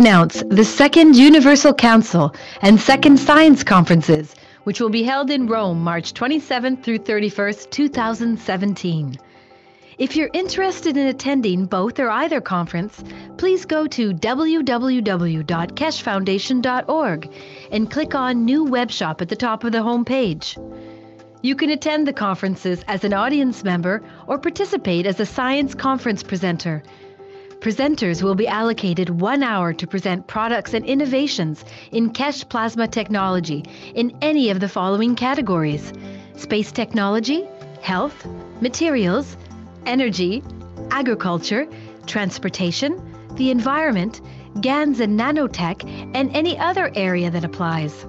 announce the Second Universal Council and Second Science Conferences, which will be held in Rome, March 27th through 31st, 2017. If you're interested in attending both or either conference, please go to www.keshfoundation.org and click on New Web Shop at the top of the homepage. You can attend the conferences as an audience member or participate as a science conference presenter. Presenters will be allocated 1 hour to present products and innovations in Kesh plasma technology in any of the following categories: space technology, health, materials, energy, agriculture, transportation, the environment, GANs and nanotech, and any other area that applies.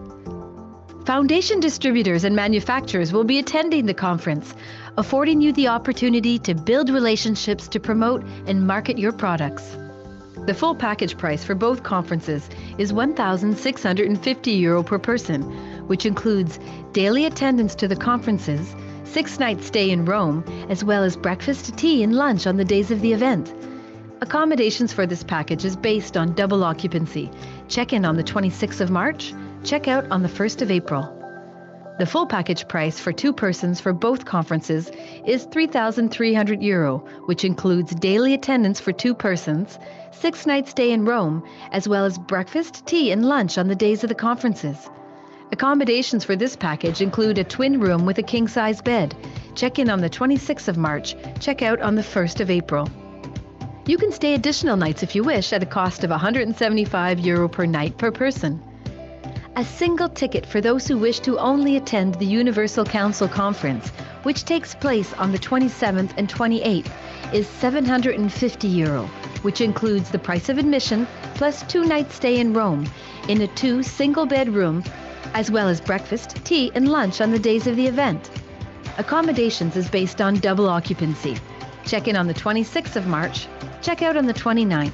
Foundation distributors and manufacturers will be attending the conference, affording you the opportunity to build relationships to promote and market your products. The full package price for both conferences is €1,650 per person, which includes daily attendance to the conferences, 6-night stay in Rome, as well as breakfast, tea, and lunch on the days of the event. Accommodations for this package is based on double occupancy. Check-in on the 26th of March, check-out on the 1st of April. The full package price for 2 persons for both conferences is €3,300, which includes daily attendance for 2 persons, 6-night stay in Rome, as well as breakfast, tea, and lunch on the days of the conferences. Accommodations for this package include a twin room with a king-size bed. Check-in on the 26th of March, check-out on the 1st of April. You can stay additional nights if you wish at a cost of €175 per night per person. A single ticket for those who wish to only attend the Universal Council Conference, which takes place on the 27th and 28th, is €750, which includes the price of admission plus 2-night stay in Rome in a 2 single-bed room, as well as breakfast, tea, and lunch on the days of the event. Accommodations is based on double occupancy. Check-in on the 26th of March, check-out on the 29th.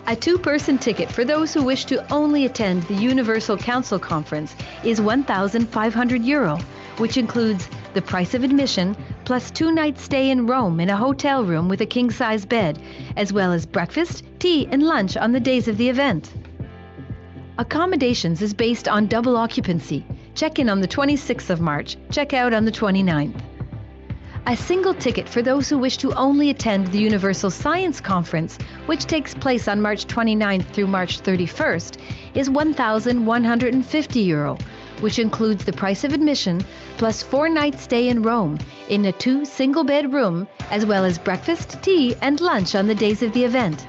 A 2-person ticket for those who wish to only attend the Universal Council Conference is €1,500, which includes the price of admission plus 2-night stay in Rome in a hotel room with a king-size bed, as well as breakfast, tea, and lunch on the days of the event. Accommodations is based on double occupancy. Check-in on the 26th of March, check-out on the 29th. A single ticket for those who wish to only attend the Universal Science Conference, which takes place on March 29th through March 31st, is €1,150, which includes the price of admission plus 4-night stay in Rome in a 2 single-bed room, as well as breakfast, tea, and lunch on the days of the event.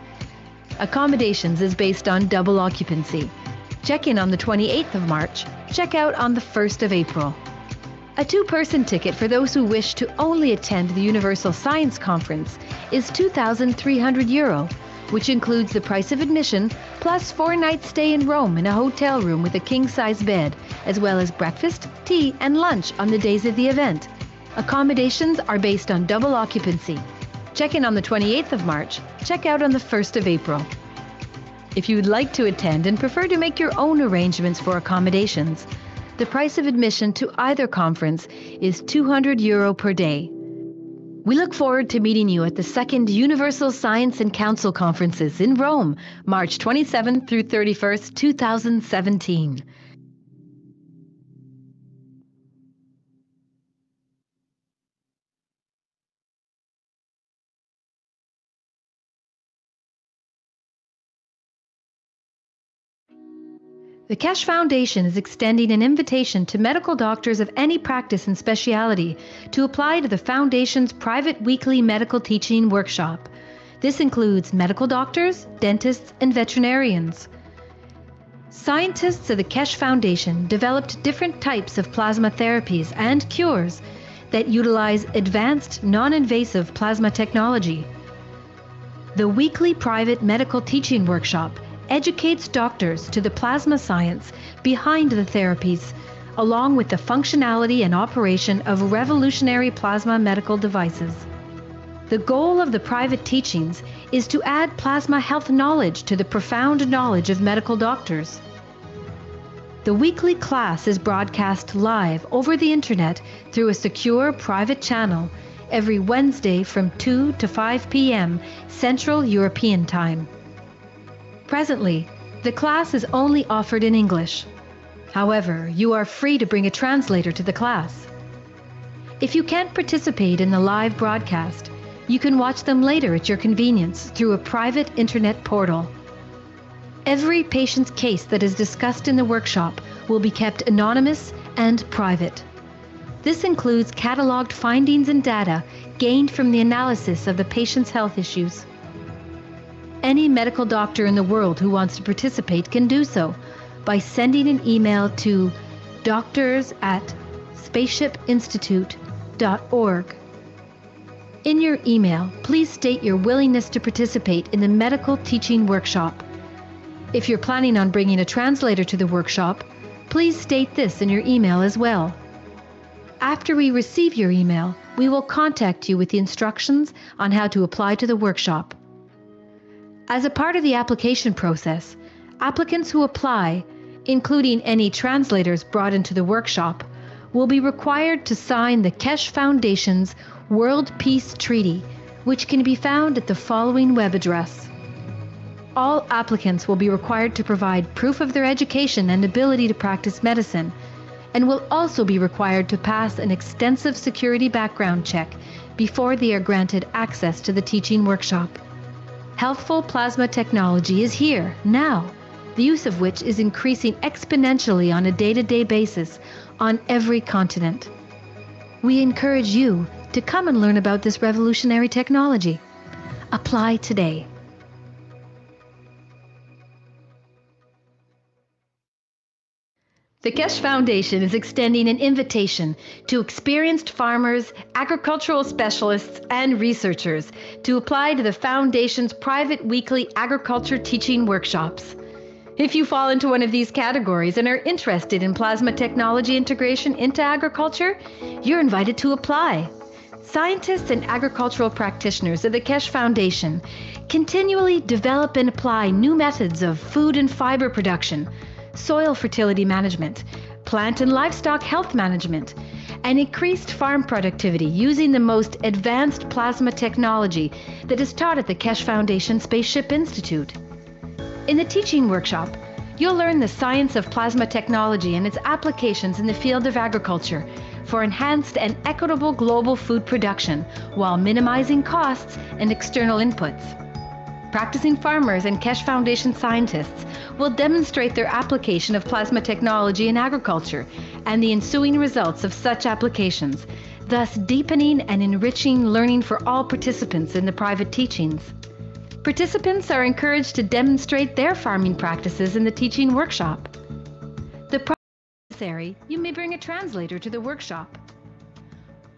Accommodations is based on double occupancy. Check-in on the 28th of March, check-out on the 1st of April. A 2-person ticket for those who wish to only attend the Universal Science Conference is €2,300, which includes the price of admission plus 4-night stay in Rome in a hotel room with a king-size bed, as well as breakfast, tea, and lunch on the days of the event. Accommodations are based on double occupancy. Check-in on the 28th of March, check-out on the 1st of April. If you would like to attend and prefer to make your own arrangements for accommodations, the price of admission to either conference is €200 per day. We look forward to meeting you at the Second Universal Science and Council Conferences in Rome, March 27th through 31st, 2017. The Kesh Foundation is extending an invitation to medical doctors of any practice and specialty to apply to the Foundation's private weekly medical teaching workshop. This includes medical doctors, dentists, and veterinarians. Scientists of the Kesh Foundation developed different types of plasma therapies and cures that utilize advanced, non-invasive plasma technology. The weekly private medical teaching workshop educates doctors to the plasma science behind the therapies, along with the functionality and operation of revolutionary plasma medical devices. The goal of the private teachings is to add plasma health knowledge to the profound knowledge of medical doctors. The weekly class is broadcast live over the internet through a secure private channel every Wednesday from 2 to 5 p.m. Central European Time. Presently, the class is only offered in English. However, you are free to bring a translator to the class. If you can't participate in the live broadcast, you can watch them later at your convenience through a private internet portal. Every patient's case that is discussed in the workshop will be kept anonymous and private. This includes cataloged findings and data gained from the analysis of the patient's health issues. Any medical doctor in the world who wants to participate can do so by sending an email to doctors@spaceshipinstitute.org. In your email, please state your willingness to participate in the medical teaching workshop. If you're planning on bringing a translator to the workshop, please state this in your email as well. After we receive your email, we will contact you with the instructions on how to apply to the workshop. As a part of the application process, applicants who apply, including any translators brought into the workshop, will be required to sign the Keshe Foundation's World Peace Treaty, which can be found at the following web address. All applicants will be required to provide proof of their education and ability to practice medicine, and will also be required to pass an extensive security background check before they are granted access to the teaching workshop. Healthful plasma technology is here, now, the use of which is increasing exponentially on a day-to-day basis on every continent. We encourage you to come and learn about this revolutionary technology. Apply today. The Keshe Foundation is extending an invitation to experienced farmers, agricultural specialists, and researchers to apply to the Foundation's private weekly agriculture teaching workshops. If you fall into one of these categories and are interested in plasma technology integration into agriculture, you're invited to apply. Scientists and agricultural practitioners of the Keshe Foundation continually develop and apply new methods of food and fiber production, soil fertility management, plant and livestock health management, and increased farm productivity using the most advanced plasma technology that is taught at the Keshe Foundation Spaceship Institute. In the teaching workshop, you'll learn the science of plasma technology and its applications in the field of agriculture for enhanced and equitable global food production while minimizing costs and external inputs. Practicing farmers and Keshe Foundation scientists will demonstrate their application of plasma technology in agriculture and the ensuing results of such applications, thus deepening and enriching learning for all participants in the private teachings. Participants are encouraged to demonstrate their farming practices in the teaching workshop. The necessary, you may bring a translator to the workshop.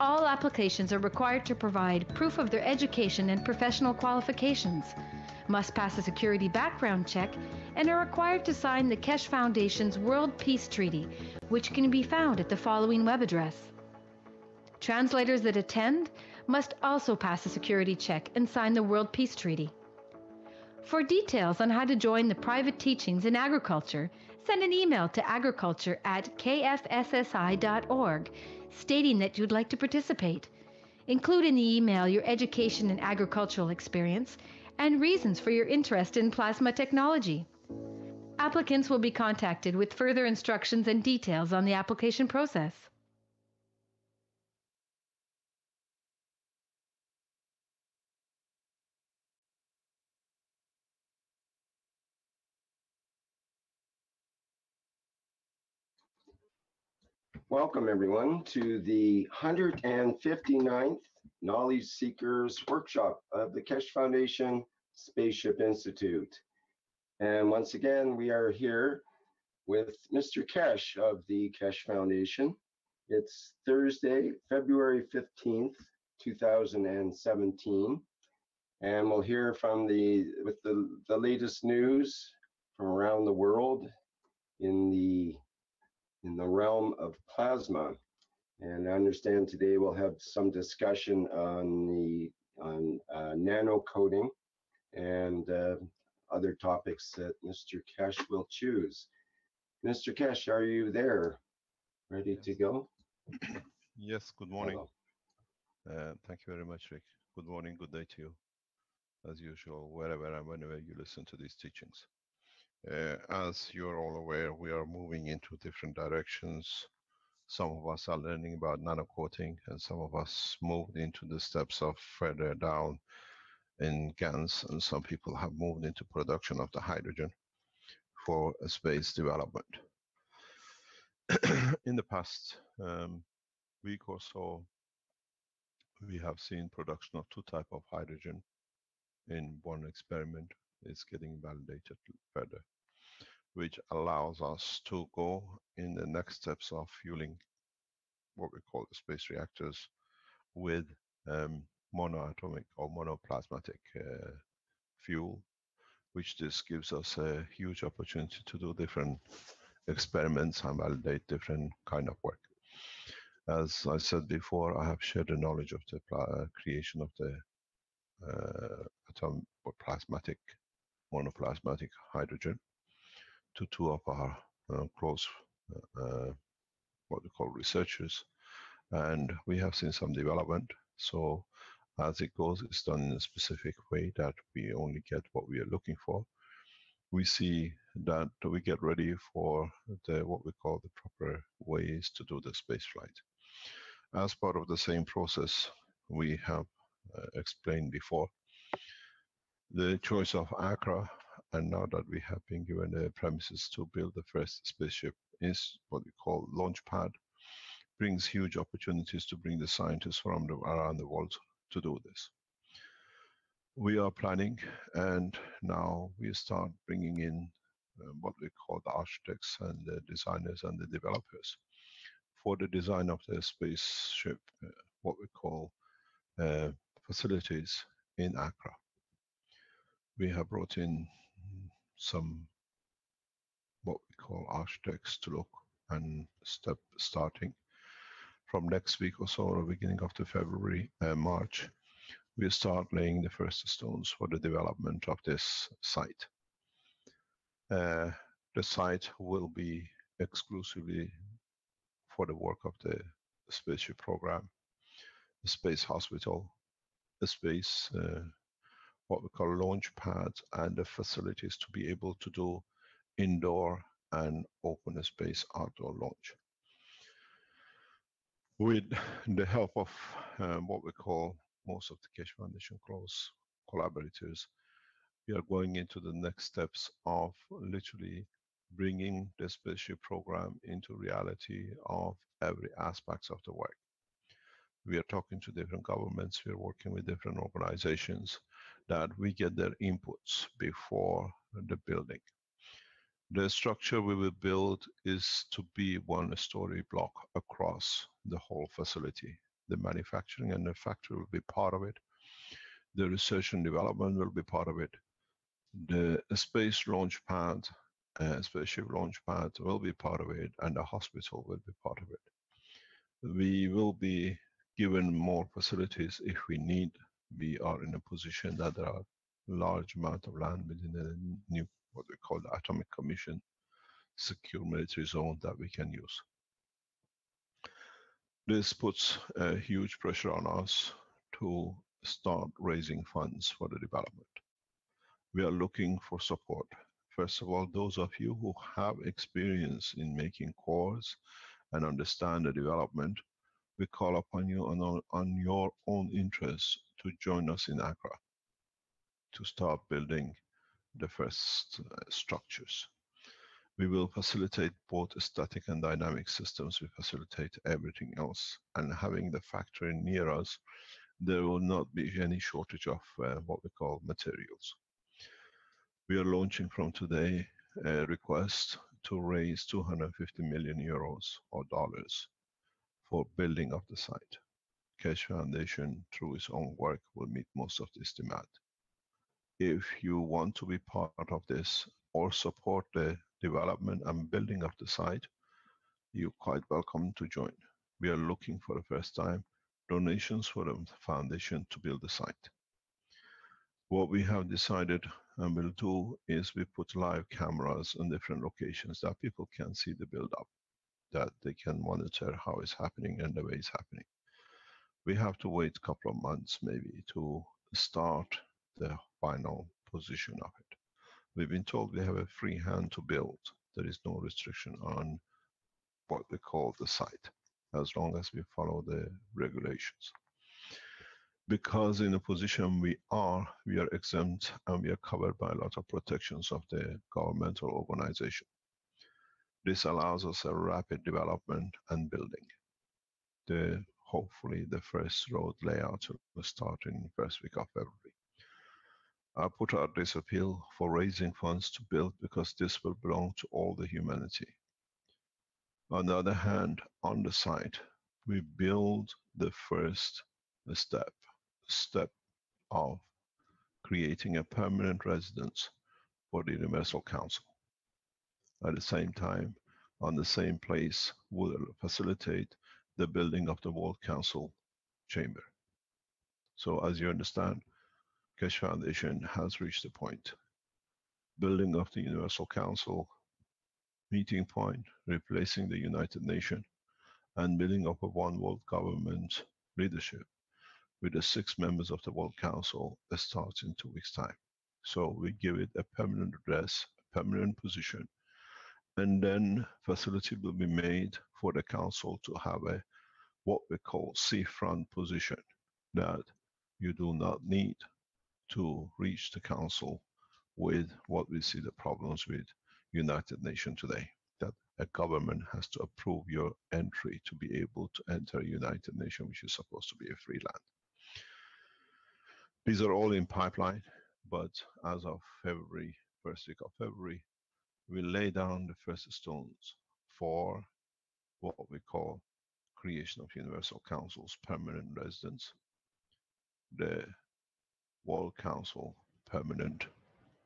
All applications are required to provide proof of their education and professional qualifications, must pass a security background check, and are required to sign the Keshe Foundation's World Peace Treaty, which can be found at the following web address. Translators that attend must also pass a security check and sign the World Peace Treaty. For details on how to join the private teachings in agriculture, send an email to agriculture@kfssi.org stating that you'd like to participate. Include in the email your education and agricultural experience and reasons for your interest in plasma technology. Applicants will be contacted with further instructions and details on the application process. Welcome everyone to the 159th Knowledge Seekers Workshop of the Keshe Foundation Spaceship Institute. And once again, we are here with Mr. Keshe of the Keshe Foundation. It's Thursday, February 15th, 2017. And we'll hear from the latest news from around the world in the realm of plasma. And I understand today we'll have some discussion on nano coating and other topics that Mr. Keshe will choose. Mr. Keshe, are you there? Ready to go? Yes, good morning. Thank you very much, Rick. Good morning, good day to you, as usual, wherever and whenever you listen to these teachings. As you're all aware, we are moving into different directions. Some of us are learning about nanocoating, and some of us moved into the steps of further down in GANs, and some people have moved into production of the hydrogen for a space development. In the past week or so, we have seen production of two types of hydrogen in one experiment. It's getting validated further, which allows us to go in the next steps of fueling what we call the space reactors with monoatomic or monoplasmatic fuel, which this gives us a huge opportunity to do different experiments and validate different kind of work. As I said before, I have shared the knowledge of the creation of the atom or plasmatic, monoplasmatic hydrogen to two of our close what we call researchers, and we have seen some development. So as it goes, it's done in a specific way that we only get what we are looking for. We see that we get ready for the what we call the proper ways to do the space flight. As part of the same process we have explained before, the choice of Accra, and now that we have been given the premises to build the first spaceship, is what we call launch pad, brings huge opportunities to bring the scientists from around the world to do this. We are planning, and now we start bringing in what we call the architects and the designers and the developers for the design of the spaceship, what we call facilities in Accra. We have brought in some what we call architects to look and starting from next week or so, or beginning of the February, March, we'll start laying the first stones for the development of this site. The site will be exclusively for the work of the spaceship program, the space hospital, the space, what we call launch pads, and the facilities to be able to do indoor and open space outdoor launch. With the help of what we call most of the Keshe Foundation close collaborators, we are going into the next steps of literally bringing the spaceship program into reality of every aspects of the work. We are talking to different governments, we are working with different organizations that we get their inputs before the building. The structure we will build is to be one story block across the whole facility. The manufacturing and the factory will be part of it. The research and development will be part of it. The space launch pad, spaceship launch pad will be part of it, and the hospital will be part of it. We will be given more facilities if we need. We are in a position that there are large amount of land within the new, what we call the Atomic Commission secure military zone that we can use. This puts a huge pressure on us to start raising funds for the development. We are looking for support. First of all, those of you who have experience in making cores and understand the development, we call upon you on your own interest to join us in Accra to start building the first structures. We will facilitate both static and dynamic systems. We facilitate everything else. And having the factory near us, there will not be any shortage of what we call materials. We are launching from today a request to raise 250 million euros or dollars for building of the site. Keshe Foundation, through its own work, will meet most of this demand. If you want to be part of this or support the development and building of the site, you're quite welcome to join. We are looking for the first time donations for the foundation to build the site. What we have decided and will do is we put live cameras in different locations that people can see the build up, that they can monitor how it's happening and the way it's happening. We have to wait a couple of months maybe to start the final position of it. We've been told we have a free hand to build. There is no restriction on what we call the site, as long as we follow the regulations. Because in the position we are exempt and we are covered by a lot of protections of the governmental organization. This allows us a rapid development and building. Hopefully the first road layout will start in the first week of February. I put out this appeal for raising funds to build because this will belong to all the humanity. On the other hand, on the site, we build the first step of creating a permanent residence for the Universal Council. At the same time, on the same place, will facilitate the building of the World Council chamber. So as you understand, Keshe Foundation has reached the point. Building of the Universal Council meeting point, replacing the United Nations, and building up a one world government leadership with the 6 members of the World Council that starts in 2 weeks' time. So we give it a permanent address, a permanent position, and then facility will be made for the council to have a what we call seafront position, that you do not need to reach the council with what we see the problems with United Nations today, that a government has to approve your entry to be able to enter United Nations, which is supposed to be a free land. These are all in pipeline, but as of February, first week of February, we lay down the first stones for what we call creation of Universal Council's permanent residence, the World Council Permanent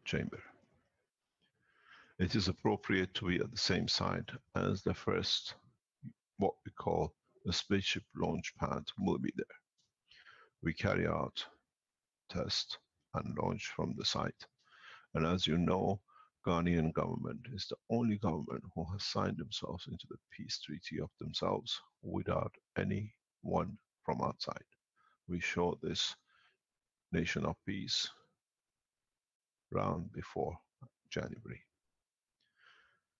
Chamber. It is appropriate to be at the same site as the first, what we call the spaceship launch pad will be there. We carry out test and launch from the site. And as you know, Ghanaian government is the only government who has signed themselves into the peace treaty of themselves without anyone from outside. We showed this nation of peace round before January.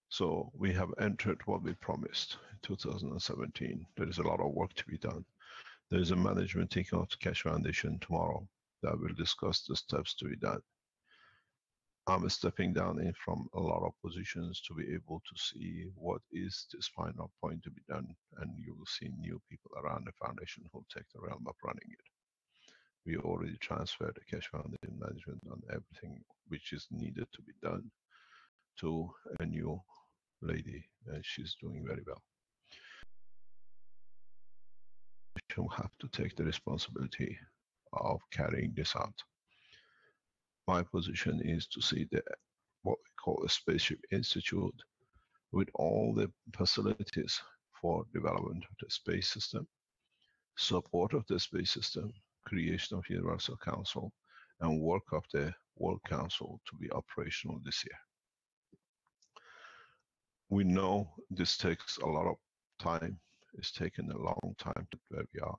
So we have entered what we promised in 2017. There is a lot of work to be done. There is a management taking off the Keshe Foundation tomorrow that will discuss the steps to be done. I'm stepping down in from a lot of positions to be able to see what is this final point to be done, and you will see new people around the foundation who will take the realm of running it. We already transferred the Keshe Foundation management on everything which is needed to be done to a new lady, and she's doing very well. She'll have to take the responsibility of carrying this out. My position is to see the what we call a Spaceship Institute with all the facilities for development of the space system, support of the space system, creation of Universal Council, and work of the World Council to be operational this year. We know this takes a lot of time. It's taken a long time to where we are,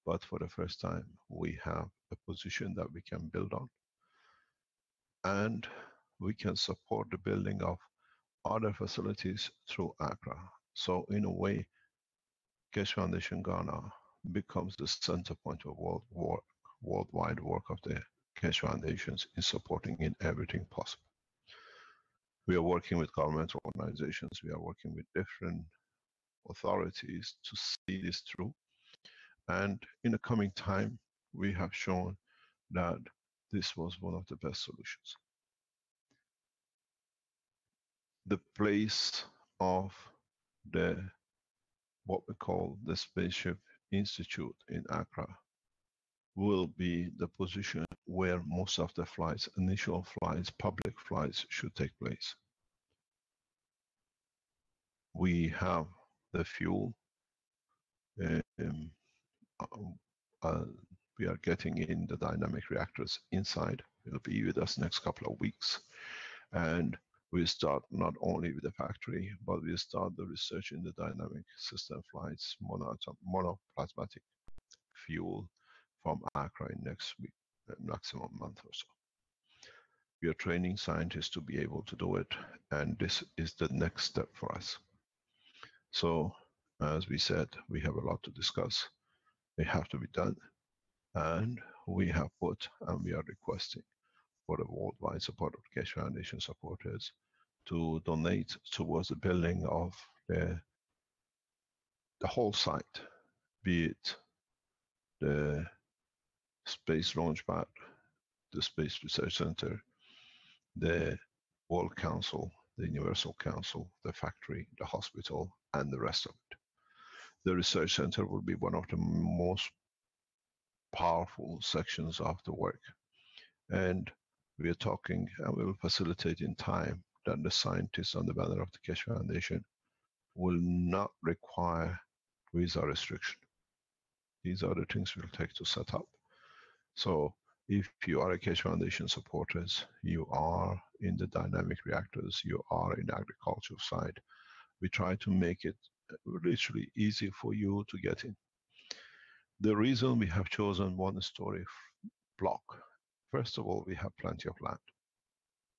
but for the first time, we have a position that we can build on, and we can support the building of other facilities through Accra. So in a way, Keshe Foundation Ghana becomes the center point of worldwide work of the Keshe Foundations in supporting in everything possible. We are working with governmental organizations, we are working with different authorities to see this through. And in the coming time, we have shown that this was one of the best solutions. The place of the what we call the Spaceship Institute in Accra will be the position where most of the flights, initial flights, public flights should take place. We have the fuel. We are getting in the dynamic reactors inside. It'll be with us next couple of weeks. And we start not only with the factory, but we start the research in the dynamic system flights, monoplasmatic fuel from Accra in next week, maximum month or so. We are training scientists to be able to do it, and this is the next step for us. So, as we said, we have a lot to discuss. They have to be done, and we have put and we are requesting for the worldwide support of the Keshe Foundation supporters to donate towards the building of the whole site, be it the Space Launch Pad, the Space Research Center, the World Council, the Universal Council, the factory, the hospital, and the rest of it. The Research Center will be one of the most powerful sections of the work. And we are talking and we will facilitate in time that the scientists on the banner of the Keshe Foundation will not require visa restriction. These are the things we'll take to set up. So if you are a Keshe Foundation supporters, you are in the dynamic reactors, you are in the agriculture side, we try to make it literally easy for you to get in. The reason we have chosen one story block, first of all, we have plenty of land.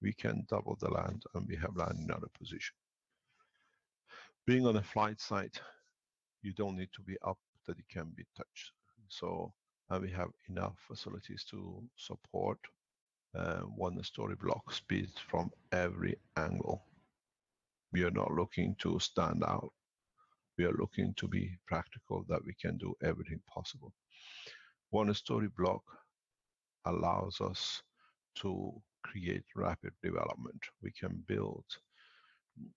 We can double the land and we have land in other position. Being on a flight site, you don't need to be up that it can be touched. So we have enough facilities to support one story block speed from every angle. We are not looking to stand out. We are looking to be practical, that we can do everything possible. One story block allows us to create rapid development. We can build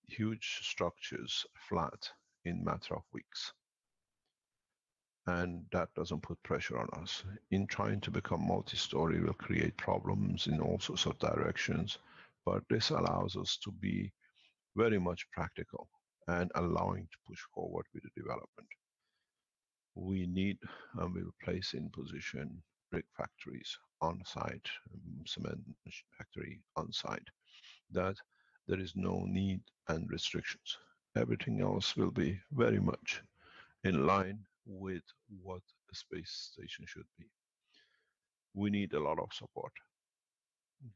huge structures flat in a matter of weeks. And that doesn't put pressure on us. In trying to become multi-story, we'll create problems in all sorts of directions, but this allows us to be very much practical and allowing to push forward with the development. We need and we will place in position brick factories on site, cement factory on site, that there is no need and restrictions. Everything else will be very much in line with what a space station should be. We need a lot of support.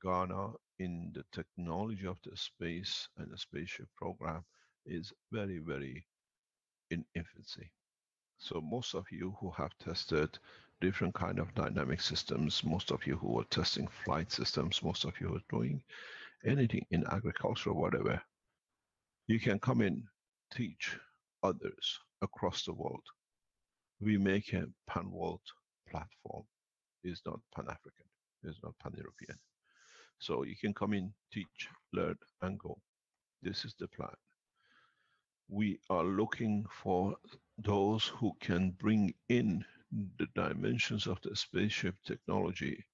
Ghana, in the technology of the space and the spaceship program, is very, very in infancy. So most of you who have tested different kind of dynamic systems, most of you who are testing flight systems, most of you who are doing anything in agriculture or whatever, you can come in, teach others across the world. We make a pan-world platform. It's not pan-African, it's not pan-European. So you can come in, teach, learn, and go. This is the plan. We are looking for those who can bring in the dimensions of the spaceship technology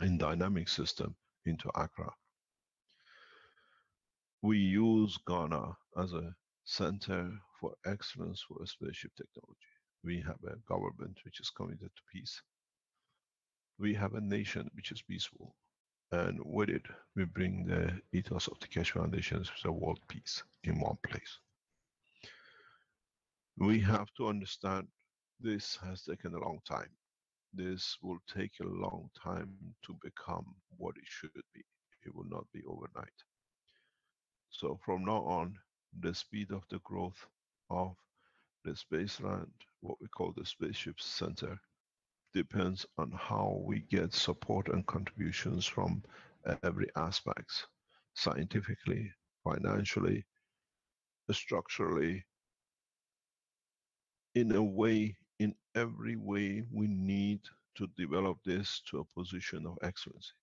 in dynamic system into Accra. We use Ghana as a center for excellence for spaceship technology. We have a government which is committed to peace. We have a nation which is peaceful. And with it, we bring the ethos of the Keshe Foundation as a world peace in one place. We have to understand this has taken a long time. This will take a long time to become what it should be. It will not be overnight. So from now on, the speed of the growth of the space land, what we call the spaceship center, depends on how we get support and contributions from every aspect, scientifically, financially, structurally, in a way, in every way we need to develop this to a position of excellence.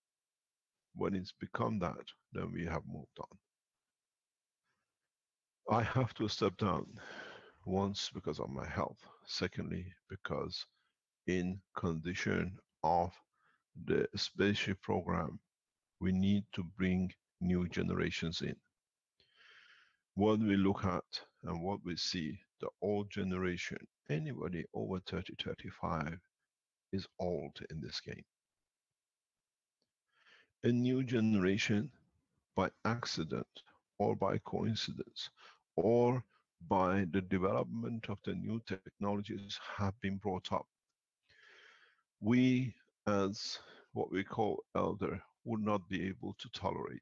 When it's become that, then we have moved on. I have to step down, once because of my health, secondly because in condition of the spaceship program, we need to bring new generations in. What we look at and what we see, the old generation, anybody over 30, 35 is old in this game. A new generation, by accident or by coincidence or by the development of the new technologies, have been brought up. We, as what we call elder, would not be able to tolerate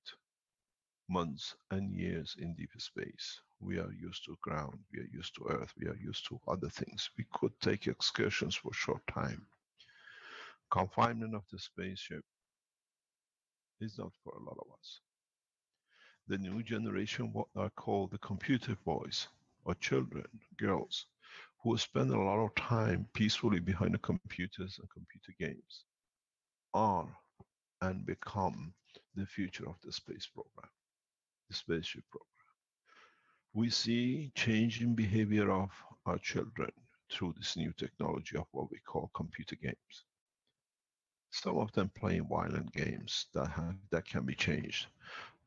months and years in deep space. We are used to ground, we are used to Earth, we are used to other things. We could take excursions for a short time. Confinement of the spaceship is not for a lot of us. The new generation, what are called the computer boys, or children, girls, who spend a lot of time peacefully behind the computers and computer games, are and become the future of the space program, the spaceship program. We see change in behavior of our children through this new technology of what we call computer games. Some of them playing violent games that can be changed,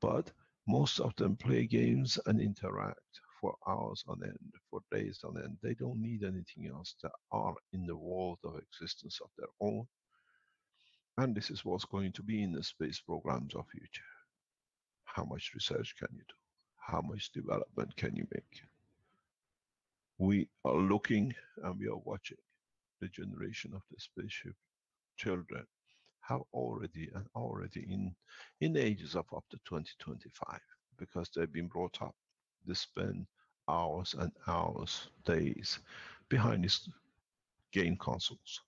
but most of them play games and interact for hours on end, for days on end. They don't need anything else. They are in the world of existence of their own. And this is what's going to be in the space programs of future. How much research can you do? How much development can you make? We are looking and we are watching the generation of the spaceship children have already in the ages of up to 2025, because they've been brought up. They spend hours and hours, days behind these game consoles.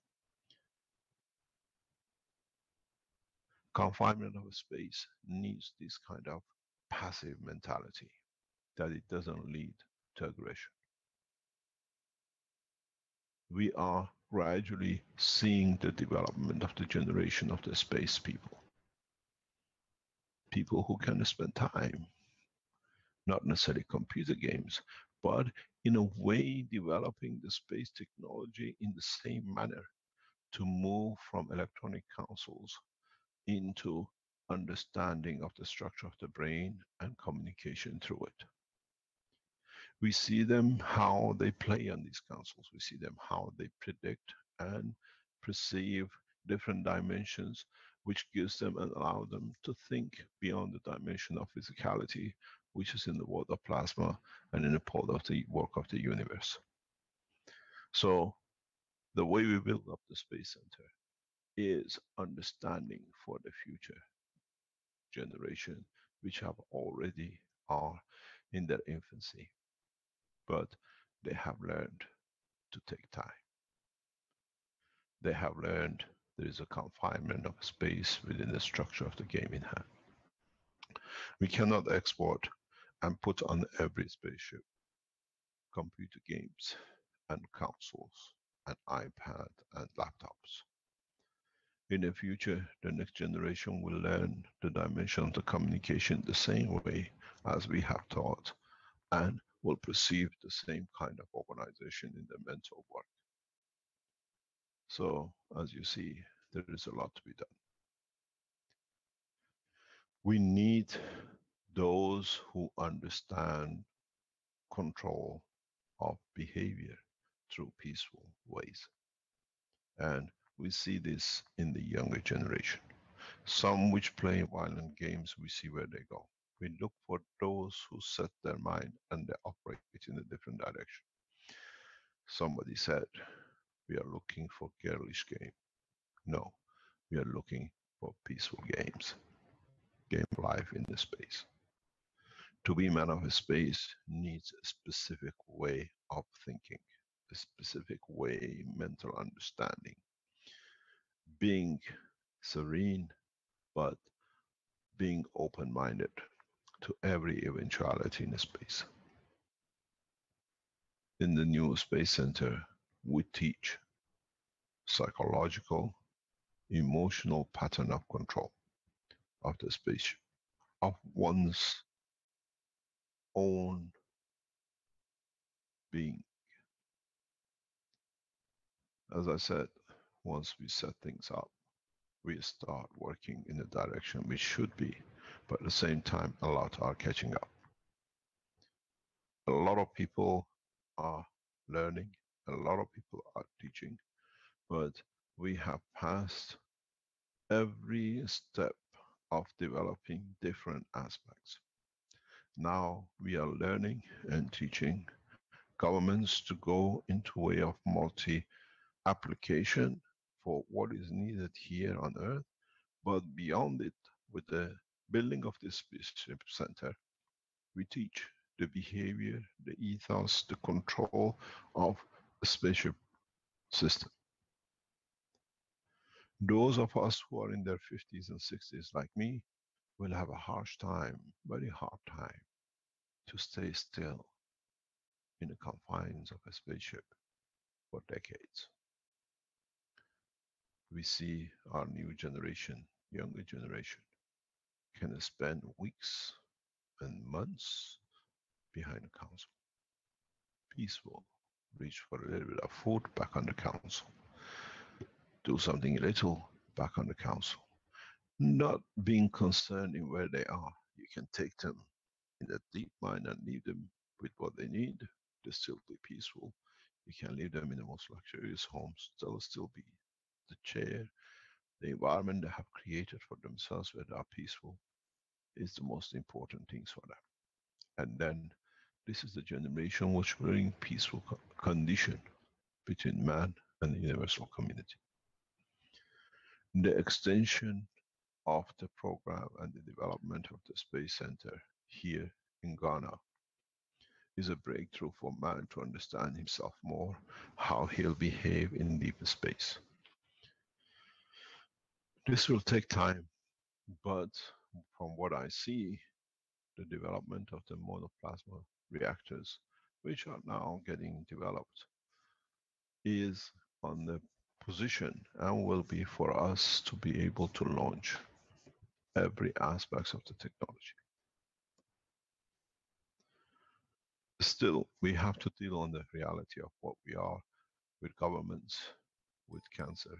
Confinement of space needs this kind of passive mentality, that it doesn't lead to aggression. We are gradually seeing the development of the generation of the space people. People who can spend time, not necessarily computer games, but in a way developing the space technology in the same manner to move from electronic consoles into understanding of the structure of the brain and communication through it. We see them how they play on these consoles. We see them how they predict and perceive different dimensions, which gives them and allow them to think beyond the dimension of physicality, which is in the world of plasma and in the pole of the work of the universe. So the way we build up the Space Center is understanding for the future generation, which have already are in their infancy, but they have learned to take time. They have learned there is a confinement of space within the structure of the game in hand. We cannot export and put on every spaceship computer games and consoles and iPad and laptops. In the future, the next generation will learn the dimension of the communication the same way as we have taught, and will perceive the same kind of organization in the mental work. So, as you see, there is a lot to be done. We need those who understand control of behavior through peaceful ways. And we see this in the younger generation. Some which play violent games, we see where they go. We look for those who set their mind and they operate in a different direction. Somebody said, we are looking for girlish game. No, we are looking for peaceful games. Game life in the space. To be man of space needs a specific way of thinking, a specific way, mental understanding. Being serene, but being open-minded to every eventuality in space. In the new Space Center, we teach psychological, emotional pattern of control of the spaceship, of one's own being. As I said, once we set things up, we start working in the direction we should be, but at the same time, a lot are catching up. A lot of people are learning, a lot of people are teaching, but we have passed every step of developing different aspects. Now we are learning and teaching governments to go into a way of multi-application for what is needed here on Earth, but beyond it, With the building of this spaceship center, we teach the behavior, the ethos, the control of a spaceship system. Those of us who are in their 50s and 60s like me will have a harsh time, very hard time, to stay still in the confines of a spaceship for decades. We see our new generation, younger generation, can spend weeks and months behind a console, peaceful, reach for a little bit of food, back on the console, do something little, back on the console. Not being concerned in where they are. You can take them in that deep mine and leave them with what they need. They'll still be peaceful. You can leave them in the most luxurious homes. They'll still be the chair, the environment they have created for themselves where they are peaceful is the most important things for them. And then this is the generation which will bring peaceful condition between man and the universal community. The extension of the program and the development of the Space Center here in Ghana is a breakthrough for man to understand himself more, how he'll behave in deep space. This will take time, but from what I see, the development of the monoplasma reactors, which are now getting developed, is on the position and will be for us to be able to launch every aspect of the technology. Still, we have to deal on the reality of what we are with governments, with cancer,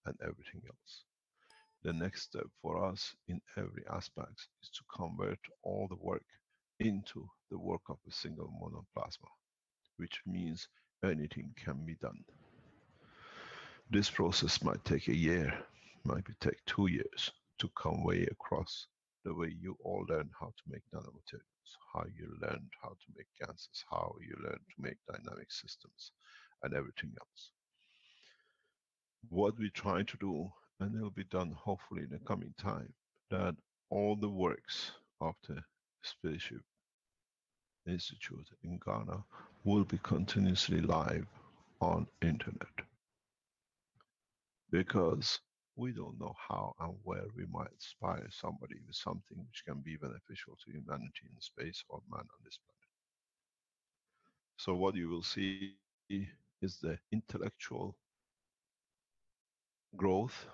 and everything else. The next step for us in every aspect is to convert all the work into the work of a single monoplasma, which means anything can be done. This process might take a year, might take 2 years to convey across the way you all learn how to make nanomaterials, how you learned how to make gases, how you learn to make dynamic systems, and everything else. What we try to do, and it'll be done hopefully in the coming time, that all the works of the Spaceship Institute in Ghana will be continuously live on internet. Because we don't know how and where we might inspire somebody with something which can be beneficial to humanity in space or man on this planet. So what you will see is the intellectual growth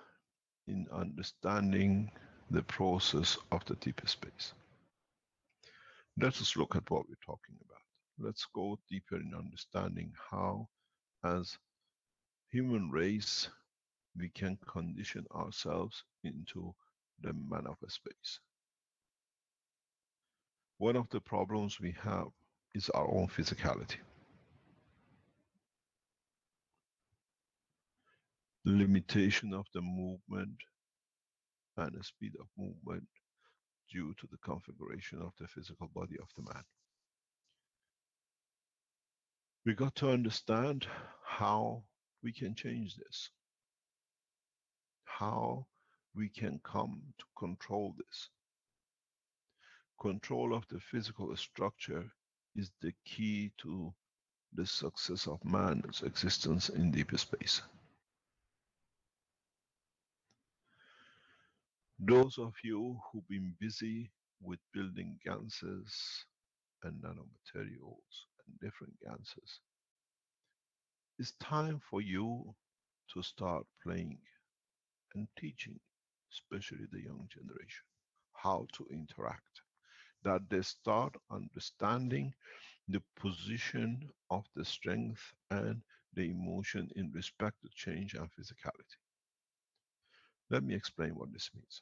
in understanding the process of the deeper space. Let us look at what we're talking about. Let's go deeper in understanding how, as human race, we can condition ourselves into the man of a space. One of the problems we have is our own physicality. The limitation of the movement and the speed of movement due to the configuration of the physical body of the man. We got to understand how we can change this, how we can come to control this. Control of the physical structure is the key to the success of man's existence in deep space. Those of you who've been busy with building ganses and nanomaterials and different ganses, it's time for you to start playing and teaching, especially the young generation, how to interact, that they start understanding the position of the strength and the emotion in respect to change and physicality. Let me explain what this means.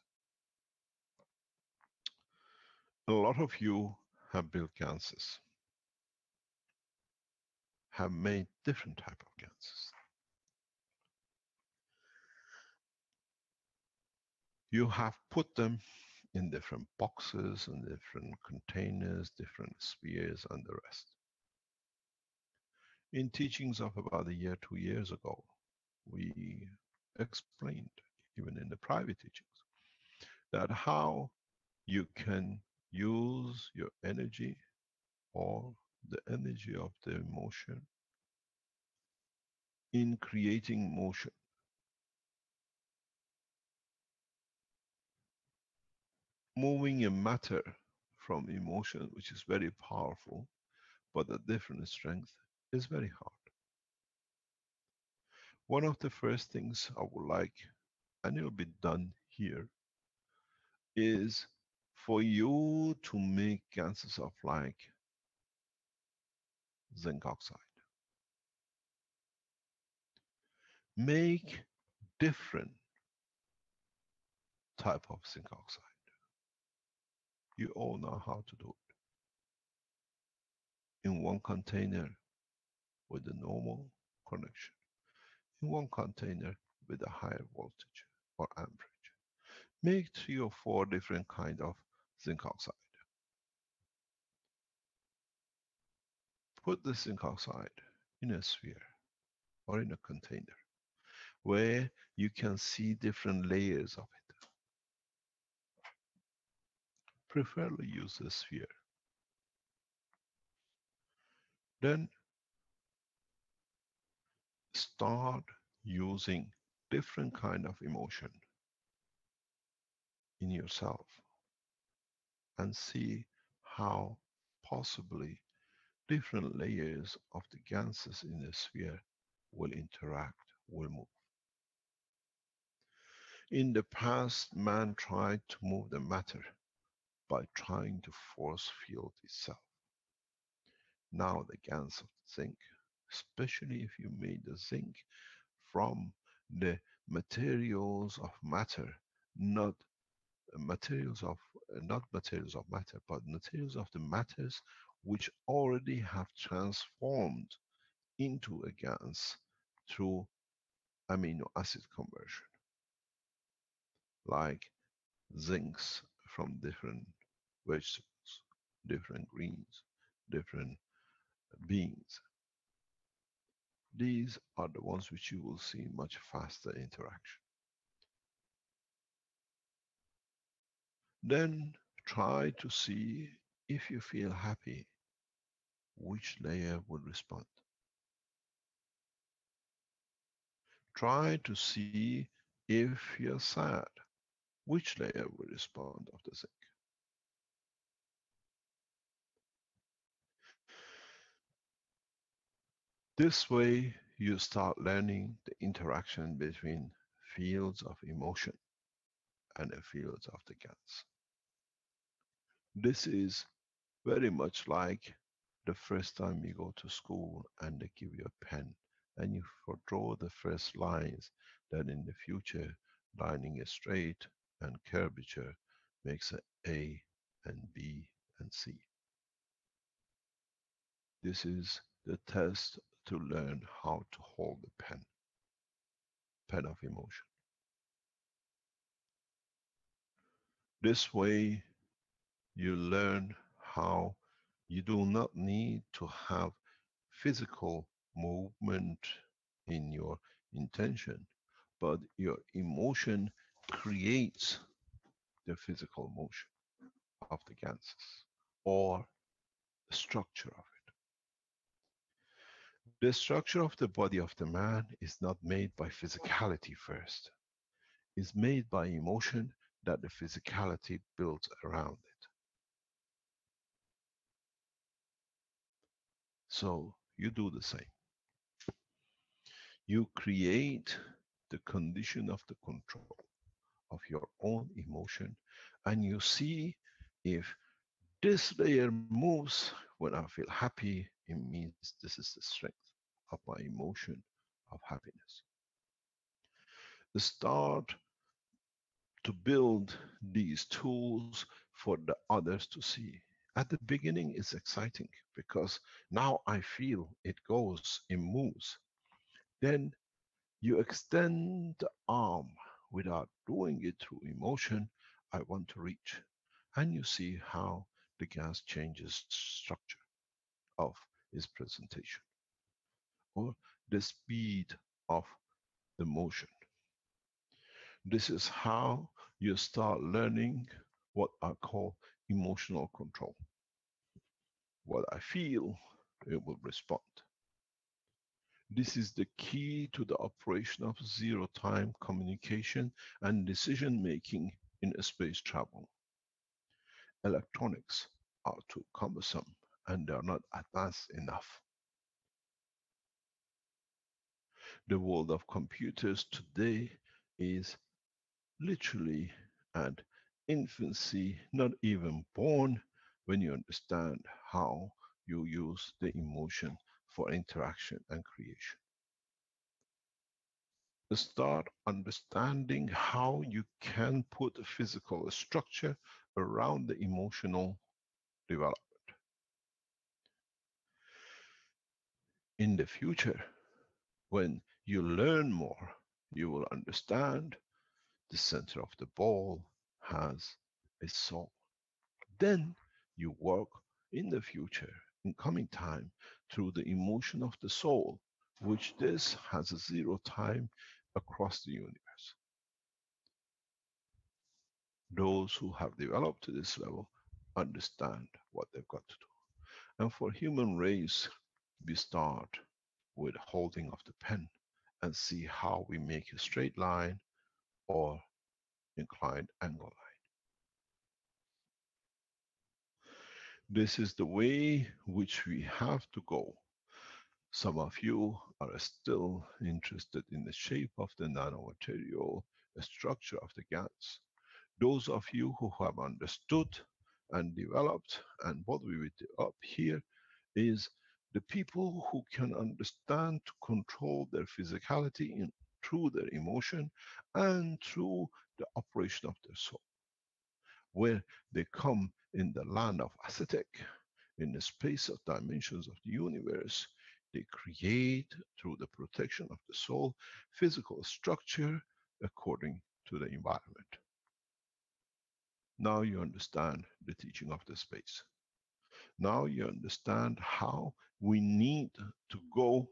A lot of you have built ganses, have made different type of ganses. You have put them in different boxes and different containers, different spheres and the rest. In teachings of about a year, 2 years ago, we explained, even in the private teachings, that how you can use your energy or the energy of the emotion in creating motion. Moving a matter from emotion, which is very powerful, but a different strength, is very hard. One of the first things I would like, and it'll be done here, is for you to make gases of like zinc oxide. Make different type of zinc oxide. You all know how to do it. In one container with a normal connection. In one container with a higher voltage or amperage. Make 3 or 4 different kind of zinc oxide. Put the zinc oxide in a sphere or in a container where you can see different layers of it. Preferably use a sphere. Then start using different kind of emotion in yourself and see how possibly different layers of the gases in the sphere will interact, will move. In the past, man tried to move the matter by trying to force field itself. Now the gas of zinc, especially if you made the zinc from the materials of matter, not materials of not materials of matter, but materials of the matters which already have transformed into a gas through amino acid conversion, like zincs from different vegetables, different greens, different beans. These are the ones which you will see much faster interaction. Then try to see if you feel happy, which layer will respond. Try to see if you're sad, which layer will respond of the zinc. This way you start learning the interaction between fields of emotion and the fields of the gas. This is very much like the first time you go to school and they give you a pen and you draw the first lines that in the future lining is straight and curvature makes A and B and C. This is the test to learn how to hold the pen of emotion. This way you learn how you do not need to have physical movement in your intention, but your emotion creates the physical motion of the ganses or the structure of it. The structure of the body of the man is not made by physicality first. It's made by emotion that the physicality builds around it. So you do the same. You create the condition of the control of your own emotion, and you see if this layer moves when I feel happy, it means this is the strength of my emotion of happiness. Start to build these tools for the others to see. At the beginning, it's exciting because now I feel it goes, it moves. Then you extend the arm without doing it through emotion. I want to reach. And you see how the gas changes structure of its presentation or the speed of the motion. This is how you start learning what I call emotional control. What I feel, it will respond. This is the key to the operation of zero-time communication and decision-making in space travel. Electronics are too cumbersome and they are not advanced enough. The world of computers today is literally at infancy, not even born, when you understand how you use the emotion for interaction and creation. Start understanding how you can put a physical structure around the emotional development. In the future, when you learn more, you will understand the center of the ball has a soul. Then you work in the future, in coming time, through the emotion of the soul, which this has a zero time across the universe. Those who have developed to this level understand what they've got to do. And for human race, we start with holding of the pen and see how we make a straight line or inclined angle line. This is the way which we have to go. Some of you are still interested in the shape of the nanomaterial, the structure of the gas. Those of you who have understood and developed, and what we will do up here is the people who can understand to control their physicality through their emotion and through the operation of their soul. Where they come in the land of aesthetic, in the space of dimensions of the universe, they create, through the protection of the soul, physical structure according to the environment. Now you understand the teaching of the space. Now you understand how we need to go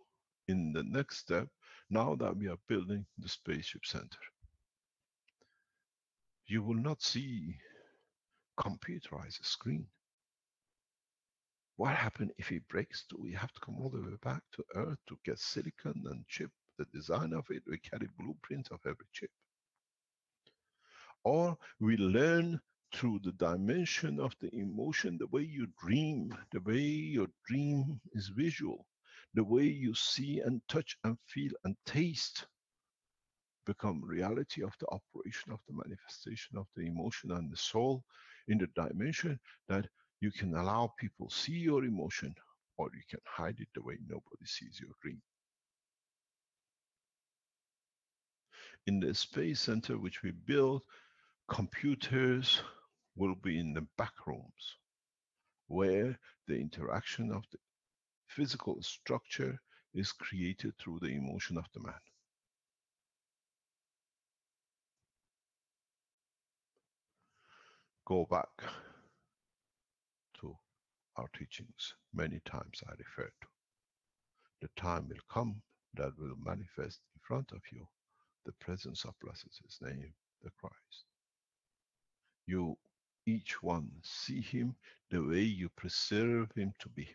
in the next step now that we are building the spaceship center. You will not see computerized screen. What happens if it breaks? Do we have to come all the way back to Earth to get silicon and chip the design of it? We carry blueprints of every chip. Or we learn through the dimension of the emotion, the way you dream, the way your dream is visual, the way you see and touch and feel and taste become reality of the operation of the manifestation of the emotion and the soul in the dimension that you can allow people see your emotion, or you can hide it the way nobody sees your dream. In the space center which we build, computers will be in the back rooms where the interaction of the physical structure is created through the emotion of the man. Go back to our teachings. Many times I refer to. The time will come that will manifest in front of you the presence of blessed His name, the Christ. You, each one, see Him the way you preserve Him to be,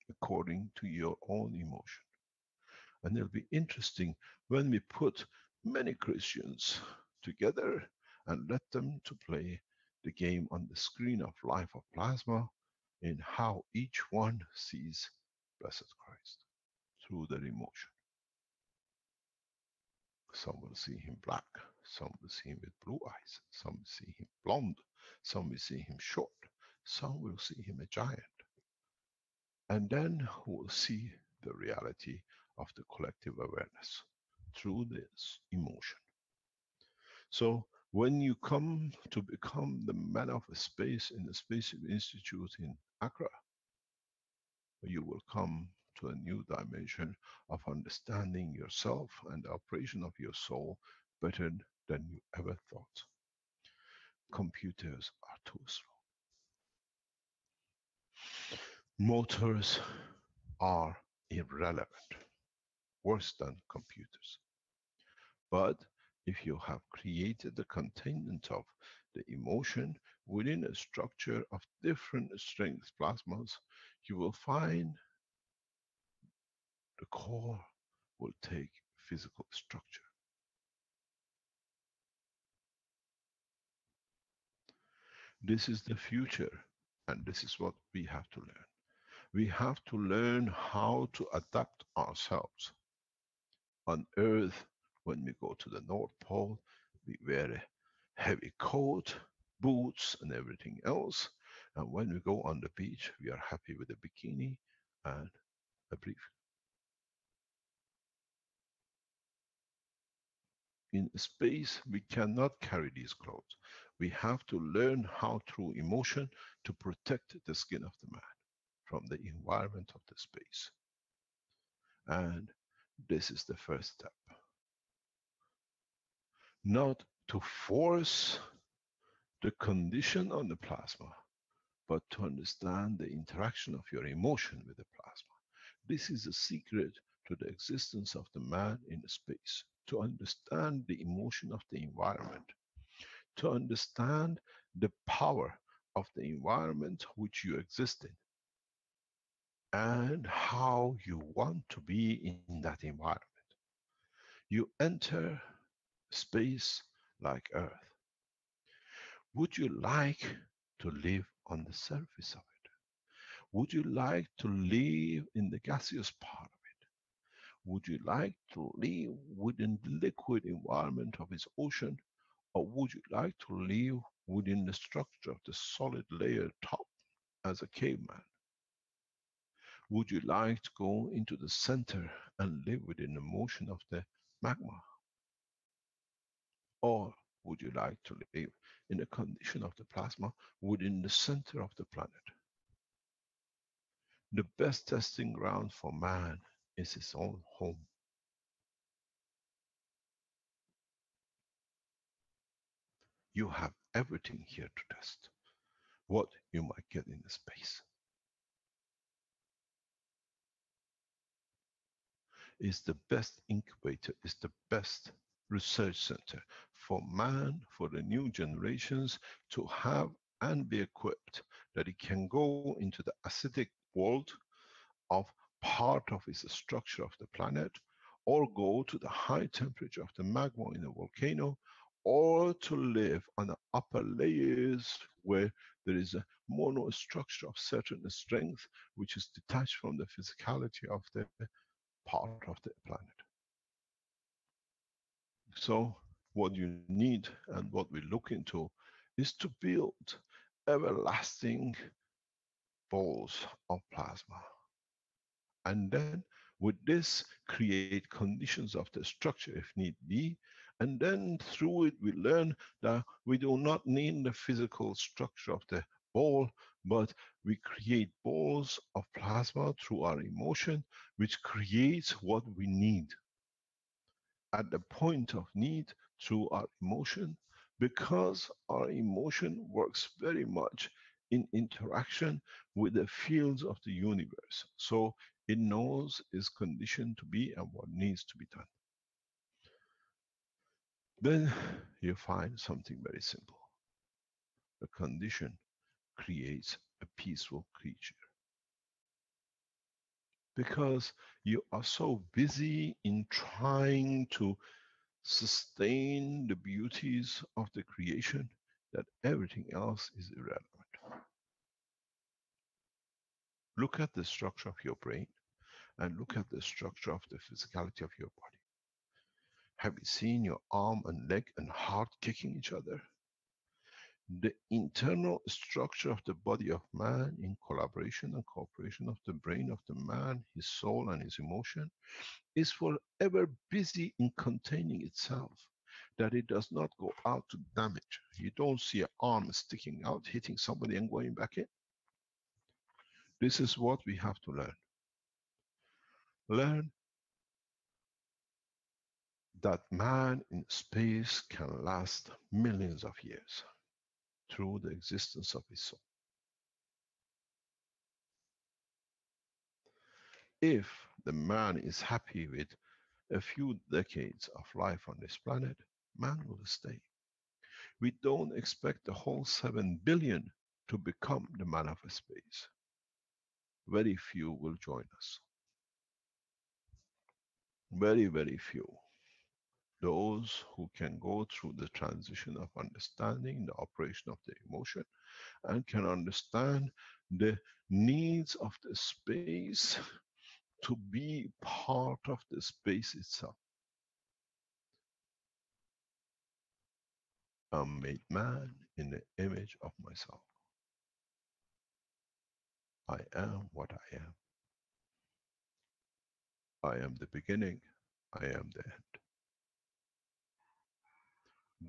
according to your own emotion. And it'll be interesting when we put many Christians together and let them to play the game on the screen of life of plasma in how each one sees blessed Christ through their emotion. Some will see Him black, some will see Him with blue eyes, some will see Him blonde, some will see Him short, some will see Him a giant. And then we'll see the reality of the collective awareness through this emotion. So when you come to become the man of space in the Space Institute in Accra, you will come to a new dimension of understanding yourself and the operation of your soul better than you ever thought. Computers are too slow. Motors are irrelevant, worse than computers. But if you have created the containment of the emotion within a structure of different strength plasmas, you will find the core will take physical structure. This is the future, and this is what we have to learn. We have to learn how to adapt ourselves. On Earth, when we go to the North Pole, we wear a heavy coat, boots, and everything else. And when we go on the beach, we are happy with a bikini and a brief. In space, we cannot carry these clothes. We have to learn how through emotion to protect the skin of the man from the environment of the space. And this is the first step. Not to force the condition on the plasma, but to understand the interaction of your emotion with the plasma. This is the secret to the existence of the man in space. To understand the emotion of the environment, to understand the power of the environment which you exist in, and how you want to be in that environment. You enter space like Earth. Would you like to live on the surface of it? Would you like to live in the gaseous part of it? Would you like to live within the liquid environment of its ocean? Or would you like to live within the structure of the solid layer top as a caveman? Would you like to go into the center and live within the motion of the magma? Or would you like to live in the condition of the plasma within the center of the planet? The best testing ground for man is his own home. You have everything here to test what you might get in the space. Is the best incubator, is the best research center for man, for the new generations to have and be equipped that it can go into the acidic world of part of its structure of the planet, or go to the high temperature of the magma in a volcano, or to live on the upper layers where there is a monostructure of certain strength which is detached from the physicality of the part of the planet. So what you need and what we look into is to build everlasting balls of plasma. And then with this, create conditions of the structure if need be. And then through it, we learn that we do not need the physical structure of the ball, but we create balls of plasma through our emotion, which creates what we need at the point of need through our emotion, because our emotion works very much in interaction with the fields of the universe. So it knows its condition to be and what needs to be done. Then you find something very simple. The condition creates a peaceful creature. Because you are so busy in trying to sustain the beauties of the creation that everything else is irrelevant. Look at the structure of your brain and look at the structure of the physicality of your body. Have you seen your arm and leg and heart kicking each other? The internal structure of the body of man in collaboration and cooperation of the brain of the man, his soul and his emotion, is forever busy in containing itself, that it does not go out to damage. You don't see an arm sticking out, hitting somebody and going back in. This is what we have to learn. Learn that man in space can last millions of years through the existence of his soul. If the man is happy with a few decades of life on this planet, man will stay. We don't expect the whole 7 billion to become the man of space. Very few will join us. Very, very few. Those who can go through the transition of understanding the operation of the emotion and can understand the needs of the space to be part of the space itself. I'm made man in the image of myself. I am what I am. I am the beginning. I am the end.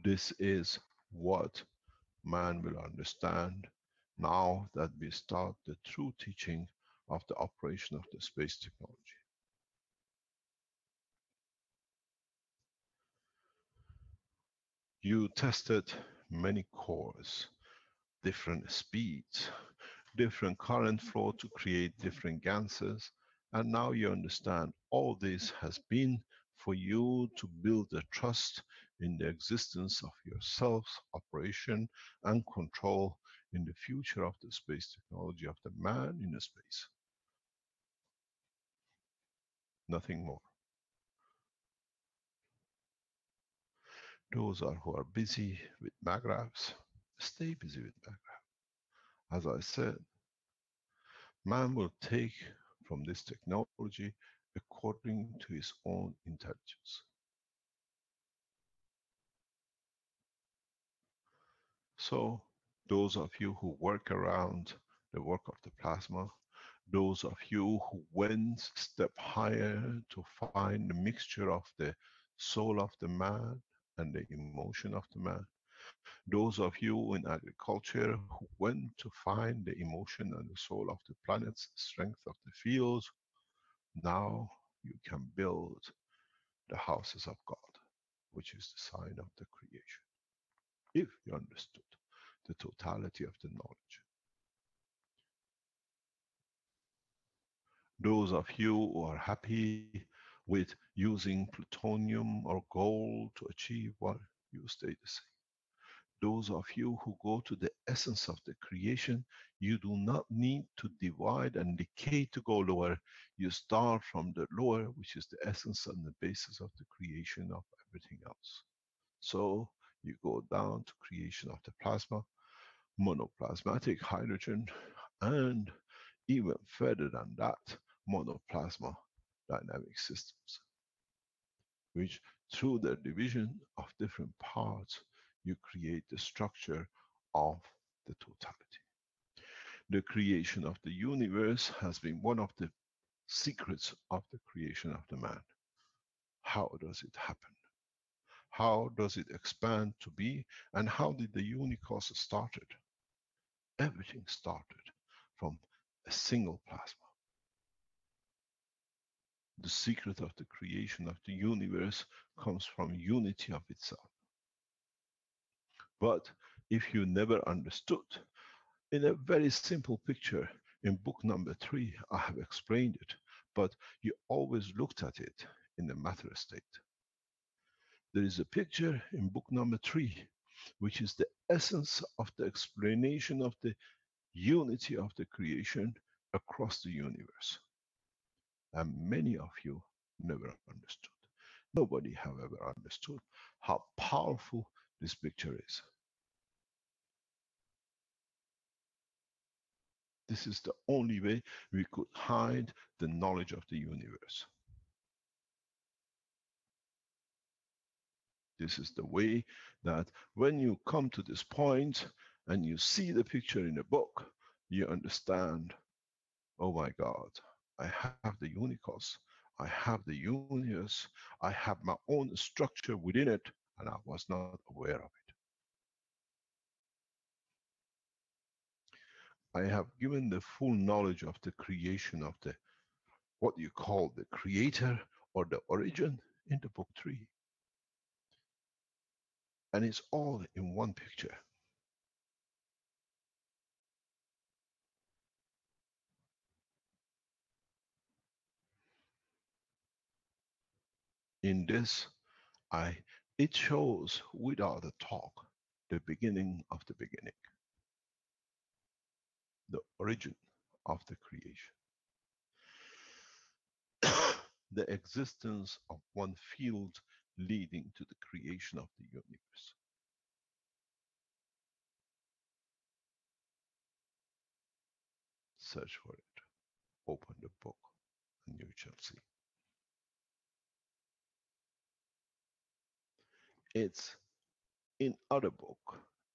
This is what man will understand now that we start the true teaching of the operation of the space technology. You tested many cores, different speeds, different current flow to create different ganses, and now you understand all this has been for you to build the trust in the existence of yourself's operation and control in the future of the space technology of the man in the space. Nothing more. Those are who are busy with magraphs, stay busy with magraphs. As I said, man will take from this technology according to his own intelligence. So those of you who work around the work of the plasma, those of you who went a step higher to find the mixture of the soul of the man and the emotion of the man, those of you in agriculture who went to find the emotion and the soul of the planet's strength of the fields, now you can build the houses of God, which is the sign of the creation, if you understood the totality of the knowledge. Those of you who are happy with using plutonium or gold to achieve what, you stay the same. Those of you who go to the essence of the creation, you do not need to divide and decay to go lower. You start from the lower, which is the essence and the basis of the creation of everything else. So you go down to creation of the plasma, monoplasmatic hydrogen, and even further than that, monoplasma dynamic systems, which through the division of different parts, you create the structure of the totality. The creation of the universe has been one of the secrets of the creation of the man. How does it happen? How does it expand to be? And how did the unicos started? Everything started from a single plasma. The secret of the creation of the universe comes from unity of itself. But if you never understood, in a very simple picture, in book number 3, I have explained it, but you always looked at it in the matter state. There is a picture in book number 3, which is the essence of the explanation of the unity of the creation across the universe. And many of you never understood. Nobody have ever understood how powerful this picture is. This is the only way we could hide the knowledge of the universe. This is the way that when you come to this point and you see the picture in a book, you understand, oh my God, I have the unicos, I have the universe, I have my own structure within it, and I was not aware of it. I have given the full knowledge of the creation of the, what you call the creator or the origin, in the book 3. And it's all in one picture. In this, I It shows without a talk the beginning of the beginning, the origin of the creation, the existence of one field leading to the creation of the universe. Search for it, open the book, and you shall see. It's in other book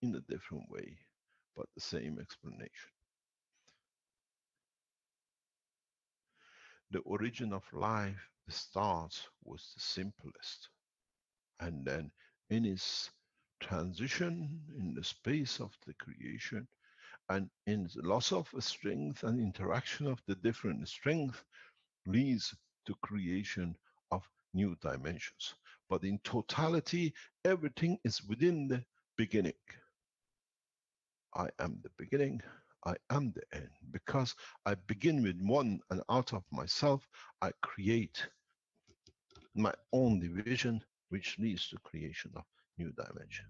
in a different way, but the same explanation. The origin of life starts with the simplest, and then in its transition in the space of the creation, and in the loss of strength and interaction of the different strength leads to creation of new dimensions. But in totality, everything is within the beginning. I am the beginning, I am the end. Because I begin with one, and out of myself, I create my own division, which leads to creation of new dimension.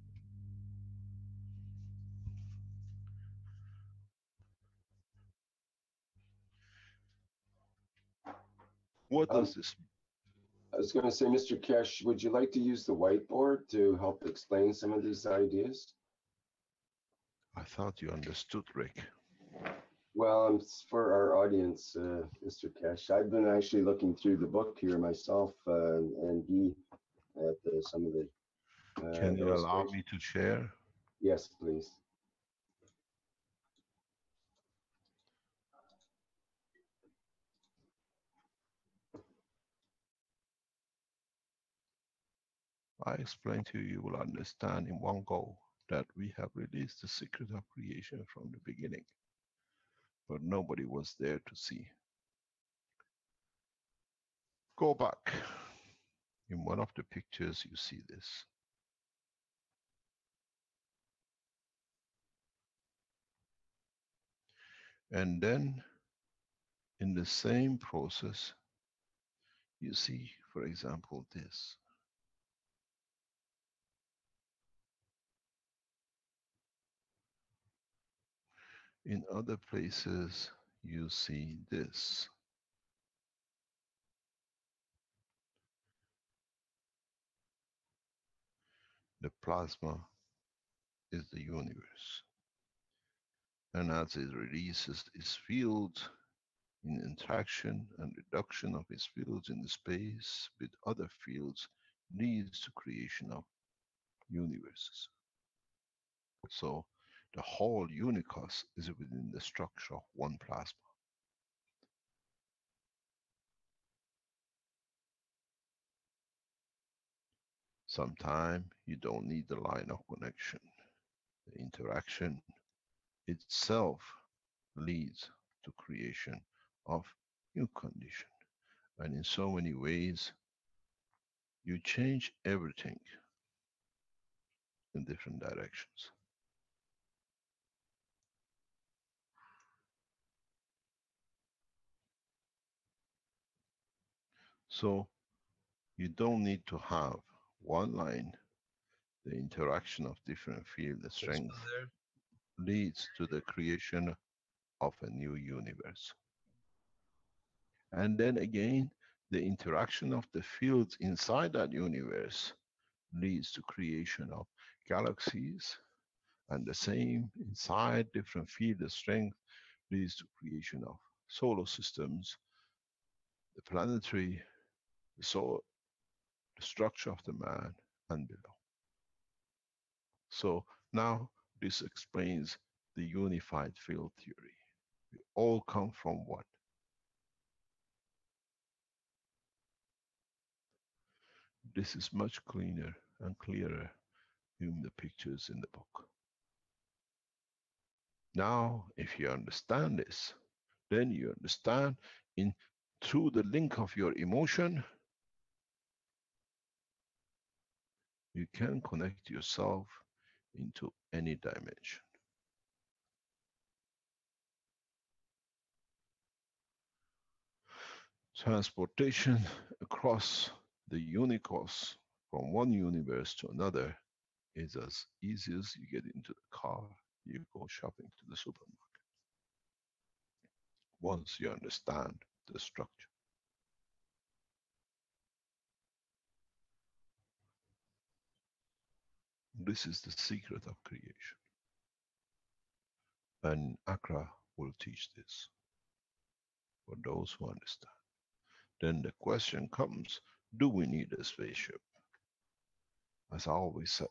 What does this mean? I was going to say, Mr. Keshe, would you like to use the whiteboard to help explain some of these ideas? I thought you understood, Rick. Well, for our audience, Mr. Keshe, I've been actually looking through the book here myself, and Guy at some of the Can you allow me to share? Yes, please. I explain to you, you will understand in one go that we have released the secret of creation from the beginning, but nobody was there to see. Go back. In one of the pictures, you see this. And then, in the same process, you see, for example, this. In other places, you see this. The plasma is the universe. And as it releases its field in interaction and reduction of its fields in the space with other fields leads to creation of universes. So the whole unicos is within the structure of one plasma. Sometimes you don't need the line of connection. The interaction itself leads to creation of new condition. And in so many ways, you change everything in different directions. So you don't need to have one line. The interaction of different field strength leads to the creation of a new universe. And then again, the interaction of the fields inside that universe leads to creation of galaxies, and the same inside different field strength leads to creation of solar systems, the planetary, the soul, the structure of the man, and below. So now this explains the unified field theory. We all come from one. This is much cleaner and clearer in the pictures in the book. Now, if you understand this, then you understand through the link of your emotion, you can connect yourself into any dimension. Transportation across the unicos from one universe to another is as easy as you get into the car, you go shopping to the supermarket. Once you understand the structure. This is the secret of creation. And Accra will teach this for those who understand. Then the question comes, do we need a spaceship? As I always said,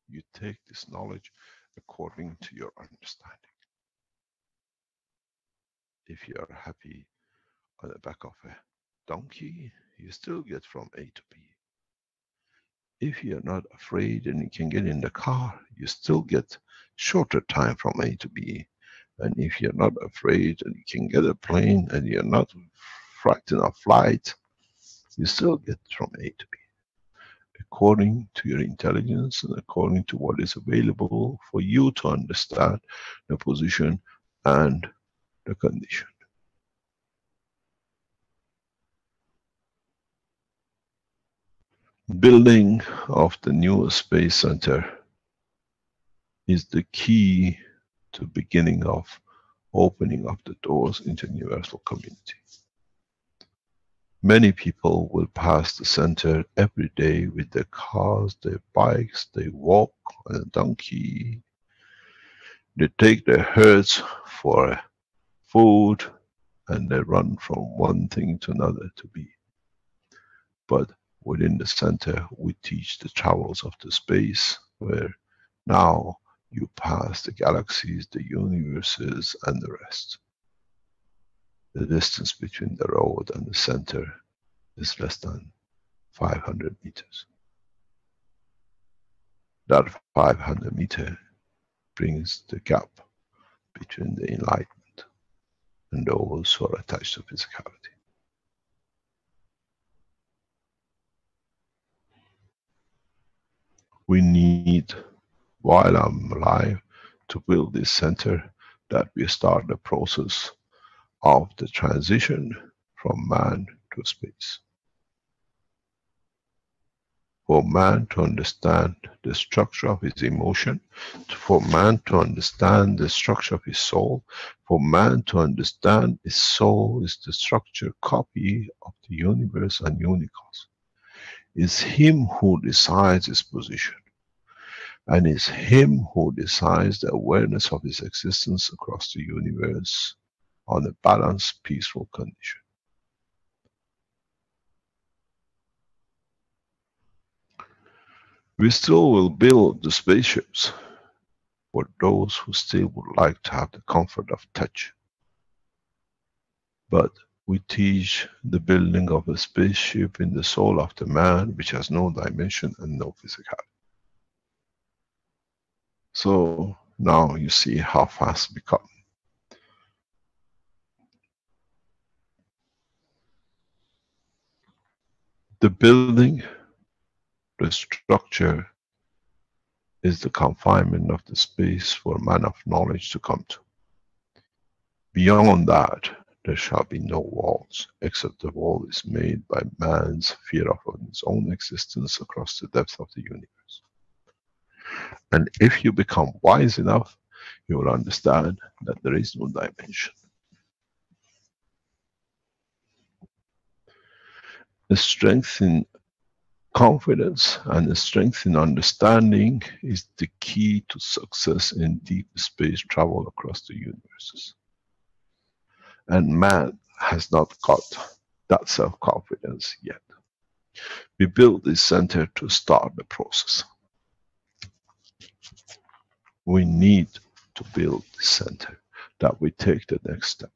you take this knowledge according to your understanding. If you are happy on the back of a donkey, you still get from A to B. If you're not afraid and you can get in the car, you still get shorter time from A to B. And if you're not afraid and you can get a plane and you're not frightened of flight, you still get from A to B. According to your intelligence and according to what is available for you to understand the position and the condition. Building of the new space center is the key to beginning of opening up the doors into universal community. Many people will pass the center every day with their cars, their bikes, they walk on a donkey, they take their herds for food, and they run from one thing to another to be. But within the center, we teach the travels of the space, where now you pass the galaxies, the universes, and the rest. The distance between the road and the center is less than 500 meters. That 500 meters brings the gap between the enlightenment and those who are attached to physicality. We need, while I'm alive, to build this center, that we start the process of the transition from man to space. For man to understand the structure of his emotion, for man to understand the structure of his soul, for man to understand his soul is the structure copy of the universe and unicos. It's him who decides his position. And it's him who decides the awareness of his existence across the universe on a balanced, peaceful condition. We still will build the spaceships for those who still would like to have the comfort of touch. But we teach the building of a spaceship in the soul of the man, which has no dimension and no physicality. So now you see how fast we come. The building, the structure, is the confinement of the space for a man of knowledge to come to. Beyond that, there shall be no walls, except the wall is made by man's fear of his own existence across the depth of the universe. And if you become wise enough, you will understand that there is no dimension. The strength in confidence and the strength in understanding is the key to success in deep space travel across the universes. And man has not got that self-confidence yet. We built this center to start the process. We need to build this center, that we take the next step.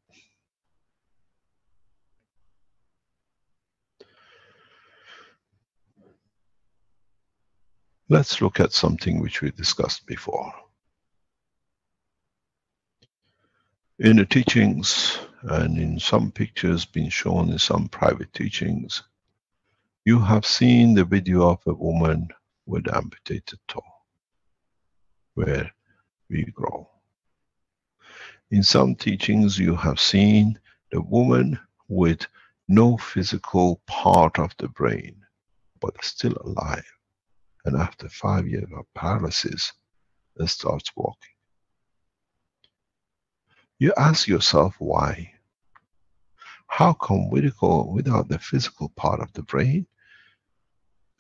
Let's look at something which we discussed before. In the teachings and in some pictures being shown in some private teachings, you have seen the video of a woman with amputated toe, where we grow. In some teachings you have seen the woman with no physical part of the brain, but still alive. and after 5 years of paralysis, it starts walking. You ask yourself why. How come without the physical part of the brain,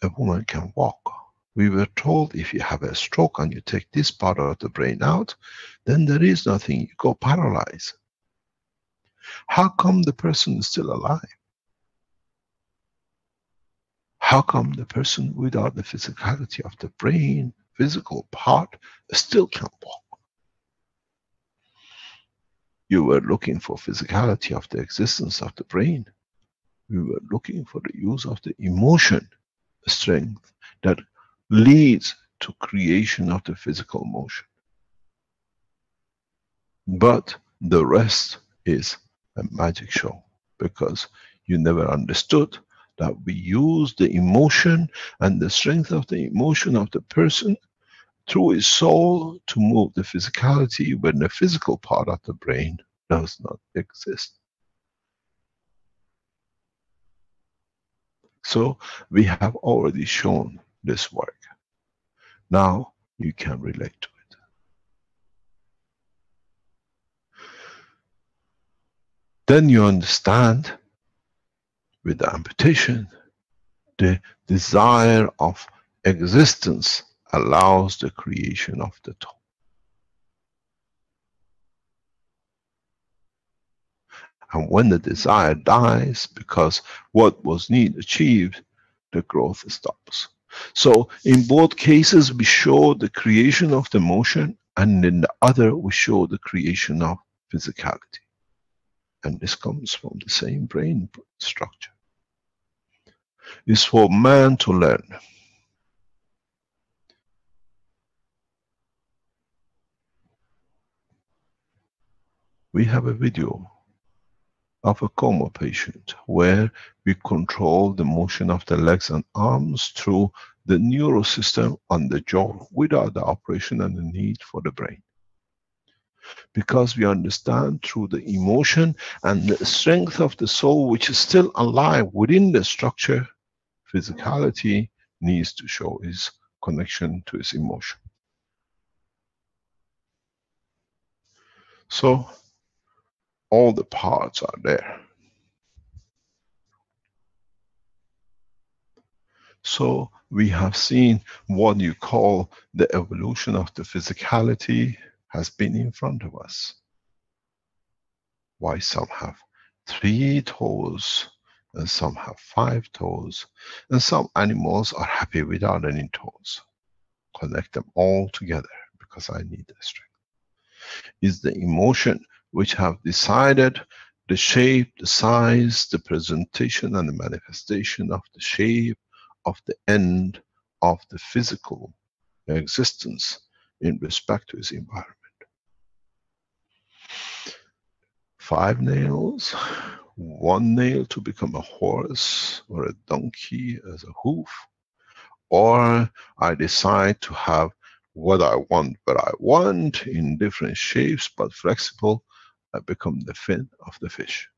a woman can walk? We were told if you have a stroke and you take this part of the brain out, then there is nothing, you go paralyzed. How come the person is still alive? How come the person without the physicality of the brain, physical part, still can walk? You were looking for physicality of the existence of the brain. We were looking for the use of the emotion, strength that leads to creation of the physical motion. But the rest is a magic show, because you never understood that we use the emotion and the strength of the emotion of the person through his soul to move the physicality when the physical part of the brain does not exist. So we have already shown this work. Now you can relate to it. Then you understand with the amputation, the desire of existence allows the creation of the toe. And when the desire dies, because what was achieved, the growth stops. So in both cases we show the creation of the motion, and in the other we show the creation of physicality. And this comes from the same brain structure. It's for man to learn. We have a video of a coma patient where we control the motion of the legs and arms through the neural system on the jaw without the operation and the need for the brain. Because we understand through the emotion and the strength of the soul, which is still alive within the structure, physicality needs to show its connection to its emotion. So all the parts are there. So we have seen what you call the evolution of the physicality has been in front of us. Why some have 3 toes and some have 5 toes, and some animals are happy without any toes. Connect them all together because I need the strength. Is the emotion which have decided the shape, the size, the presentation and the manifestation of the shape of the end of the physical existence in respect to its environment. 5 nails, 1 nail to become a horse or a donkey as a hoof, or I decide to have what I want, but I want in different shapes but flexible, I become the fin of the fish.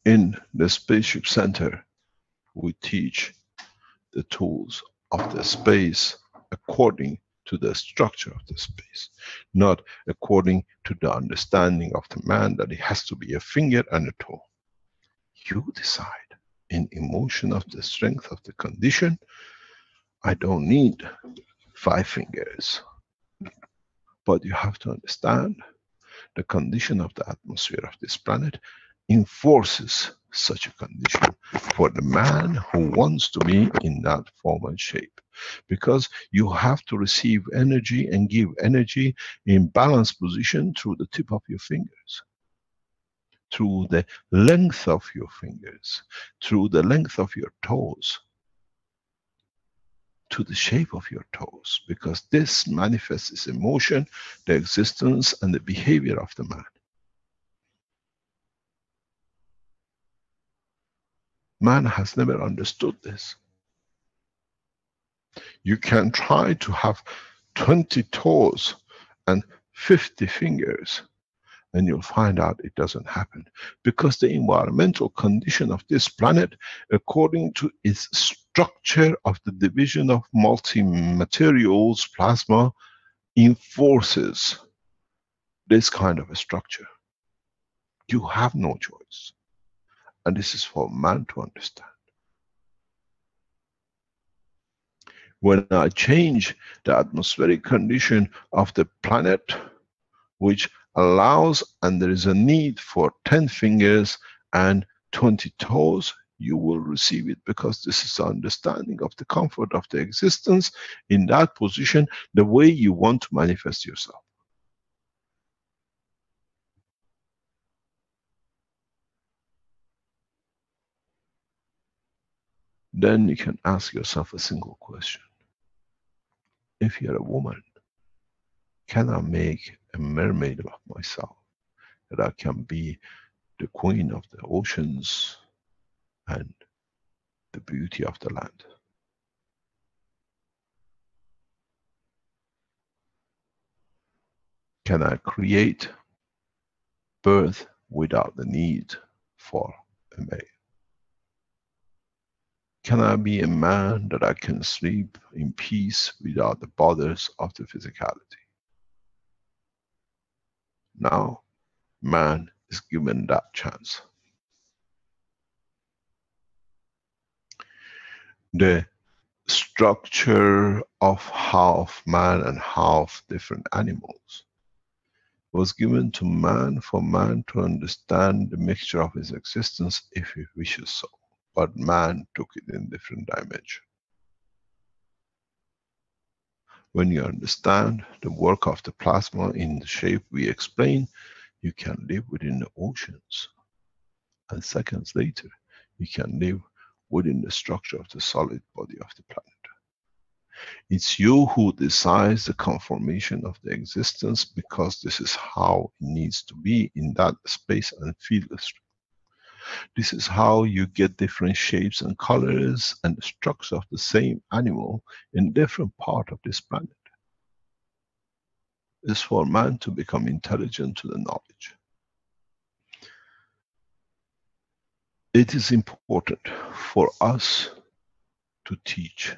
In the Spaceship Center, we teach the tools of the space according to the structure of the space, not according to the understanding of the man that it has to be a finger and a toe. You decide in emotion of the strength of the condition, I don't need 5 fingers. But you have to understand the condition of the atmosphere of this planet enforces such a condition for the man who wants to be in that form and shape. Because you have to receive energy and give energy in balanced position through the tip of your fingers, through the length of your fingers, through the length of your toes, to the shape of your toes, because this manifests its emotion, the existence and the behavior of the man. Man has never understood this. You can try to have 20 toes and 50 fingers, and you'll find out it doesn't happen. Because the environmental condition of this planet, according to its structure of the division of multi-materials, plasma, enforces this kind of a structure. You have no choice. And this is for man to understand. When I change the atmospheric condition of the planet, which allows, and there is a need for 10 fingers and 20 toes, you will receive it, because this is the understanding of the comfort of the existence in that position, the way you want to manifest yourself. Then you can ask yourself a single question. If you're a woman, can I make a mermaid of myself, that I can be the queen of the oceans and the beauty of the land? Can I create birth without the need for a male? Can I be a man that I can sleep in peace without the bothers of the physicality? Now, man is given that chance. The structure of half man and half different animals was given to man for man to understand the mixture of his existence if he wishes so. But man took it in different dimension. When you understand the work of the plasma in the shape we explain, you can live within the oceans. And seconds later, you can live within the structure of the solid body of the planet. It's you who decides the conformation of the existence, because this is how it needs to be in that space and field. This is how you get different shapes and colors and structure of the same animal in different part of this planet. It's for man to become intelligent to the knowledge. It is important for us to teach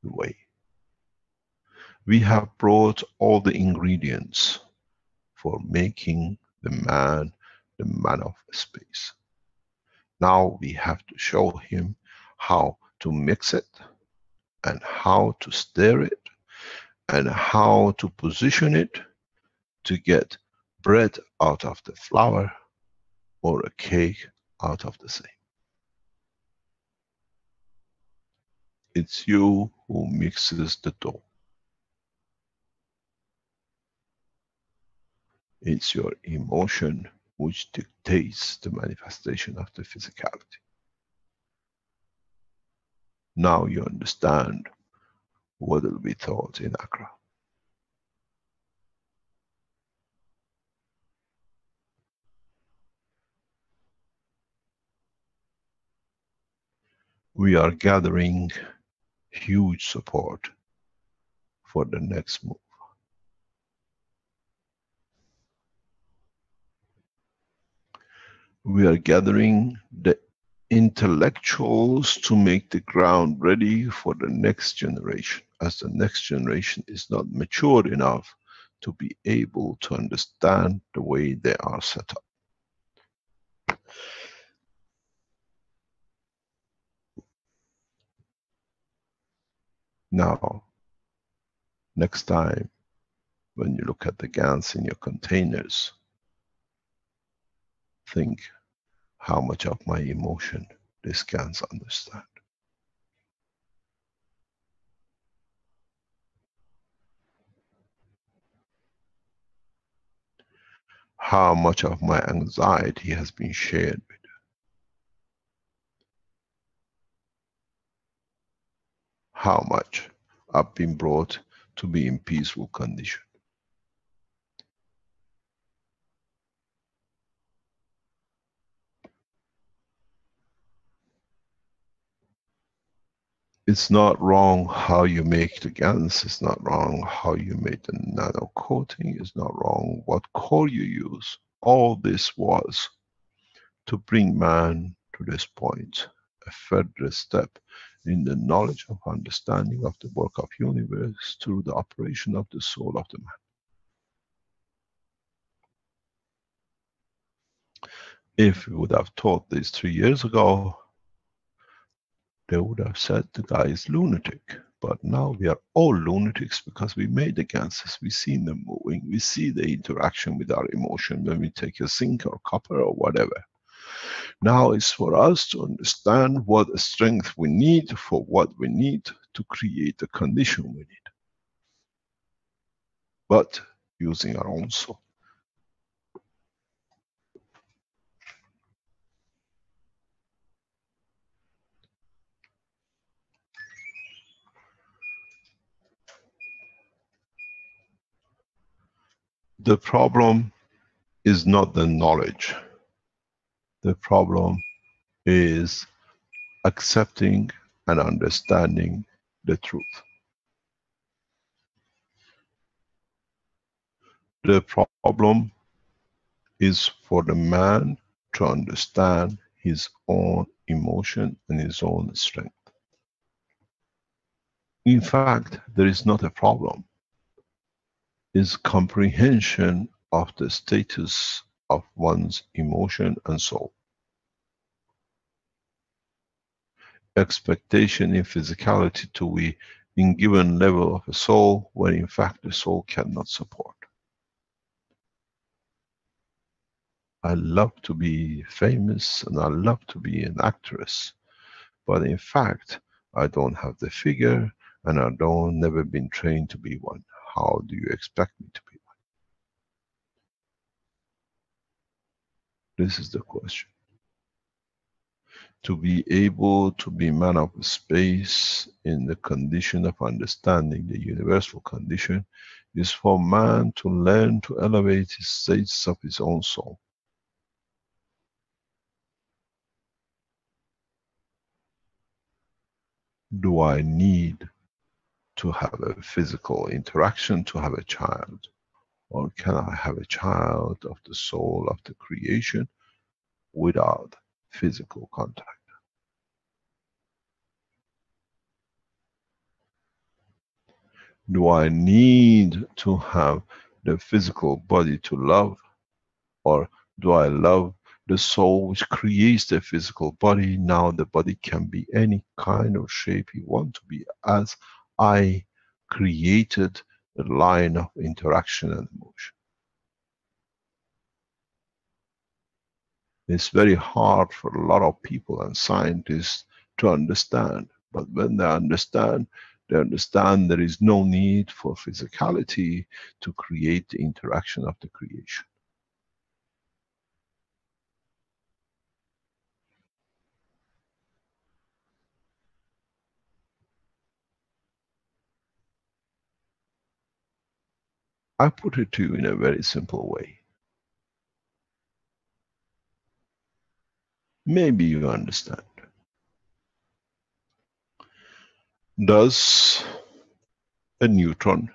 the way. We have brought all the ingredients for making the man of space. Now we have to show him how to mix it, and how to stir it, and how to position it to get bread out of the flour, or a cake out of the same. It's you who mixes the dough. It's your emotion which dictates the manifestation of the physicality. Now you understand what will be taught in Accra. We are gathering huge support for the next move. We are gathering the intellectuals to make the ground ready for the next generation, as the next generation is not mature enough to be able to understand the way they are set up. Now, next time when you look at the GANs in your containers, think how much of my emotion these GANs understand. How much of my anxiety has been shared with. How much I've been brought to be in peaceful condition. It's not wrong how you make the GANs, it's not wrong how you made the nano coating, it's not wrong what core you use. All this was to bring man to this point, a further step in the knowledge of understanding of the work of universe through the operation of the soul of the man. If we would have taught this 3 years ago, they would have said the guy is lunatic. But now we are all lunatics because we made the ganses, we see them moving, we see the interaction with our emotion when we take a zinc or copper or whatever. Now it's for us to understand what strength we need for what we need to create the condition we need. But using our own soul. The problem is not the knowledge. The problem is accepting and understanding the truth. The problem is for the man to understand his own emotion and his own strength. In fact, there is not a problem. It's comprehension of the status of one's emotion and soul. Expectation in physicality to be in given level of a soul, when in fact the soul cannot support. I love to be famous and I love to be an actress, but in fact I don't have the figure and I don't never been trained to be one. How do you expect me to be one? This is the question. To be able to be man of space in the condition of understanding the universal condition is for man to learn to elevate his states of his own soul. Do I need to have a physical interaction to have a child? Or can I have a child of the soul of the creation without physical contact? Do I need to have the physical body to love? Or do I love the soul which creates the physical body? Now the body can be any kind of shape you want to be, as I created the line of interaction and emotion. It's very hard for a lot of people and scientists to understand, but when they understand there is no need for physicality to create the interaction of the creation. I put it to you in a very simple way. Maybe you understand. Does a neutron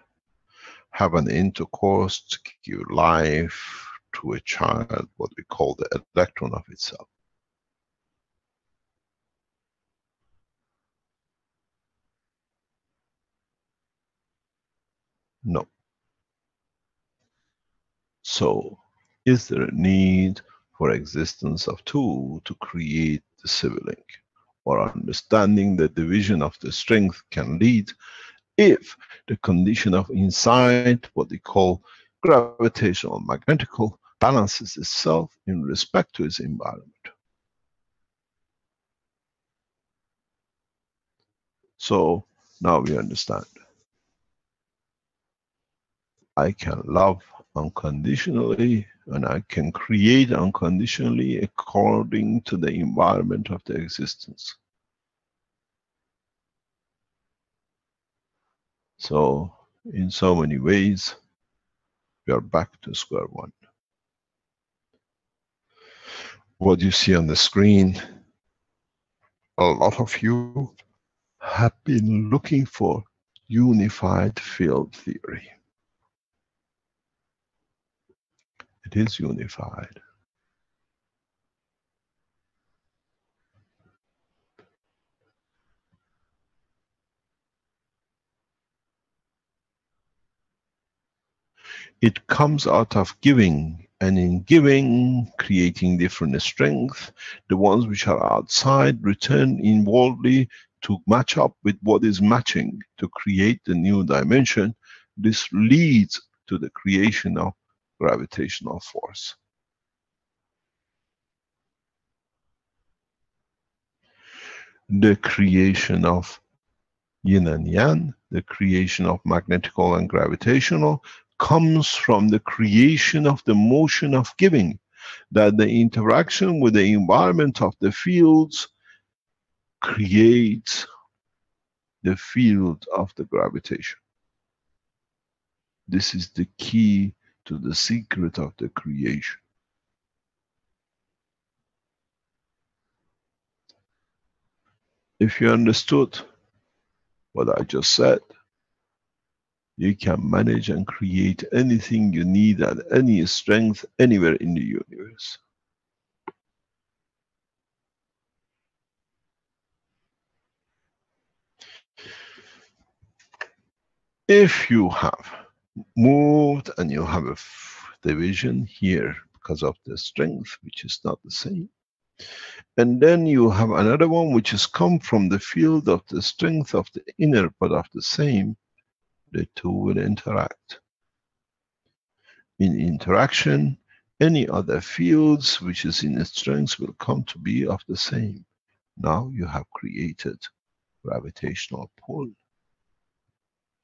have an intercourse to give life to a child, what we call the electron of itself? No. So, is there a need for existence of two to create the Civilink? Or understanding the division of the strength can lead, if the condition of inside, what they call gravitational magnetical, balances itself in respect to its environment. So now we understand. I can love unconditionally and I can create unconditionally according to the environment of the existence. So in so many ways, we are back to square one. What you see on the screen, a lot of you have been looking for unified field theory. It is unified. It comes out of giving, and in giving, creating different strength, the ones which are outside return inwardly to match up with what is matching to create the new dimension. This leads to the creation of gravitational force. The creation of yin and yang, the creation of magnetical and gravitational, comes from the creation of the motion of giving, that the interaction with the environment of the fields creates the field of the gravitation. This is the key to the secret of the creation. If you understood what I just said, you can manage and create anything you need at any strength anywhere in the universe. If you have moved and you have a division here because of the strength, which is not the same, and then you have another one which has come from the field of the strength of the inner but of the same, the two will interact. In interaction, any other fields which is in strength will come to be of the same. Now you have created gravitational pull,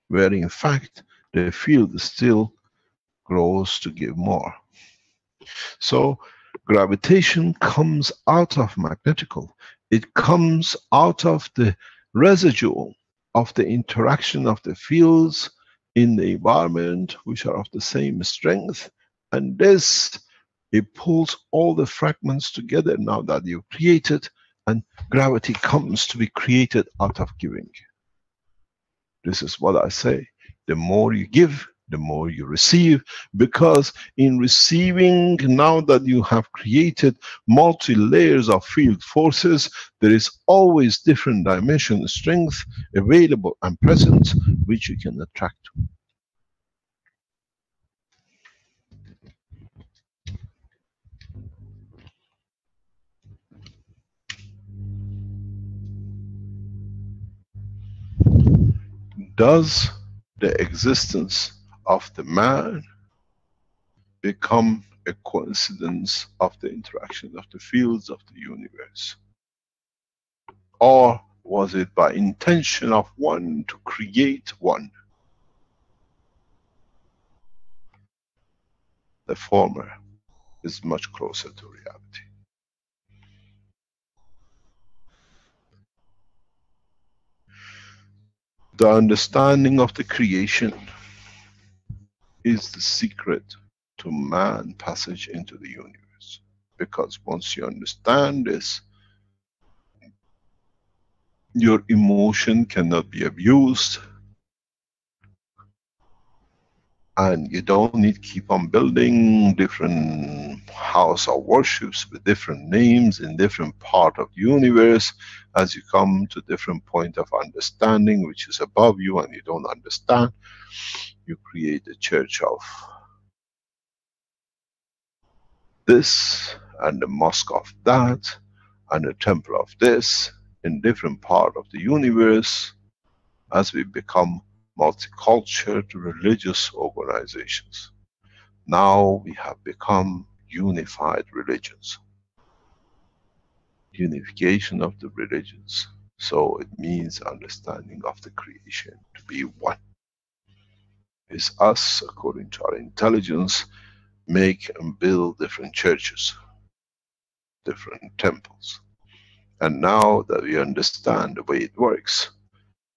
where in fact the field still grows to give more. So gravitation comes out of magnetical. It comes out of the residue of the interaction of the fields in the environment which are of the same strength, and this, it pulls all the fragments together now that you've created, and gravity comes to be created out of giving. This is what I say, the more you give, the more you receive, because in receiving, now that you have created multi-layers of field forces, there is always different dimension strength available and present which you can attract to. Does the existence of the man become a coincidence of the interaction of the fields of the universe? Or was it by intention of one to create one? The former is much closer to reality. The understanding of the creation is the secret to man's passage into the universe. Because once you understand this, your emotion cannot be abused, and you don't need to keep on building different house of worships with different names in different part of the universe. As you come to different point of understanding which is above you and you don't understand, you create a church of this and the mosque of that and a temple of this in different part of the universe, as we become multicultural religious organizations. Now we have become unified religions. Unification of the religions. So it means understanding of the creation to be one. It's us, according to our intelligence, make and build different churches, different temples. And now that we understand the way it works,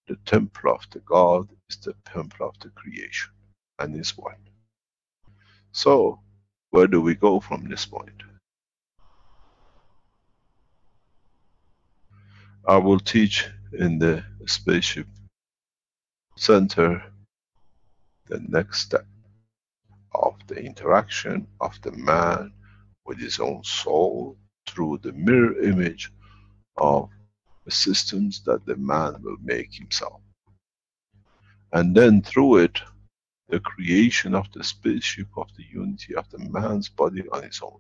the temple of the God is the temple of the creation, and is one. So, where do we go from this point? I will teach in the spaceship center, the next step of the interaction of the man with his own soul through the mirror image of the systems that the man will make himself. And then through it, the creation of the spaceship of the unity of the man's body on its own.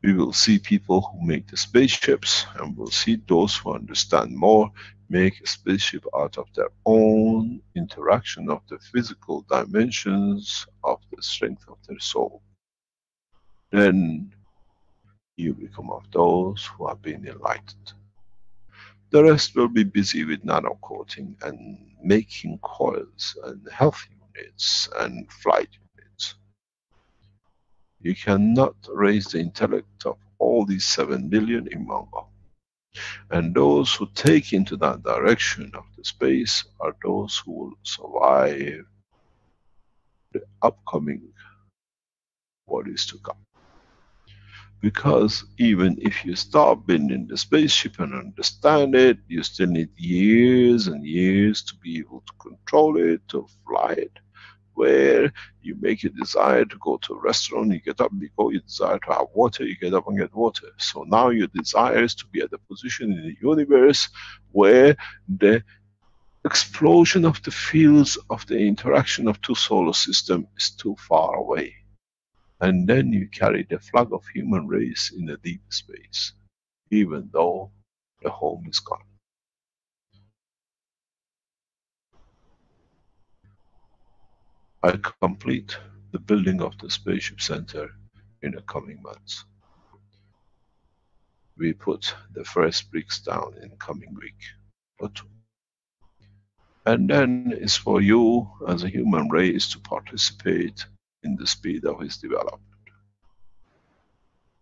We will see people who make the spaceships, and we'll see those who understand more make a spaceship out of their own interaction of the physical dimensions of the strength of their soul. Then you become of those who have been enlightened. The rest will be busy with nano coating and making coils and health units and flight units. You cannot raise the intellect of all these 7 billion in one go. And those who take into that direction of the space are those who will survive the upcoming what is to come. Because even if you start building the spaceship and understand it, you still need years and years to be able to control it, to fly it. Where you make a desire to go to a restaurant, you get up, you desire to have water, you get up and get water. So now your desire is to be at the position in the universe where the explosion of the fields of the interaction of two solar systems is too far away. And then you carry the flag of human race in a deep space, even though the home is gone. I complete the building of the spaceship center in the coming months. We put the first bricks down in the coming week or two. And then it's for you as a human race to participate in the speed of its development.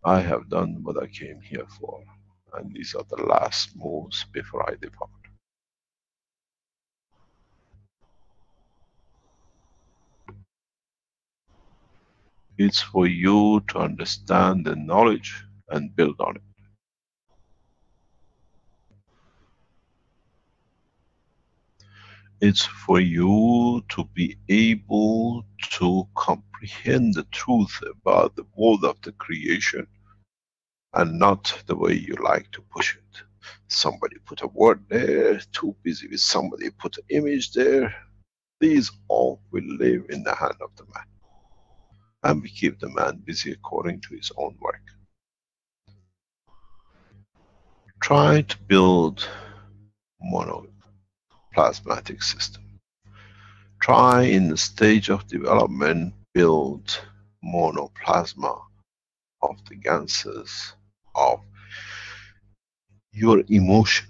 I have done what I came here for, and these are the last moves before I depart. It's for you to understand the knowledge and build on it. It's for you to be able to comprehend the truth about the world of the creation, and not the way you like to push it. Somebody put a word there, too busy with somebody put an image there. These all will live in the hand of the man. And we keep the man busy according to his own work. Try to build monoplasmatic system. Try in the stage of development build monoplasma of the ganses of your emotion.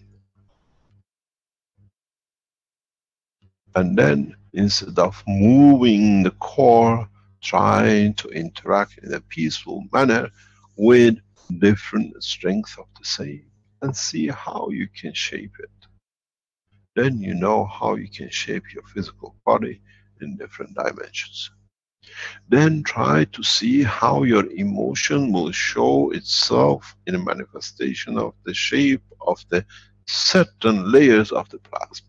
And then instead of moving the core, trying to interact in a peaceful manner with different strengths of the same, and see how you can shape it. Then you know how you can shape your physical body in different dimensions. Then try to see how your emotion will show itself in a manifestation of the shape of the certain layers of the plasma.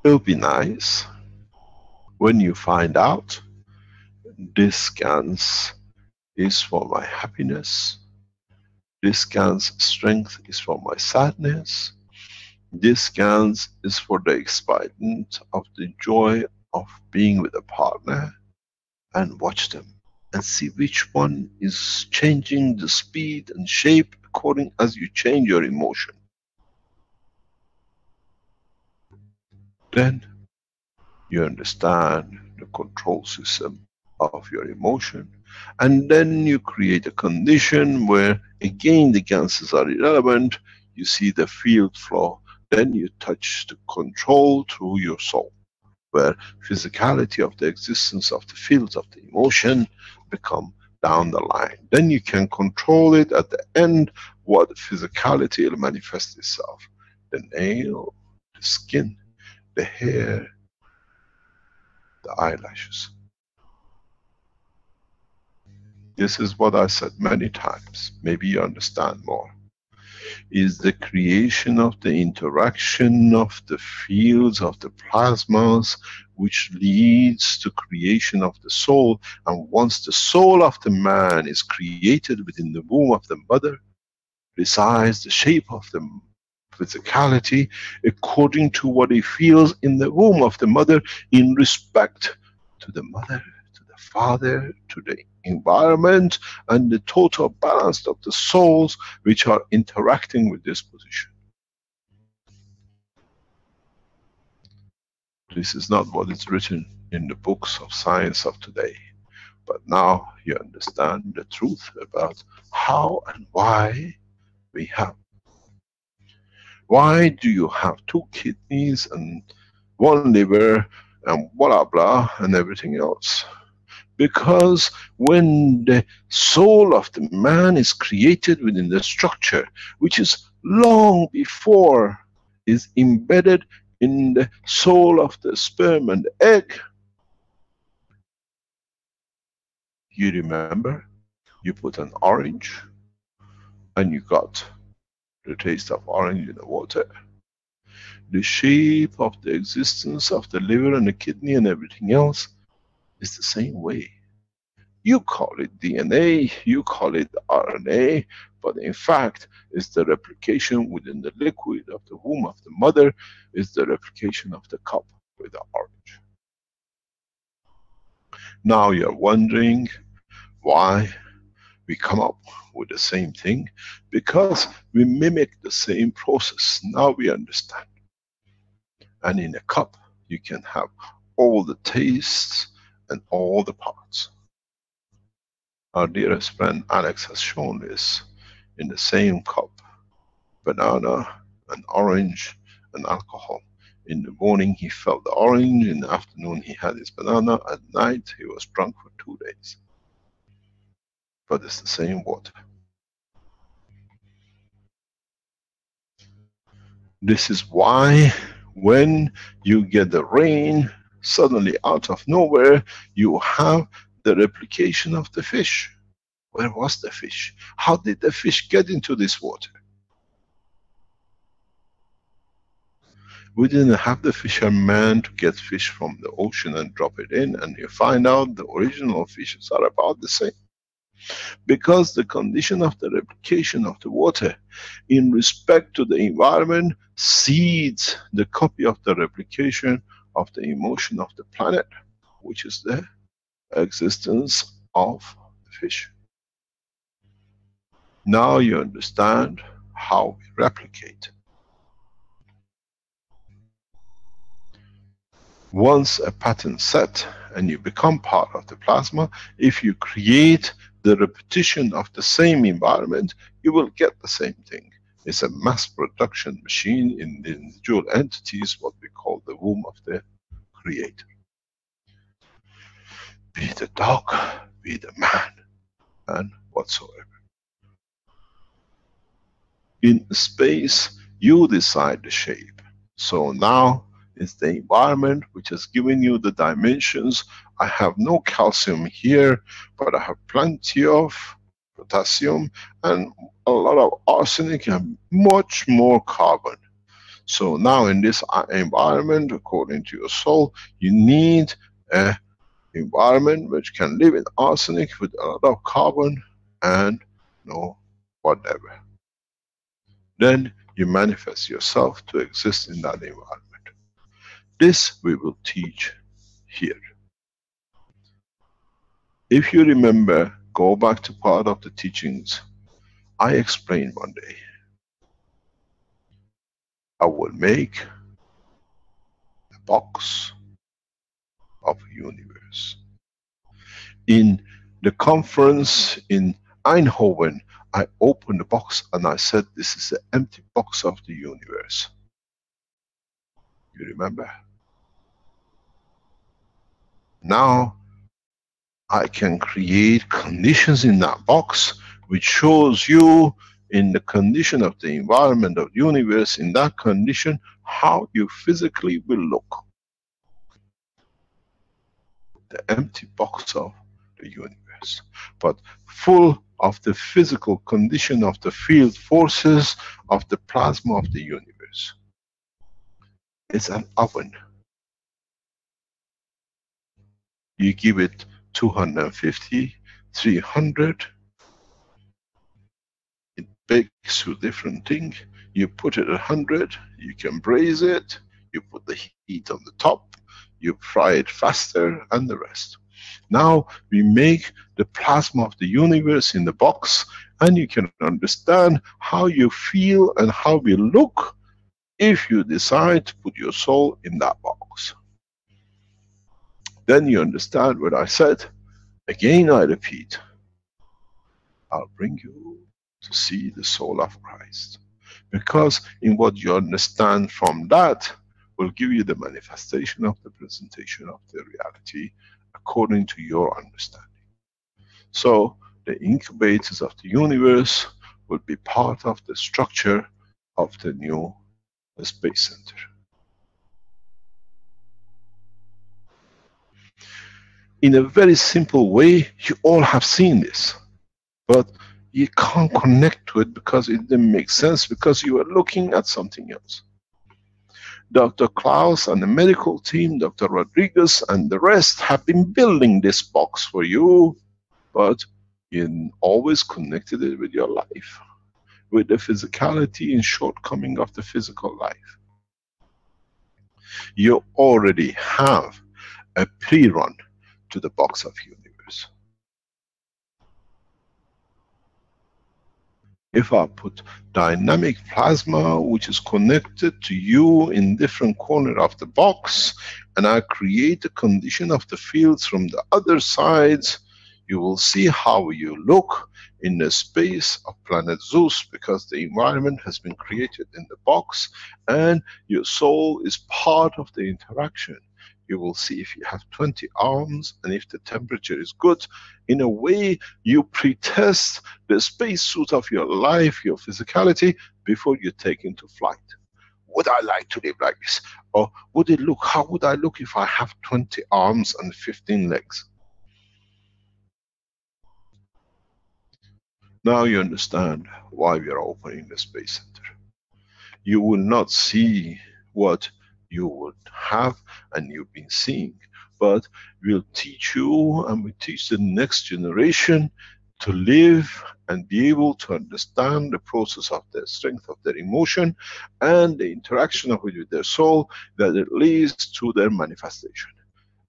It'll be nice when you find out this GANS is for my happiness, this GANS strength is for my sadness, this GANS is for the excitement of the joy of being with a partner, and watch them and see which one is changing the speed and shape according as you change your emotion. Then you understand the control system of your emotion, and then you create a condition where again the ganses are irrelevant. You see the field flow, then you touch the control through your soul, where physicality of the existence of the fields of the emotion become down the line. Then you can control it at the end, what physicality will manifest itself. The nail, the skin, the hair, the eyelashes. this is what I said many times, maybe you understand more, is the creation of the interaction of the fields of the plasmas, which leads to creation of the soul. And once the soul of the man is created within the womb of the mother, resides the shape of the physicality according to what he feels in the womb of the mother, in respect to the mother, to the father, to the environment, and the total balance of the souls which are interacting with this position. This is not what is written in the books of science of today, but now you understand the truth about how and why we have. Why do you have 2 kidneys and 1 liver and blah blah and everything else? Because when the soul of the man is created within the structure, which is long before is embedded in the soul of the sperm and the egg, you remember, you put an orange and you got the taste of orange in the water. The shape of the existence of the liver and the kidney and everything else is the same way. You call it DNA, you call it RNA, but in fact, it's the replication within the liquid of the womb of the mother, is the replication of the cup with the orange. Now you're wondering why we come up with the same thing, because we mimic the same process. Now we understand. And in a cup, you can have all the tastes and all the parts. Our dearest friend Alex has shown this in the same cup, banana and orange and alcohol. In the morning he felt the orange, in the afternoon he had his banana, at night he was drunk for 2 days. But it's the same water. This is why when you get the rain, suddenly out of nowhere, you have the replication of the fish. Where was the fish? How did the fish get into this water? We didn't have the fisherman to get fish from the ocean and drop it in, and you find out the original fishes are about the same. Because the condition of the replication of the water in respect to the environment seeds the copy of the replication of the emotion of the planet, which is the existence of the fish. Now you understand how we replicate. Once a pattern set and you become part of the plasma, if you create the repetition of the same environment, you will get the same thing. It's a mass production machine in the individual entities, what we call the womb of the creator. Be the dog, be the man, and whatsoever. In space, you decide the shape. So now it's the environment which has given you the dimensions. I have no calcium here, but I have plenty of potassium and a lot of arsenic and much more carbon. So now in this environment, according to your soul, you need an environment which can live in arsenic with a lot of carbon and no whatever. Then you manifest yourself to exist in that environment. This we will teach here. If you remember, go back to part of the teachings. I explained one day, I will make a box of universe. In the conference in Eindhoven, I opened the box and I said, this is the empty box of the universe. You remember? Now I can create conditions in that box which shows you in the condition of the environment of the universe, in that condition, how you physically will look. The empty box of the a universe, but full of the physical condition of the field forces of the plasma of the universe. It's an oven. You give it 250, 300, it bakes to different thing. You put it at 100, you can braise it, you put the heat on the top, you fry it faster, and the rest. Now we make the plasma of the universe in the box, and you can understand how you feel and how we look if you decide to put your soul in that box. Then you understand what I said. Again I repeat, I'll bring you to see the soul of Christ. Because in what you understand from that will give you the manifestation of the presentation of the reality according to your understanding. So the incubators of the universe will be part of the structure of the new space center. In a very simple way, you all have seen this, but you can't connect to it because it didn't make sense, because you were looking at something else. Dr. Klaus and the medical team, Dr. Rodriguez and the rest have been building this box for you, but you always connected it with your life, with the physicality and shortcoming of the physical life. You already have a pre-run to the box of universe. If I put dynamic plasma, which is connected to you in different corner of the box, and I create a condition of the fields from the other sides, you will see how you look in the space of planet Zeus, because the environment has been created in the box, and your soul is part of the interaction. You will see if you have 20 arms, and if the temperature is good, in a way you pre-test the space suit of your life, your physicality, before you take into flight. Would I like to live like this? Or would it look, how would I look if I have 20 arms and 15 legs? Now you understand why we are opening the space center. You will not see what you would have and you've been seeing, but we'll teach you, and we teach the next generation to live and be able to understand the process of the strength of their emotion and the interaction of it with their soul, that it leads to their manifestation.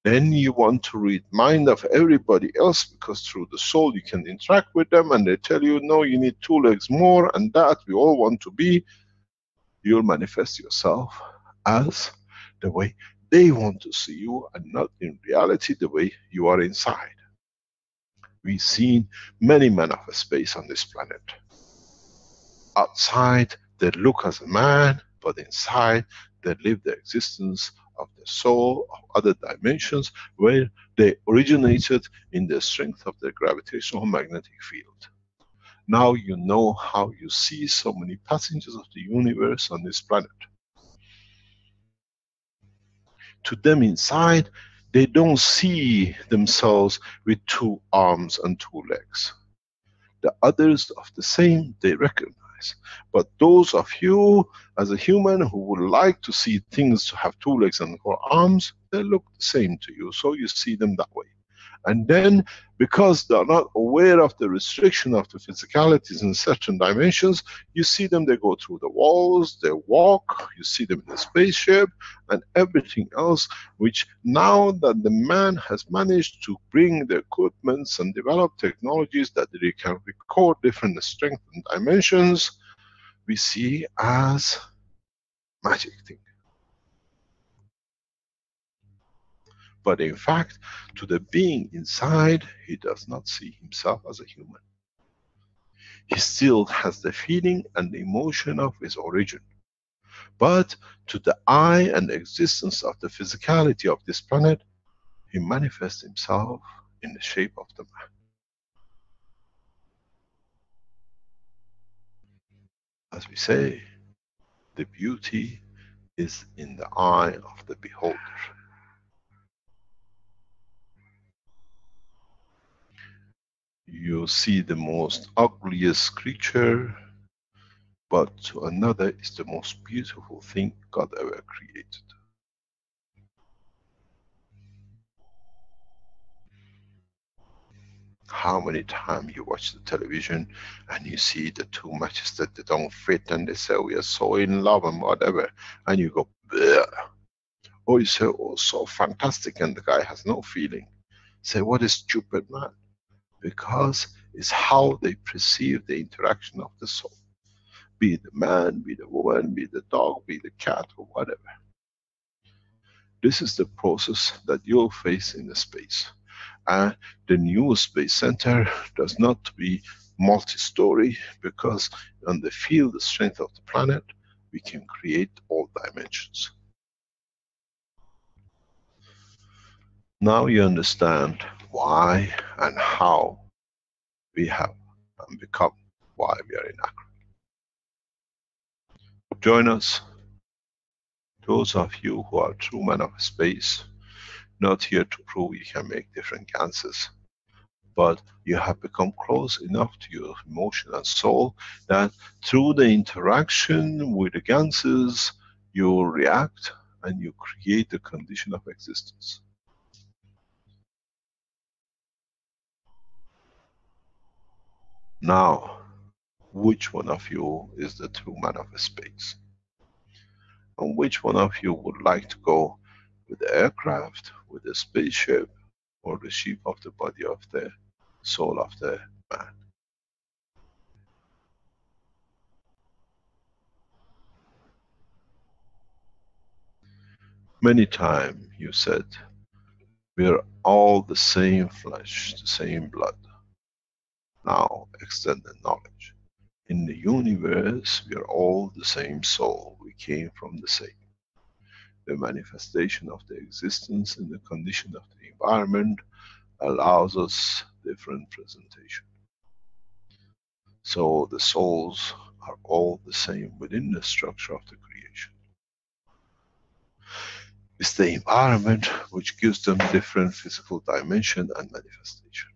Then you want to read mind of everybody else, because through the soul you can interact with them, and they tell you, no, you need 2 legs more, and that we all want to be. You'll manifest yourself as the way they want to see you, and not in reality the way you are inside. We've seen many men of space on this planet. Outside they look as a man, but inside they live the existence of the soul of other dimensions, where they originated in the strength of their gravitational magnetic field. Now you know how you see so many passengers of the universe on this planet. To them inside, they don't see themselves with 2 arms and 2 legs. The others of the same, they recognize. But those of you, as a human, who would like to see things to have 2 legs and 4 arms, they look the same to you, so you see them that way. And then, because they're not aware of the restriction of the physicalities in certain dimensions, you see them, they go through the walls, they walk, you see them in a spaceship, and everything else, which now that the man has managed to bring the equipments and develop technologies that they can record different strengths and dimensions, we see as magic thing. But in fact, to the being inside, he does not see himself as a human. He still has the feeling and the emotion of his origin. But to the I and the existence of the physicality of this planet, he manifests himself in the shape of the man. As we say, the beauty is in the eye of the beholder. You see the most ugliest creature, but to another is the most beautiful thing God ever created. How many times you watch the television and you see the two matches that they don't fit and they say we are so in love and whatever, and you go, bleh. Or you say, oh, so fantastic, and the guy has no feeling. Say, what a stupid man. Because it's how they perceive the interaction of the soul. Be it the man, be the woman, be the dog, be the cat, or whatever. This is the process that you'll face in the space. And the new space center does not be multi-story, because on the field strength of the planet, we can create all dimensions. Now you understand why and how we have become why we are in Accra. Join us, those of you who are true men of space, not here to prove you can make different ganses, but you have become close enough to your emotion and soul that through the interaction with the ganses, you react and you create the condition of existence. Now, which one of you is the true man of space? And which one of you would like to go with the aircraft, with the spaceship, or the ship of the body of the soul of the man? Many times you said, we are all the same flesh, the same blood. Now extend the knowledge. In the universe, we are all the same soul. We came from the same. The manifestation of the existence and the condition of the environment allows us different presentation. So the souls are all the same within the structure of the creation. It's the environment which gives them different physical dimension and manifestation.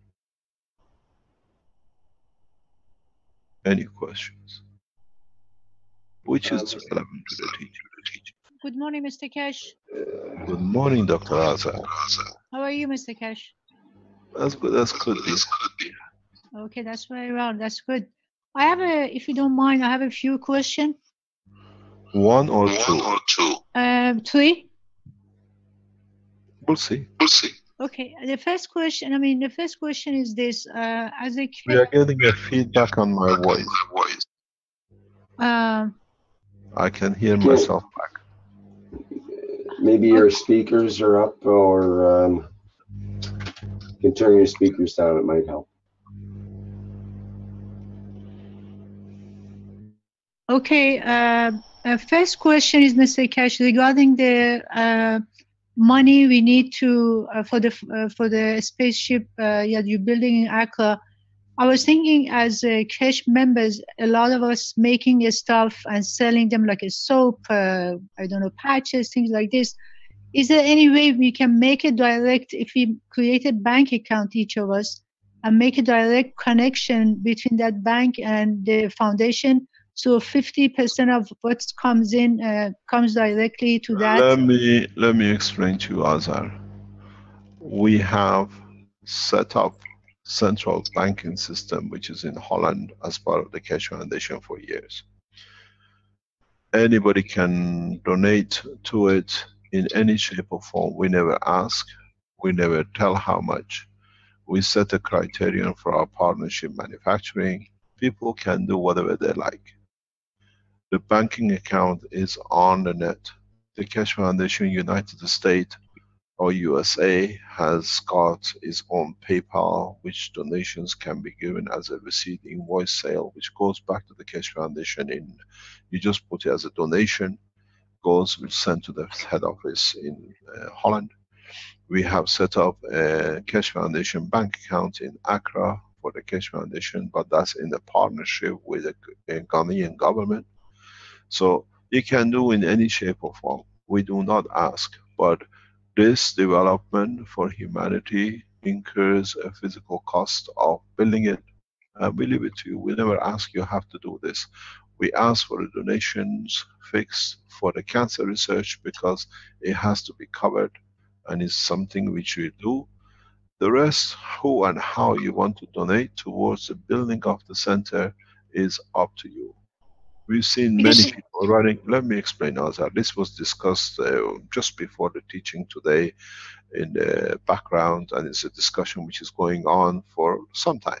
Any questions? Which is relevant to the teaching? Good morning, Mr. Keshe. Good morning, Dr. Azar. How are you, Mr. Keshe? As good as could be. Okay, that's very well. That's good. I have if you don't mind, I have a few questions. One or two? Three. We'll see. Okay, the first question, the first question is this, as a... We are getting a feedback on my voice. I can hear myself back. Maybe your speakers are up, or you can turn your speakers down, it might help. Okay, first question is, Mr. Keshe, regarding the money we need to for the spaceship that you're building in Accra. I was thinking, as Keshe members, a lot of us making stuff and selling them like a soap, I don't know, patches, things like this. Is there any way we can make a direct, if we create a bank account, each of us, and make a direct connection between that bank and the foundation? So 50% of what comes in comes directly to that. Let me explain to you, Azar. We have set up central banking system which is in Holland as part of the Keshe Foundation for years. Anybody can donate to it in any shape or form. We never ask, we never tell how much. We set a criterion for our partnership manufacturing. People can do whatever they like. The banking account is on the net. The Keshe Foundation United States or USA has got its own PayPal, which donations can be given as a receipt invoice sale, which goes back to the Keshe Foundation. You just put it as a donation, goes, which sent to the head office in Holland. We have set up a Keshe Foundation bank account in Accra for the Keshe Foundation, but that's in a partnership with the Ghanaian government. So you can do in any shape or form. We do not ask, but this development for humanity incurs a physical cost of building it, we leave it to you. We never ask you have to do this. We ask for the donations fixed for the cancer research because it has to be covered and it's something which we do. The rest, who and how you want to donate towards the building of the center is up to you. We've seen many people running. Let me explain, Azar. This was discussed just before the teaching today in the background, and it's a discussion which is going on for some time.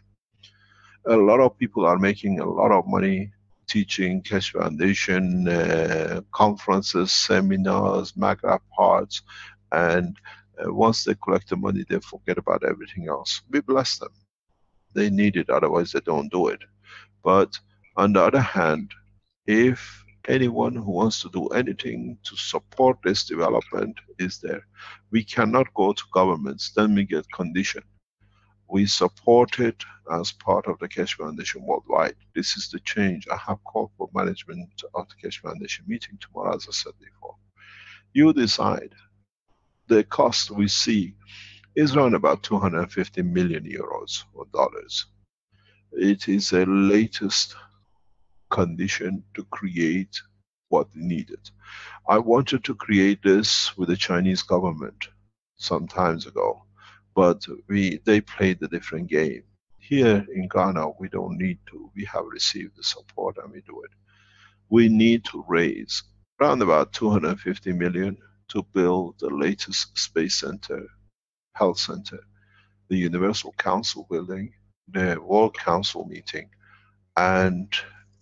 A lot of people are making a lot of money teaching Keshe Foundation, conferences, seminars, Maghreb parts, and once they collect the money, they forget about everything else. We bless them. They need it, otherwise they don't do it. But on the other hand, if anyone who wants to do anything to support this development is there, we cannot go to governments, then we get conditioned. We support it as part of the Keshe Foundation worldwide. This is the change. I have called for management of the Keshe Foundation meeting tomorrow, as I said before. You decide. The cost we see is around about 250 million euros or dollars. It is a latest condition to create what needed. I wanted to create this with the Chinese government some times ago, but they played a different game. Here in Ghana, we don't need to. We have received the support and we do it. We need to raise around about 250 million to build the latest space center, health center, the Universal Council building, the World Council meeting, and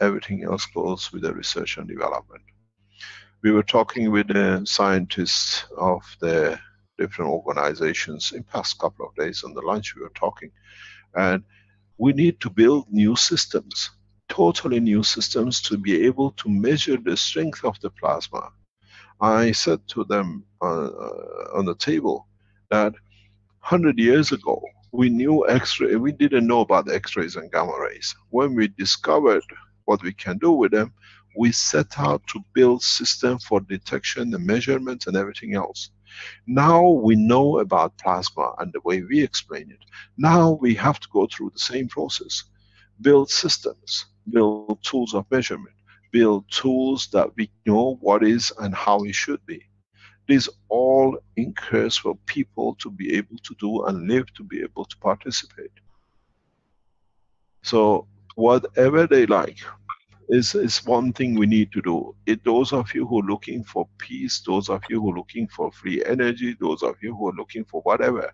everything else goes with the research and development. We were talking with the scientists of the different organizations in past couple of days on the lunch we were talking, and we need to build new systems, totally new systems, to be able to measure the strength of the plasma. I said to them on the table that 100 years ago we knew X-ray, we didn't know about X-rays and gamma rays. When we discovered what we can do with them, we set out to build system for detection and measurement and everything else. Now we know about plasma and the way we explain it. Now we have to go through the same process. Build systems, build tools of measurement, build tools that we know what is and how it should be. This all incurs for people to be able to do and live to be able to participate. So whatever they like is one thing we need to do. Those of you who are looking for peace, those of you who are looking for free energy, those of you who are looking for whatever,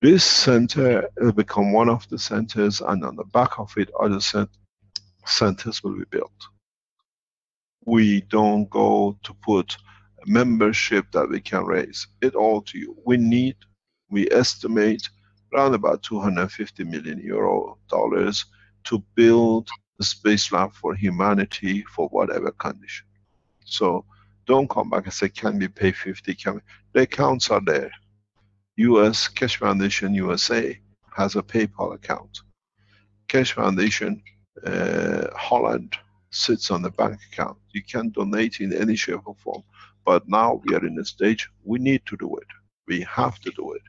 this center will become one of the centers, and on the back of it, other centers will be built. We don't go to put a membership that we can raise. It all to you. We estimate around about 250 million dollars to build the space lab for humanity for whatever condition. So don't come back and say, can we pay 50? The accounts are there. US Keshe Foundation USA has a PayPal account. Keshe Foundation Holland sits on the bank account. You can donate in any shape or form. But now we are in a stage, we need to do it. We have to do it.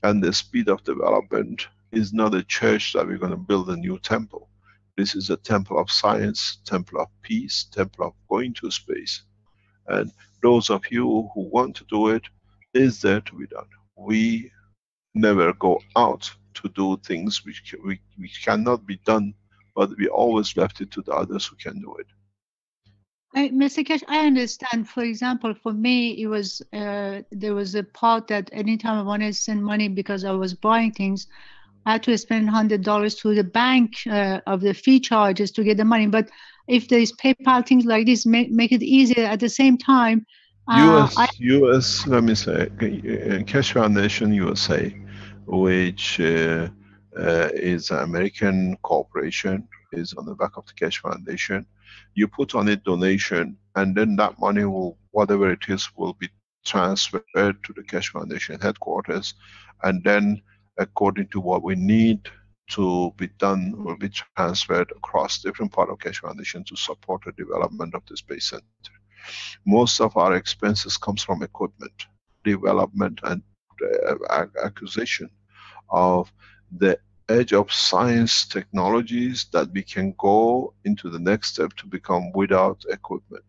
And the speed of development is not a church that we're going to build a new temple. This is a temple of science, temple of peace, temple of going to space. And those of you who want to do it, is there to be done. We never go out to do things which cannot be done, but we always left it to the others who can do it. Mr. Keshe, I understand. For example, for me, it was there was a part that anytime I wanted to send money because I was buying things, I had to spend $100 to the bank of the fee charges to get the money. But if there is PayPal, things like this, make it easier. At the same time, US, let me say, Keshe Foundation USA, which is an American corporation, is on the back of the Keshe Foundation. You put on it donation, and then that money will, whatever it is, will be transferred to the Keshe Foundation headquarters, and then according to what we need to be done, will be transferred across different parts of Keshe Foundation to support the development of the Space Center. Most of our expenses comes from equipment, development, and accusation of the edge of science technologies that we can go into the next step to become without equipment.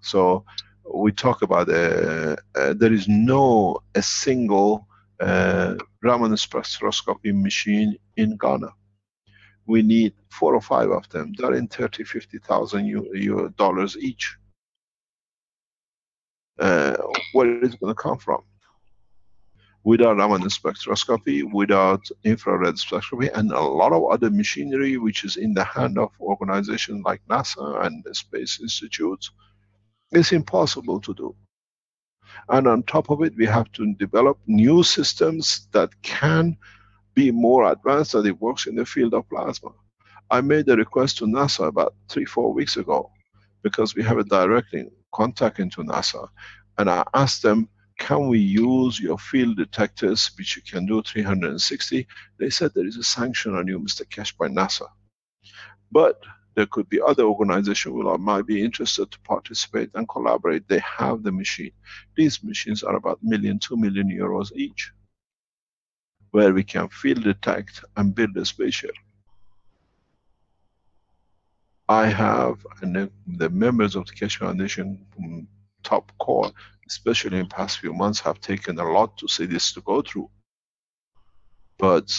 So we talk about there is no a single Raman spectroscopy machine in Ghana. We need 4 or 5 of them. They're in $30,000-50,000 each. Where is it going to come from? Without Raman spectroscopy, without infrared spectroscopy, and a lot of other machinery which is in the hand of organizations like NASA and the Space Institutes, it's impossible to do. And on top of it, we have to develop new systems that can be more advanced, that it works in the field of plasma. I made a request to NASA about 3-4 weeks ago, because we have a direct contact into NASA, and I asked them, can we use your field detectors, which you can do 360? They said there is a sanction on you, Mr. Keshe, by NASA. But there could be other organizations who might be interested to participate and collaborate. They have the machine. These machines are about €1 million, €2 million each, where we can field detect and build a spaceship. I have, and the members of the Keshe Foundation from top core, especially in the past few months, have taken a lot to see this to go through. But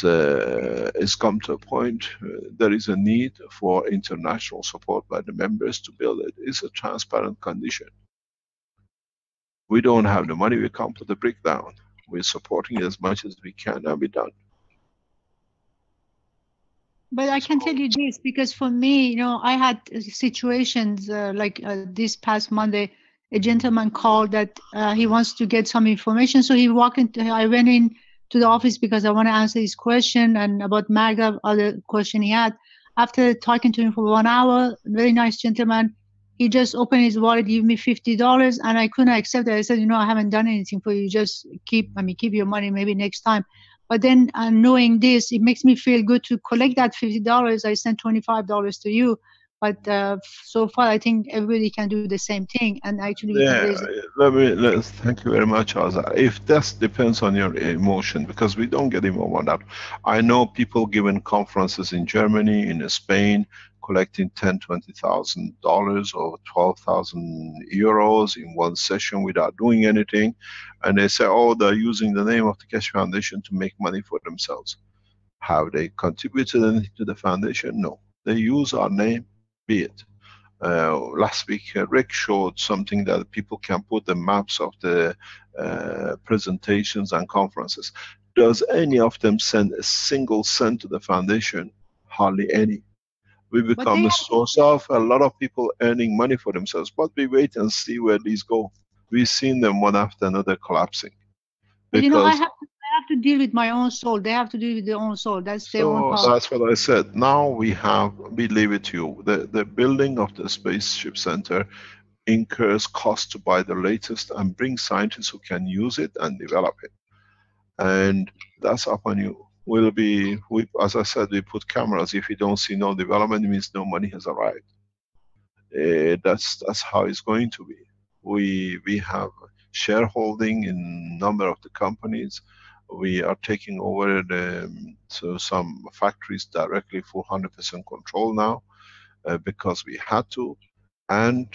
it's come to a point, there is a need for international support by the members to build it. It's a transparent condition. We don't have the money, we can't put the brick down. We're supporting it as much as we can, and we're done. But I can tell you this, because for me, you know, I had situations like this past Monday, a gentleman called that he wants to get some information. So he walked into, I went in to the office because I want to answer his question and about Maglev, other question he had. After talking to him for 1 hour, very nice gentleman, he just opened his wallet, gave me $50, and I couldn't accept it. I said, you know, I haven't done anything for you. Just keep your money, maybe next time. But then knowing this, it makes me feel good to collect that $50. I sent $25 to you. But so far, I think everybody can do the same thing. And actually, we can raise it. Thank you very much, Azar. If that depends on your emotion, because we don't get involved on that. I know people giving conferences in Germany, in Spain, collecting $10,000, $20,000 or €12,000 in one session without doing anything. And they say, oh, they're using the name of the Keshe Foundation to make money for themselves. Have they contributed anything to the foundation? No. They use our name, be it. Last week, Rick showed something that people can put the maps of the presentations and conferences. Does any of them send a single cent to the foundation? Hardly any. We become a source of a lot of people earning money for themselves, but we wait and see where these go. We've seen them one after another collapsing. But you know, I have to deal with my own soul. They have to deal with their own soul. That's their own problem. That's what I said. Now we leave it to you. The building of the Spaceship Center incurs cost to buy the latest and bring scientists who can use it and develop it. And that's up on you. As I said, we put cameras. If you don't see no development, it means no money has arrived. That's how it's going to be. We have shareholding in a number of the companies. We are taking over some factories directly for 100% control now, because we had to. And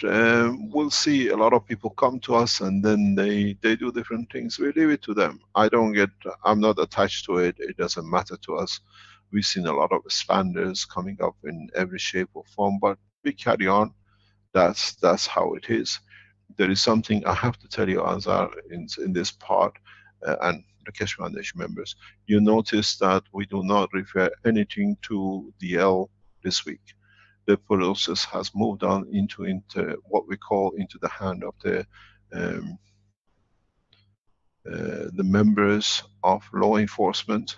we'll see a lot of people come to us and then they do different things. We leave it to them. I'm not attached to it. It doesn't matter to us. We've seen a lot of expanders coming up in every shape or form, but we carry on. That's how it is. There is something I have to tell you, Azar, in this part, and the Keshe Foundation members. You notice that we do not refer anything to DL this week. The process has moved on into what we call into the hand of the members of law enforcement.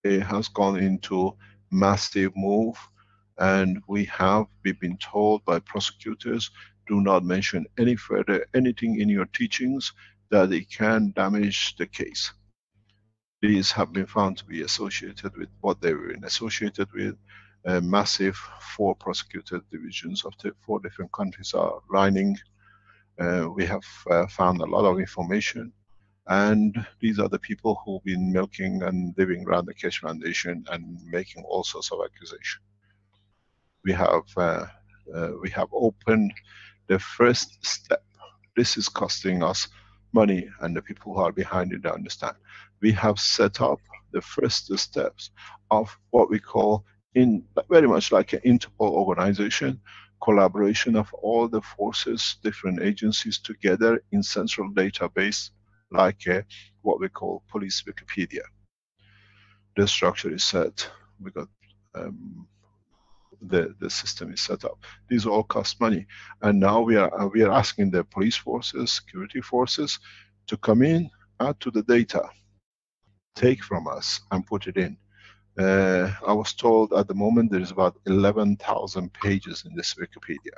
It has gone into massive move, and we've been told by prosecutors, do not mention any further anything in your teachings that it can damage the case. These have been found to be associated with what they were associated with. Massive 4 prosecuted divisions of the 4 different countries are lining. We have found a lot of information. And these are the people who've been milking and living around the Keshe Foundation and making all sorts of accusations. We have opened the first step. This is costing us money, and the people who are behind it understand. We have set up the first steps of what we call, in very much like an Interpol organization, collaboration of all the forces, different agencies together in central database, like what we call Police Wikipedia. The structure is set. We got the system is set up. These all cost money, and now we are asking the police forces, security forces, to come in, add to the data, take from us, and put it in. I was told at the moment there is about 11,000 pages in this Wikipedia.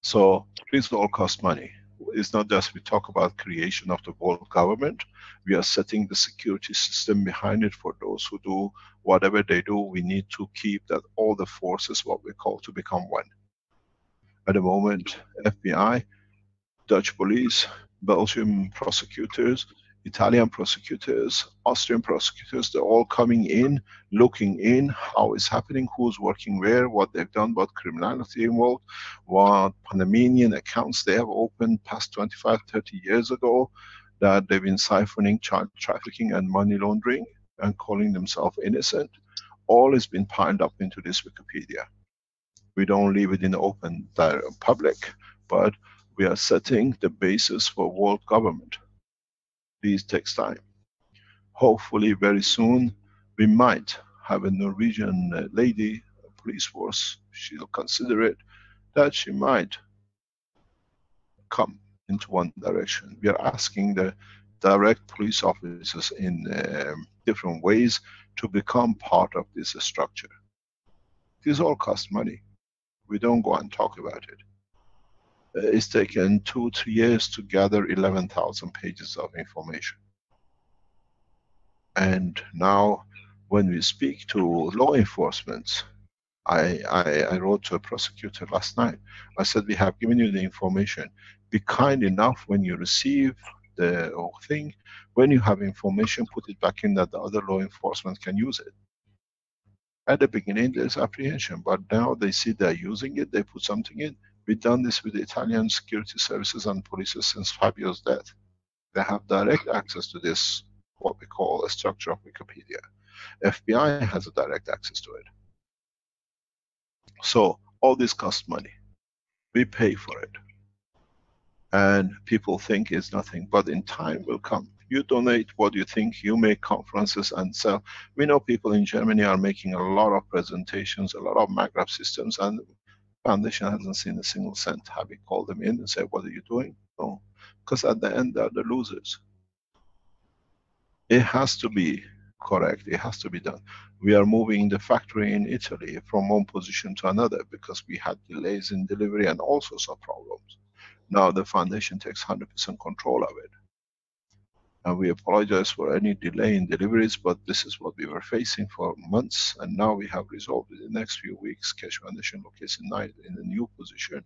So these all cost money. It's not just we talk about creation of the world government, we are setting the security system behind it for those who do whatever they do. We need to keep that all the forces, what we call, to become one. At the moment, FBI, Dutch police, Belgian prosecutors, Italian prosecutors, Austrian prosecutors, they're all coming in, looking in, how it's happening, who's working where, what they've done, what criminality involved, what Panamanian accounts they have opened past 25, 30 years ago, that they've been siphoning child trafficking and money laundering and calling themselves innocent. All has been piled up into this Wikipedia. We don't leave it in the open public, but we are setting the basis for world government. These takes time. Hopefully very soon we might have a Norwegian lady, a police force, she'll consider it, that she might come into one direction. We are asking the direct police officers in different ways to become part of this structure. These all cost money. We don't go and talk about it. It's taken 2-3 years to gather 11,000 pages of information. And now when we speak to law enforcement, I wrote to a prosecutor last night. I said, we have given you the information. Be kind enough when you receive the thing, when you have information, put it back in that the other law enforcement can use it. At the beginning there's apprehension, but now they see they're using it, they put something in. We've done this with the Italian security services and police since Fabio's death. They have direct access to this, what we call a structure of Wikipedia. FBI has a direct access to it. So all this costs money. We pay for it. And people think it's nothing, but in time will come. You donate what you think, you make conferences and sell. We know people in Germany are making a lot of presentations, a lot of MagRab systems, and Foundation hasn't seen a single cent. Have we called them in and said, what are you doing? No, because at the end they're the losers. It has to be correct, it has to be done. We are moving the factory in Italy from one position to another because we had delays in delivery and all sorts of problems. Now the Foundation takes 100% control of it. And we apologize for any delay in deliveries, but this is what we were facing for months, and now we have resolved it. In the next few weeks, Keshe Foundation locates in a new position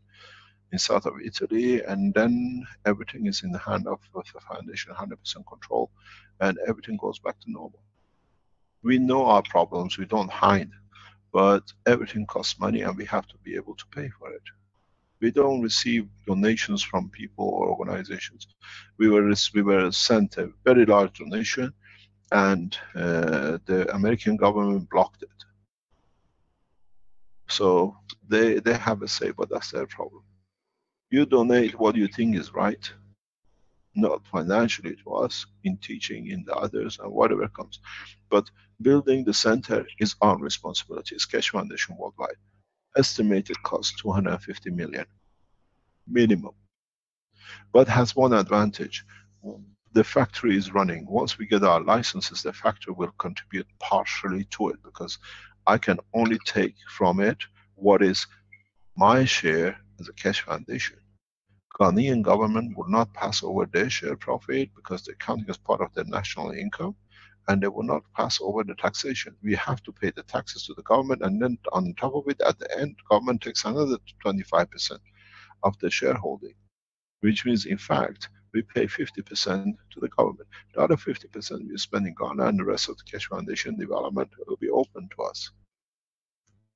in south of Italy, and then everything is in the hand of the Foundation, 100% control, and everything goes back to normal. We know our problems, we don't hide, but everything costs money and we have to be able to pay for it. We don't receive donations from people or organizations. We were sent a very large donation, and the American government blocked it. So they have a say, but that's their problem. You donate what you think is right, not financially to us, in teaching, in the others, and whatever comes. But building the center is our responsibility. It's Keshe Foundation worldwide. Estimated cost 250 million. Minimum. But has one advantage. The factory is running. Once we get our licenses, the factory will contribute partially to it, because I can only take from it what is my share as a Keshe Foundation. Ghanaian government will not pass over their share profit because they're counting as part of their national income, and they will not pass over the taxation. We have to pay the taxes to the government, and then on top of it, at the end, government takes another 25% of the shareholding, which means in fact we pay 50% to the government. The other 50% we spend in Ghana, and the rest of the Keshe Foundation development will be open to us.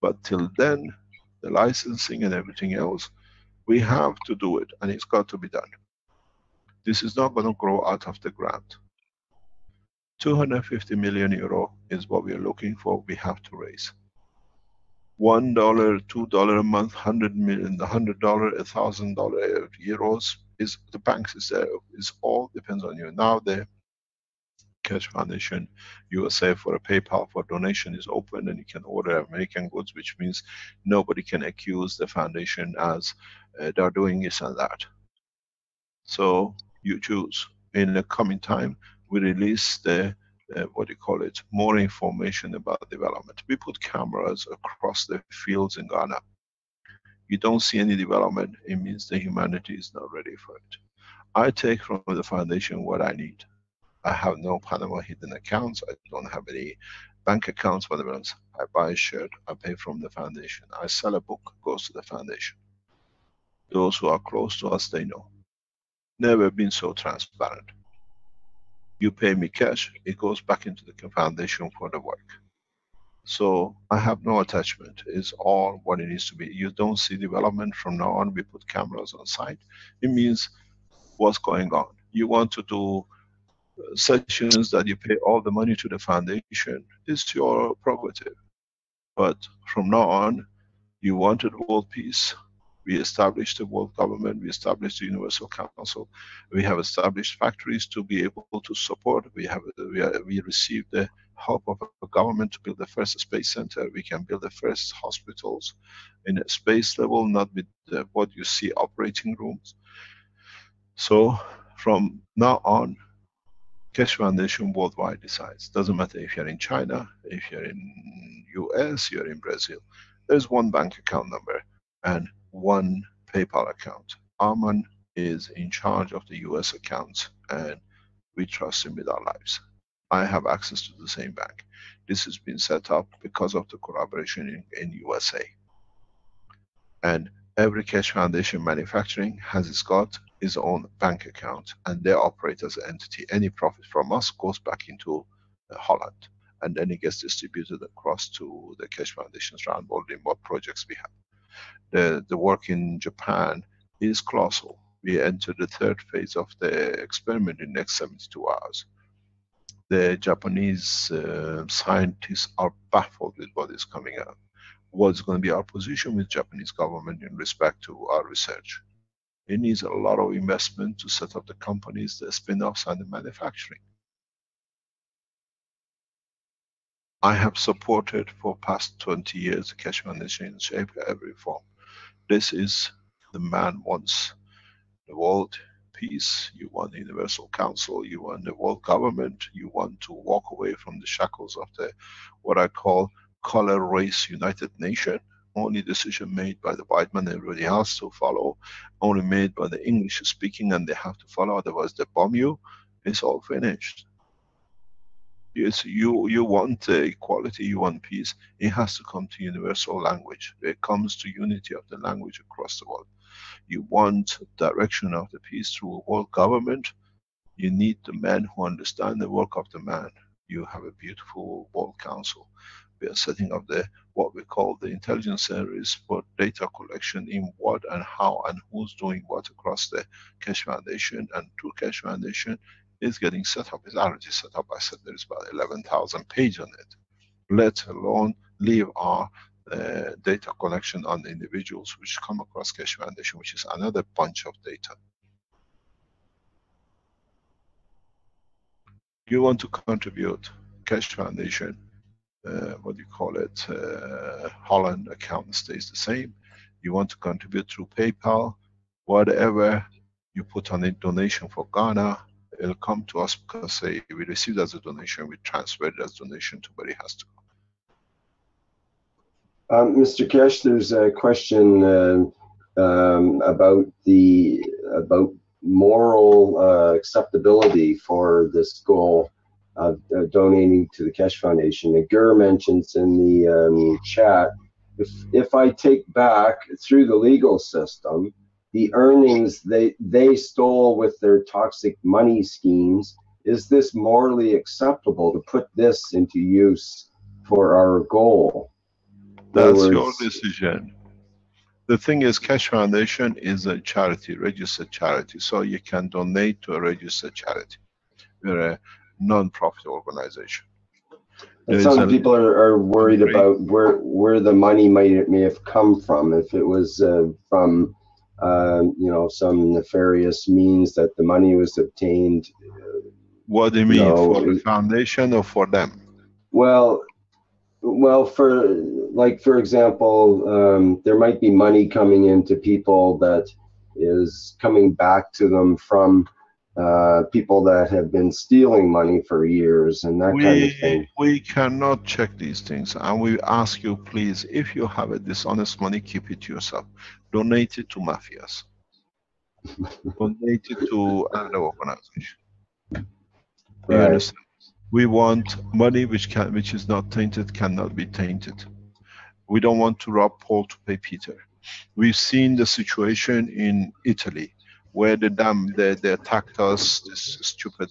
But till then, the licensing and everything else, we have to do it, and it's got to be done. This is not going to grow out of the ground. 250 million euro is what we are looking for, we have to raise. $1, $2 a month, 100 million, $100, $1,000 euros is the banks is there. It's all depends on you. Now the Keshe Foundation USA for a PayPal for donation is open, and you can order American goods, which means nobody can accuse the foundation as they're doing this and that. So you choose. In the coming time, we release the what do you call it, more information about development. We put cameras across the fields in Ghana. You don't see any development, it means the humanity is not ready for it. I take from the foundation what I need. I have no Panama hidden accounts, I don't have any bank accounts, whatever else. I buy a shirt, I pay from the foundation. I sell a book, goes to the foundation. Those who are close to us, they know. Never been so transparent. You pay me cash, it goes back into the foundation for the work. So I have no attachment, it's all what it needs to be. You don't see development from now on, we put cameras on site. It means what's going on. You want to do sessions that you pay all the money to the foundation, it's your prerogative. But from now on, you wanted world peace. We established the world government, we established the Universal Council, we have established factories to be able to support. We received the help of a government to build the first space center. We can build the first hospitals in a space level, not with what you see operating rooms. So from now on, Keshe Foundation worldwide decides. Doesn't matter if you're in China, if you're in US, you're in Brazil. There's one bank account number and one PayPal account. Arman is in charge of the US accounts, and we trust him with our lives. I have access to the same bank. This has been set up because of the collaboration in USA. And every Keshe Foundation manufacturing has its own bank account, and they operate as an entity. Any profit from us goes back into Holland, and then it gets distributed across to the Keshe Foundations around the world in what projects we have. The work in Japan is colossal. We enter the third phase of the experiment in the next 72 hours. The Japanese scientists are baffled with what is coming out. What's going to be our position with Japanese government in respect to our research? It needs a lot of investment to set up the companies, the spin-offs and the manufacturing. I have supported for past 20 years the Keshe Foundation in shape every form. This is the man wants the world peace, you want the Universal Council, you want the world government, you want to walk away from the shackles of the, what I call color race United Nation. Only decision made by the white man, everybody else to follow. Only made by the English speaking and they have to follow, otherwise they bomb you. It's all finished. Yes, you want equality, you want peace. It has to come to universal language. It comes to unity of the language across the world. You want direction of the peace through a world government. You need the men who understand the work of the man. You have a beautiful world council. We are setting up what we call the intelligence service for data collection in what and how and who's doing what across the Keshe Foundation, and through Keshe Foundation is getting set up. It's already set up. I said there's about 11,000 pages on it. Let alone leave our data collection on the individuals which come across Keshe Foundation, which is another bunch of data. You want to contribute, Keshe Foundation, what do you call it, Holland account stays the same. You want to contribute through PayPal, whatever you put on a donation for Ghana, it'll come to us because say we received as a donation, we transfer it as donation to where it has to go. Mr. Keshe, there's a question about moral acceptability for this goal of donating to the Keshe Foundation. Agur mentions in the chat, if I take back through the legal system, the earnings they stole with their toxic money schemes, is this morally acceptable to put this into use for our goal? That's your decision. The thing is, Keshe Foundation is a charity, registered charity, so you can donate to a registered charity. We're a non-profit organization. And some people are worried about where the money may have come from. If it was from you know, some nefarious means that the money was obtained. What do you mean, for the foundation or for them? Well, for, like, for example, there might be money coming into people that is coming back to them from people that have been stealing money for years and that kind of thing. We cannot check these things, and we ask you, please, if you have a dishonest money, keep it to yourself. Donate it to mafias. Donate it to another organization. Right. You understand? We want money which is not tainted, cannot be tainted. We don't want to rob Paul to pay Peter. We've seen the situation in Italy where they attacked us. This stupid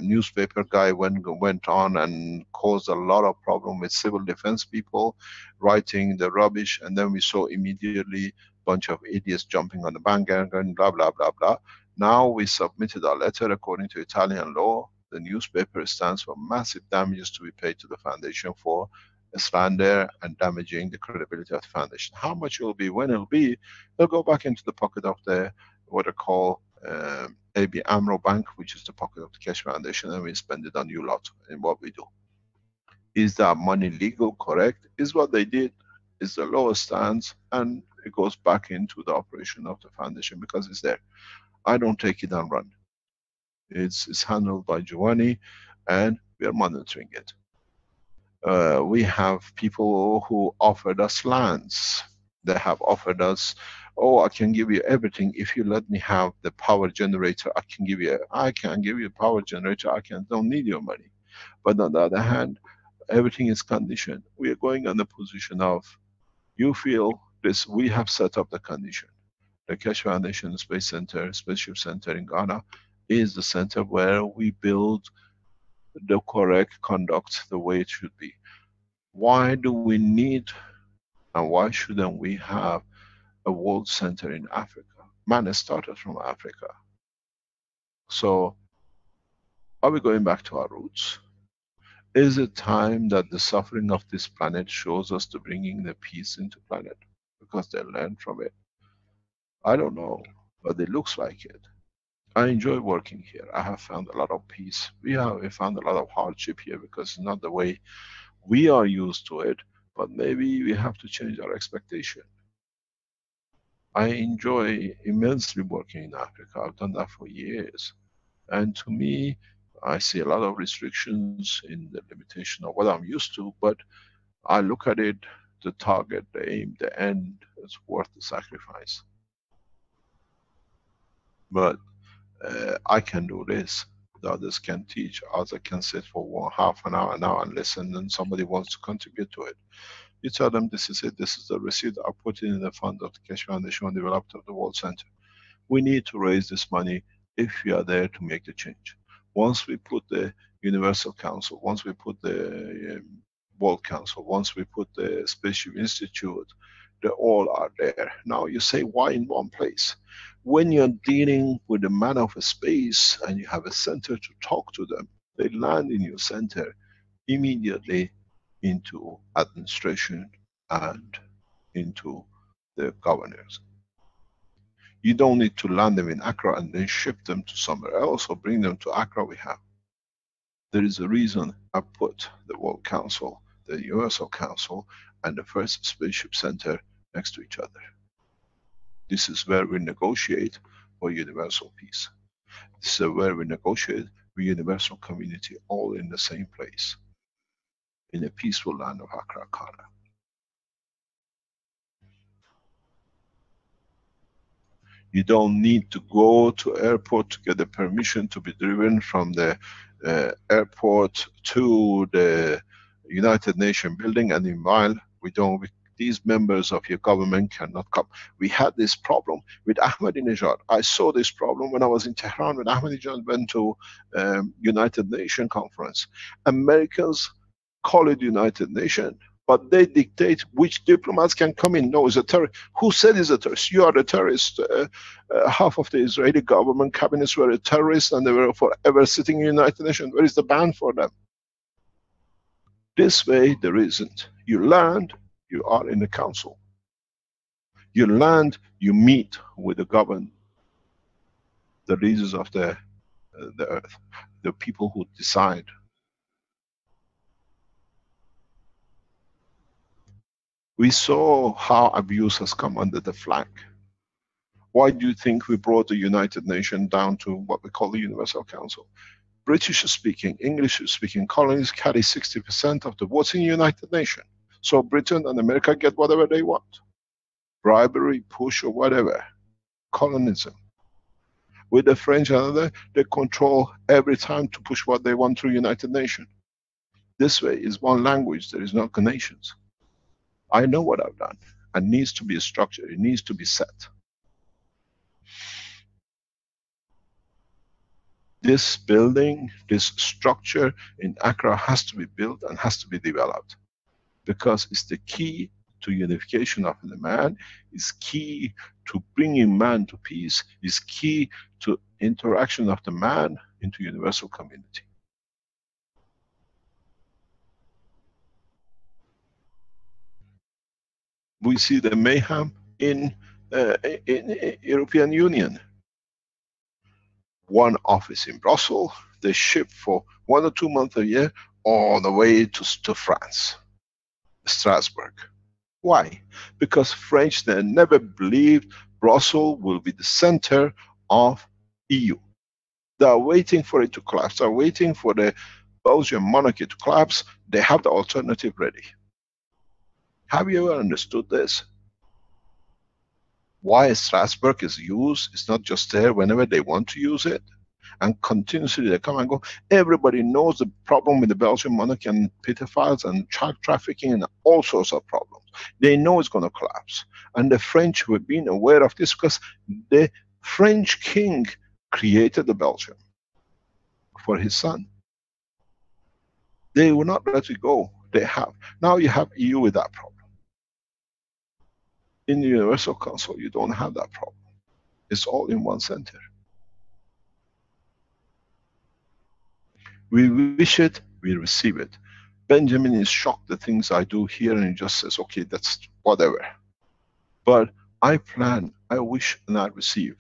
newspaper guy went on and caused a lot of problem with civil defense people writing the rubbish, and then we saw immediately a bunch of idiots jumping on the bandwagon, blah blah blah blah. Now we submitted our letter according to Italian law. The newspaper stands for massive damages to be paid to the foundation for slander and damaging the credibility of the foundation. How much it will be, when it will be, they'll go back into the pocket of the what I call AB AMRO Bank, which is the pocket of the Keshe Foundation, and we spend it on you lot in what we do. Is that money legal? Correct. Is what they did, is the law stands, and it goes back into the operation of the foundation because it's there. I don't take it and run. It's handled by Giovanni, and we are monitoring it. We have people who offered us lands. They have offered us, oh, I can give you everything if you let me have the power generator. I can give you a power generator. Don't need your money. But on the other hand, everything is conditioned. We are going on the position of, you feel this, we have set up the condition. The Keshe Foundation Space Center, Spaceship Center in Ghana, is the center where we build the correct conduct the way it should be. Why do we need, and why shouldn't we have a world center in Africa? Man started from Africa. So are we going back to our roots? Is it time that the suffering of this planet shows us to bringing the peace into planet? Because they learn from it. I don't know, but it looks like it. I enjoy working here. I have found a lot of peace. We found a lot of hardship here because it's not the way we are used to it, but maybe we have to change our expectation. I enjoy immensely working in Africa. I've done that for years. And to me, I see a lot of restrictions in the limitation of what I'm used to, but I look at it, the target, the aim, the end, it's worth the sacrifice. But I can do this, the others can teach, others can sit for half an hour now and listen, and somebody wants to contribute to it. You tell them, this is it, this is the receipt, I put it in the fund of the Keshe Foundation and developed of the World Center. We need to raise this money if we are there to make the change. Once we put the Universal Council, once we put the World Council, once we put the Spaceship Institute, they all are there. Now you say, why in one place? When you're dealing with the man of a space and you have a center to talk to them, they land in your center immediately into administration and into the governors. You don't need to land them in Accra and then ship them to somewhere else or bring them to Accra. We have. There is a reason I put the World Council, the Universal Council, and the first Spaceship Center next to each other. This is where we negotiate for universal peace. This is where we negotiate for universal community, all in the same place, in a peaceful land of Accra, Ghana. You don't need to go to airport to get the permission to be driven from the airport to the United Nations building, and in mile, these members of your government cannot come. We had this problem with Ahmadinejad. I saw this problem when I was in Tehran, when Ahmadinejad went to United Nations conference. Americans call it United Nations, but they dictate which diplomats can come in. No, it's a terrorist. Who said it's a terrorist? You are a terrorist. Half of the Israeli government cabinets were a terrorist, and they were forever sitting in United Nations. Where is the ban for them? This way, there isn't. You land, you are in the council. You land, you meet with the government, the leaders of the earth, the people who decide. We saw how abuse has come under the flag. Why do you think we brought the United Nations down to what we call the Universal Council? British-speaking, English-speaking colonies carry 60% of the votes in the United Nations. So Britain and America get whatever they want. Bribery, push, or whatever. Colonism. With the French and other, they control every time to push what they want through United Nations. This way is one language, there is no nations. I know what I've done. It needs to be structured, it needs to be set. This building, this structure in Accra has to be built and has to be developed. Because it's the key to unification of the man, is key to bringing man to peace, is key to interaction of the man into universal community. We see the mayhem in European Union. One office in Brussels, they ship for 1 or 2 months a year all the way to France, Strasbourg. Why? Because French, they never believed Brussels will be the center of EU. They are waiting for it to collapse. They are waiting for the Belgian monarchy to collapse. They have the alternative ready. Have you ever understood this? Why Strasbourg is used? It's not just there whenever they want to use it. And continuously they come and go. Everybody knows the problem with the Belgian monarchy and pedophiles and child trafficking and all sorts of problems. They know it's going to collapse. And the French were being aware of this because the French king created the Belgium for his son. They will not let it go. They have. Now you have EU with that problem. In the Universal Council, you don't have that problem. It's all in one center. We wish it, we receive it. Benjamin is shocked at things I do here and he just says, okay, that's whatever. But I plan, I wish, and I receive.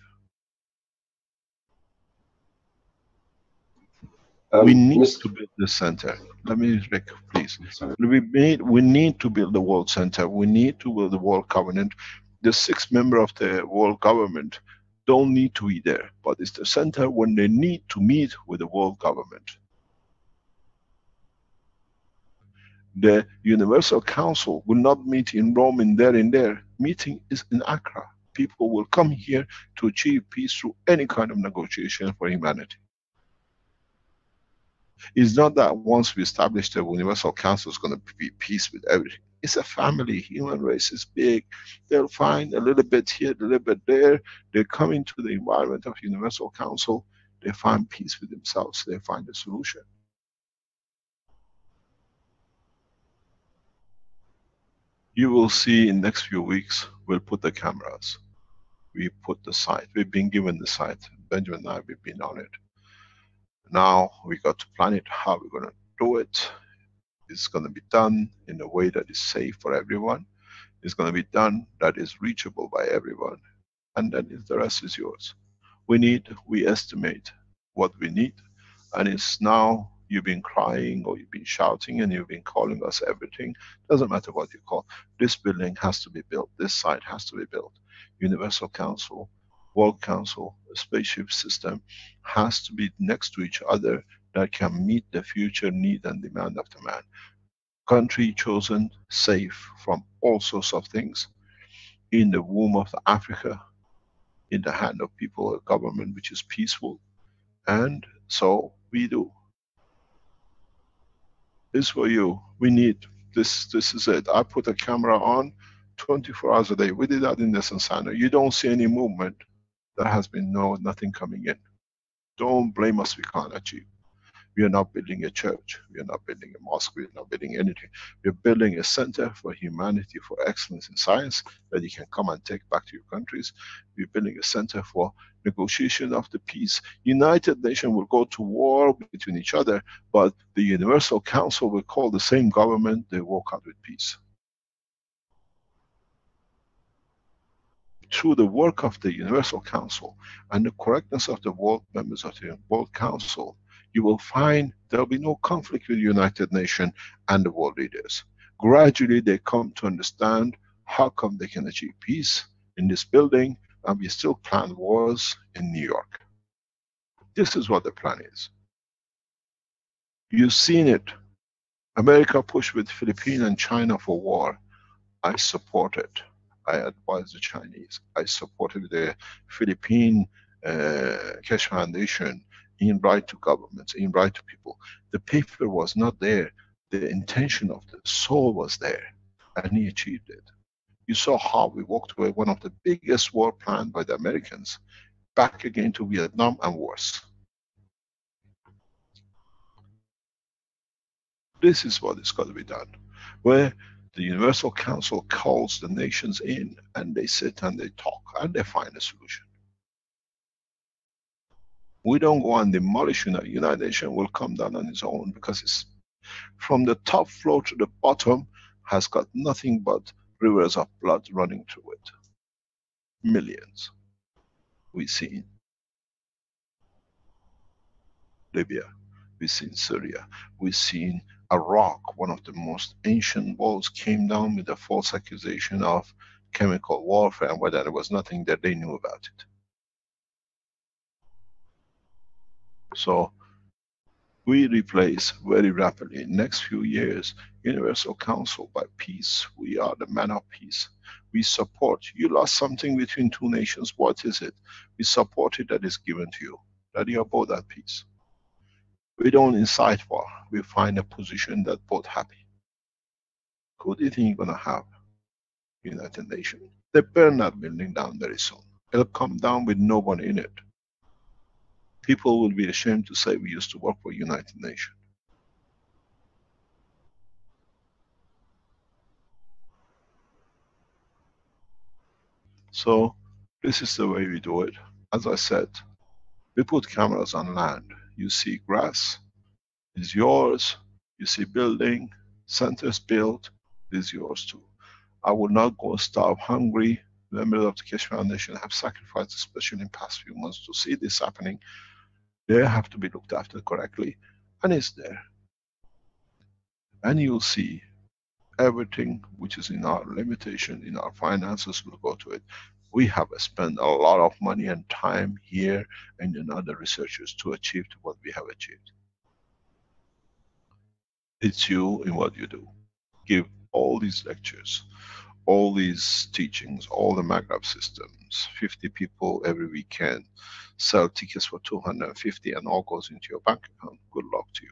We need to build the center. Let me, Rick, please. We need to build the World Center. We need to build the World Covenant. The 6 members of the World Government don't need to be there, but it's the center when they need to meet with the World Government. The Universal Council will not meet in Rome in there. Meeting is in Accra. People will come here to achieve peace through any kind of negotiation for humanity. It's not that once we establish the Universal Council is going to be peace with everything. It's a family. Human race is big. They'll find a little bit here, a little bit there. They come into the environment of Universal Council. They find peace with themselves. They find a solution. You will see in the next few weeks, we'll put the cameras. We put the site. We've been given the site. Benjamin and I, we've been on it. Now we got to plan it, how we're going to do it. It's going to be done in a way that is safe for everyone. It's going to be done that is reachable by everyone. And then the rest is yours. We estimate what we need. And it's now, you've been crying or you've been shouting and you've been calling us everything. Doesn't matter what you call. This building has to be built. This site has to be built. Universal Council, World Council, a spaceship system has to be next to each other that can meet the future need and demand of the man. Country chosen, safe from all sorts of things, in the womb of Africa, in the hand of people, a government which is peaceful, and so we do. This for you. We need This is it. I put a camera on 24 hours a day. We did that in the Sensano. You don't see any movement. There has been nothing coming in. Don't blame us, we can't achieve. We are not building a church. We are not building a mosque. We are not building anything. We are building a center for humanity, for excellence in science that you can come and take back to your countries. We are building a center for negotiation of the peace. United Nations will go to war between each other, but the Universal Council will call the same government, they walk out with peace. Through the work of the Universal Council and the correctness of the world members of the World Council, you will find there will be no conflict with the United Nations and the world leaders. Gradually they come to understand how come they can achieve peace in this building, and we still plan wars in New York. This is what the plan is. You've seen it. America pushed with Philippines and China for war. I support it. I advise the Chinese. I supported the Philippine Keshe Foundation in right to governments, in right to people. The paper was not there. The intention of the soul was there, and he achieved it. You saw how we walked away one of the biggest war planned by the Americans, back again to Vietnam and worse. This is what is got to be done, where the Universal Council calls the nations in, and they sit and they talk, and they find a solution. We don't go and demolish the United Nations, will come down on its own, because it's from the top floor to the bottom has got nothing but rivers of blood running through it. Millions. We've seen Libya, we've seen Syria, we've seen Iraq, one of the most ancient walls came down with a false accusation of chemical warfare, and whether there was nothing that they knew about it. So we replace very rapidly in next few years Universal Council by peace. We are the man of peace. We support. You lost something between two nations, what is it? We support it, that is given to you, that you are both at peace. We don't incite war. We find a position that both happy. Who do you think you're gonna have? United Nations. They burn that building down very soon. It'll come down with nobody in it. People will be ashamed to say we used to work for United Nations. So this is the way we do it. As I said, we put cameras on land. You see grass, is yours. You see building, centers built, is yours too. I will not go starve hungry. Members of the Keshe Foundation have sacrificed, especially in the past few months, to see this happening. They have to be looked after correctly, and it's there. And you'll see everything which is in our limitation, in our finances, will go to it. We have spent a lot of money and time here and in other researchers to achieve what we have achieved. It's you in what you do. Give all these lectures, all these teachings, all the Maghreb systems, 50 people every weekend, sell tickets for 250 and all goes into your bank account. Good luck to you.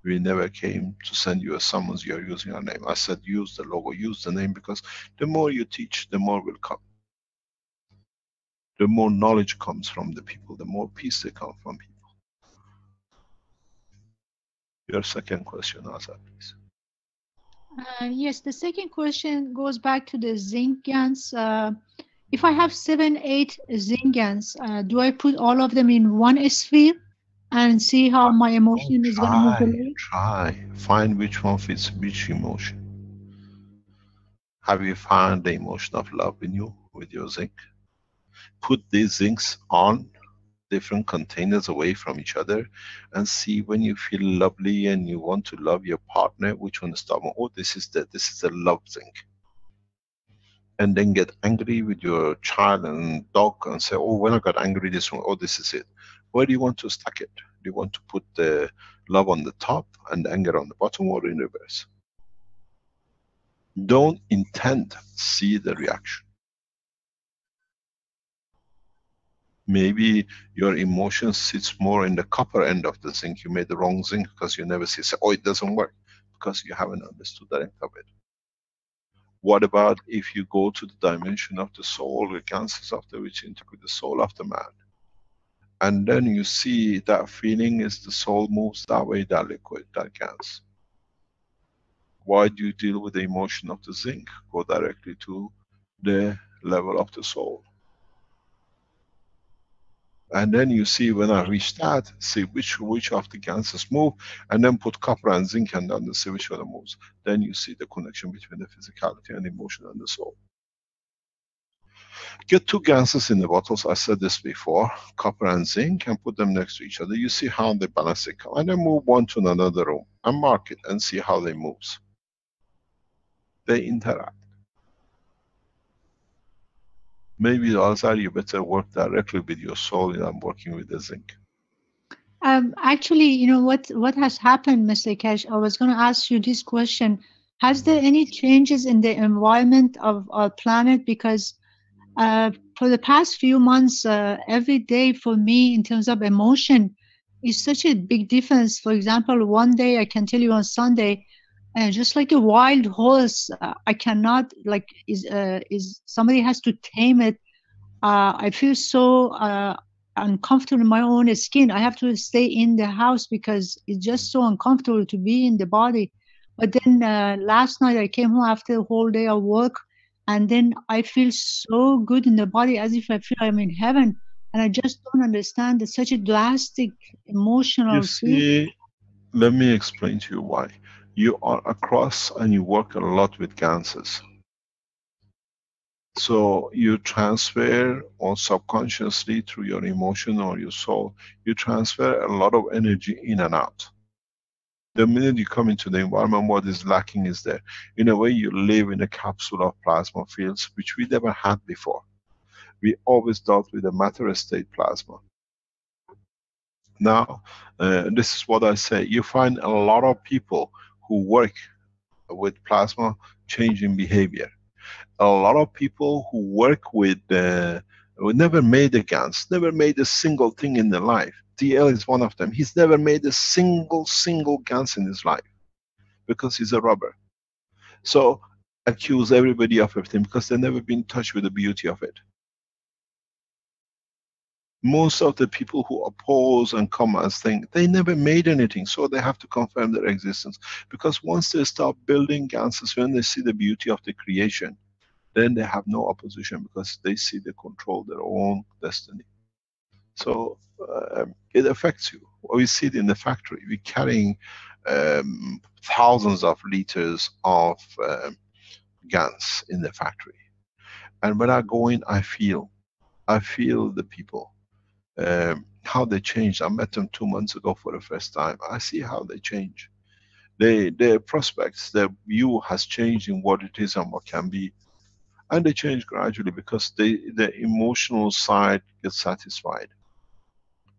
We never came to send you a summons, you are using our name. I said use the logo, use the name, because the more you teach, the more will come. The more knowledge comes from the people, the more peace they come from people. Your second question, Asa, please. Yes, the second question goes back to the zinc GANs. If I have 7, 8 zinc GANs, do I put all of them in one sphere and see how my emotion is going to move away? Try. Find which one fits which emotion. Have you found the emotion of love in you with your zinc? Put these zincs on different containers away from each other and see when you feel lovely and you want to love your partner, which one is the more, oh, this is the love zinc. And then get angry with your child and dog and say, oh, when I got angry this one, oh, this is it. Where do you want to stack it? Do you want to put the love on the top and the anger on the bottom, or in reverse? Don't intend, see the reaction. Maybe your emotion sits more in the copper end of the zinc. You made the wrong zinc because you never see, say, oh, it doesn't work, because you haven't understood the length of it. What about if you go to the dimension of the soul, the ganses of the which integrate the soul of the man, and then you see that feeling is the soul moves that way, that liquid, that gans. Why do you deal with the emotion of the zinc? Go directly to the level of the soul. And then you see, when I reach that, see which of the ganses move, and then put copper and zinc and then see which one moves. Then you see the connection between the physicality and emotion and the soul. Get 2 ganses in the bottles, I said this before, copper and zinc, and put them next to each other. You see how they balance it, and then move one to another room and mark it and see how they move. They interact. Maybe Azar, you better work directly with your soul than working with the zinc. Actually, you know what has happened, Mr. Keshe? I was going to ask you this question. Has there any changes in the environment of our planet? Because for the past few months, every day for me in terms of emotion is such a big difference. For example, one day I can tell you on Sunday, just like a wild horse, I cannot, like, is somebody has to tame it. I feel so uncomfortable in my own skin. I have to stay in the house because it's just so uncomfortable to be in the body. But then last night I came home after a whole day of work, and then I feel so good in the body, as if I feel I'm in heaven. And I just don't understand. It's such a drastic emotional You see, let me explain to you why. You are across and you work a lot with ganses. So you transfer, or subconsciously through your emotion or your soul, you transfer a lot of energy in and out. The minute you come into the environment, what is lacking is there. In a way, you live in a capsule of plasma fields, which we never had before. We always dealt with a matter state plasma. Now, this is what I say. You find a lot of people who work with plasma changing behavior. A lot of people who work with, who never made a GANs, never made a single thing in their life. DL is one of them. He's never made a single GANs in his life because he's a robber. So accuse everybody of everything because they've never been in touch with the beauty of it. Most of the people who oppose and come as things, they never made anything, so they have to confirm their existence. Because once they start building ganses, when they see the beauty of the creation, then they have no opposition because they see they control their own destiny. So it affects you. We see it in the factory. We're carrying thousands of liters of GANs in the factory. And when I go in, I feel the people. How they changed. I met them 2 months ago for the first time. I see how they change. Their prospects, their view has changed in what it is and what can be. And they change gradually because the emotional side gets satisfied.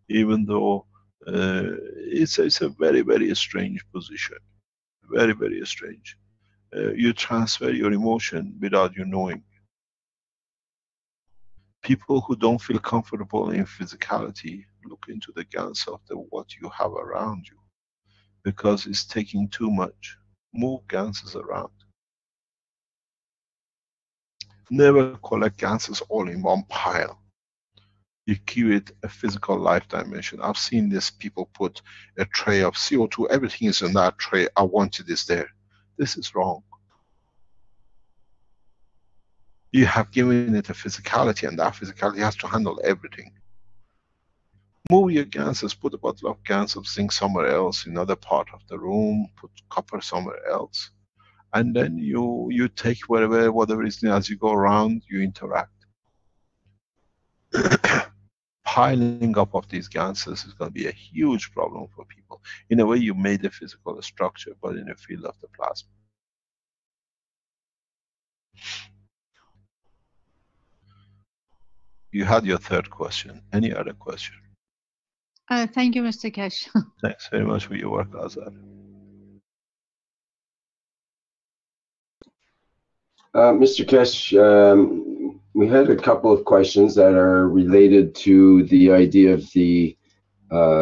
Even though it's a very, very strange position. Very, very strange. You transfer your emotion without you knowing. People who don't feel comfortable in physicality, look into the GANs of what you have around you, because it's taking too much. Move ganses around. Never collect ganses all in one pile. You give it a physical life dimension. I've seen this, people put a tray of CO2, everything is in that tray, I want it is there. This is wrong. You have given it a physicality, and that physicality has to handle everything. Move your ganses, put a bottle of GANs of zinc somewhere else, in another part of the room, put copper somewhere else. And then you take whatever is near. As you go around, you interact. Piling up of these ganses is going to be a huge problem for people. In a way, you made a physical structure, but in the field of the plasma. You had your third question. Any other question? Thank you, Mr. Keshe. Thanks very much for your work, Azad. Mr. Keshe, we had a couple of questions that are related to the idea of the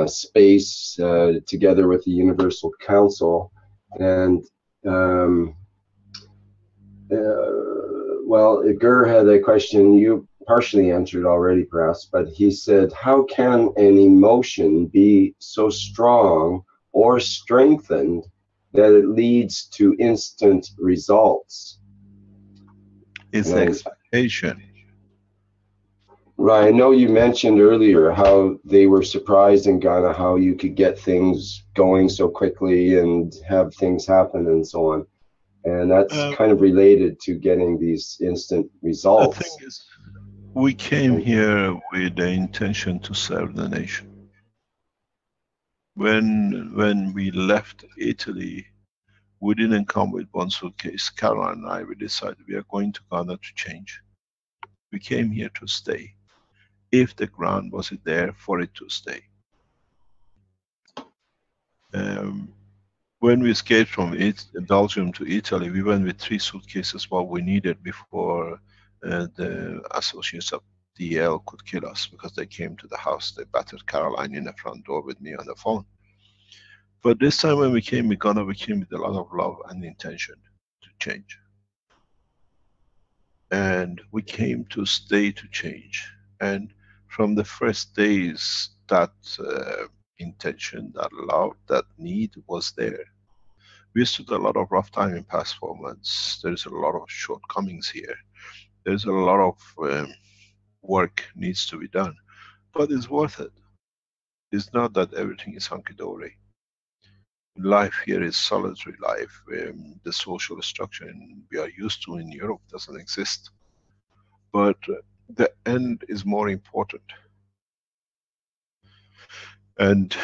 space together with the Universal Council. And well, Gur had a question you partially answered already, perhaps, but he said, how can an emotion be so strong or strengthened that it leads to instant results? It's expectation. Right. I know you mentioned earlier how they were surprised in Ghana how you could get things going so quickly and have things happen and so on. And that's kind of related to getting these instant results. The thing is, we came here with the intention to serve the nation. When we left Italy, we didn't come with one suitcase. Caroline and I, we decided we are going to Ghana to change. We came here to stay. If the ground wasn't there for it to stay. When we escaped from Belgium to Italy, we went with 3 suitcases, what we needed before the associates of DL could kill us, because they came to the house, they battered Caroline in the front door with me on the phone. But this time when we came with Ghana, we came with a lot of love and intention to change. And we came to stay to change. And from the first days, that intention, that love, that need was there. We stood a lot of rough time in past 4 months. There is a lot of shortcomings here. There's a lot of work needs to be done, but it's worth it. It's not that everything is hunky-dory. Life here is solitary life. The social structure we are used to in Europe doesn't exist. But the end is more important. And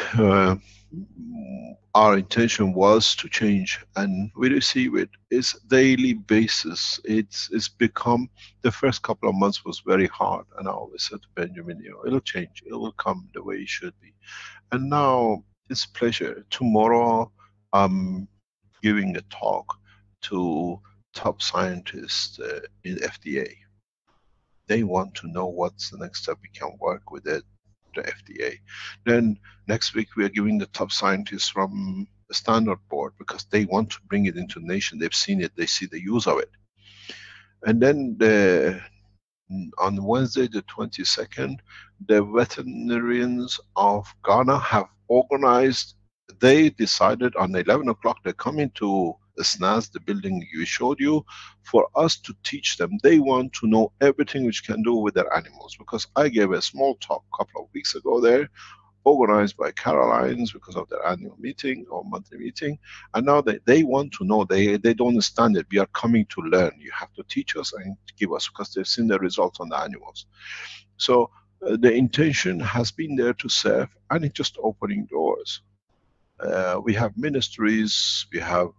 our intention was to change, and we receive it. It's daily basis. It's become, the first couple of months was very hard, and I always said to Benjamin, you know, it'll change, it will come the way it should be. And now it's pleasure. Tomorrow I'm giving a talk to top scientists in FDA. They want to know what's the next step we can work with it, the FDA. Then next week we are giving the top scientists from the Standard Board, because they want to bring it into the nation. They've seen it, they see the use of it. And then on Wednesday the 22nd, the veterinarians of Ghana have organized, they decided on 11 o'clock they're coming to the SNAS, the building we showed you, for us to teach them. They want to know everything which can do with their animals, because I gave a small talk a couple of weeks ago there, organized by Caroline's because of their annual meeting or monthly meeting, and now they want to know, they don't understand it. We are coming to learn. You have to teach us and give us, because they've seen the results on the animals. So the intention has been there to serve, and it's just opening doors. We have ministries, we have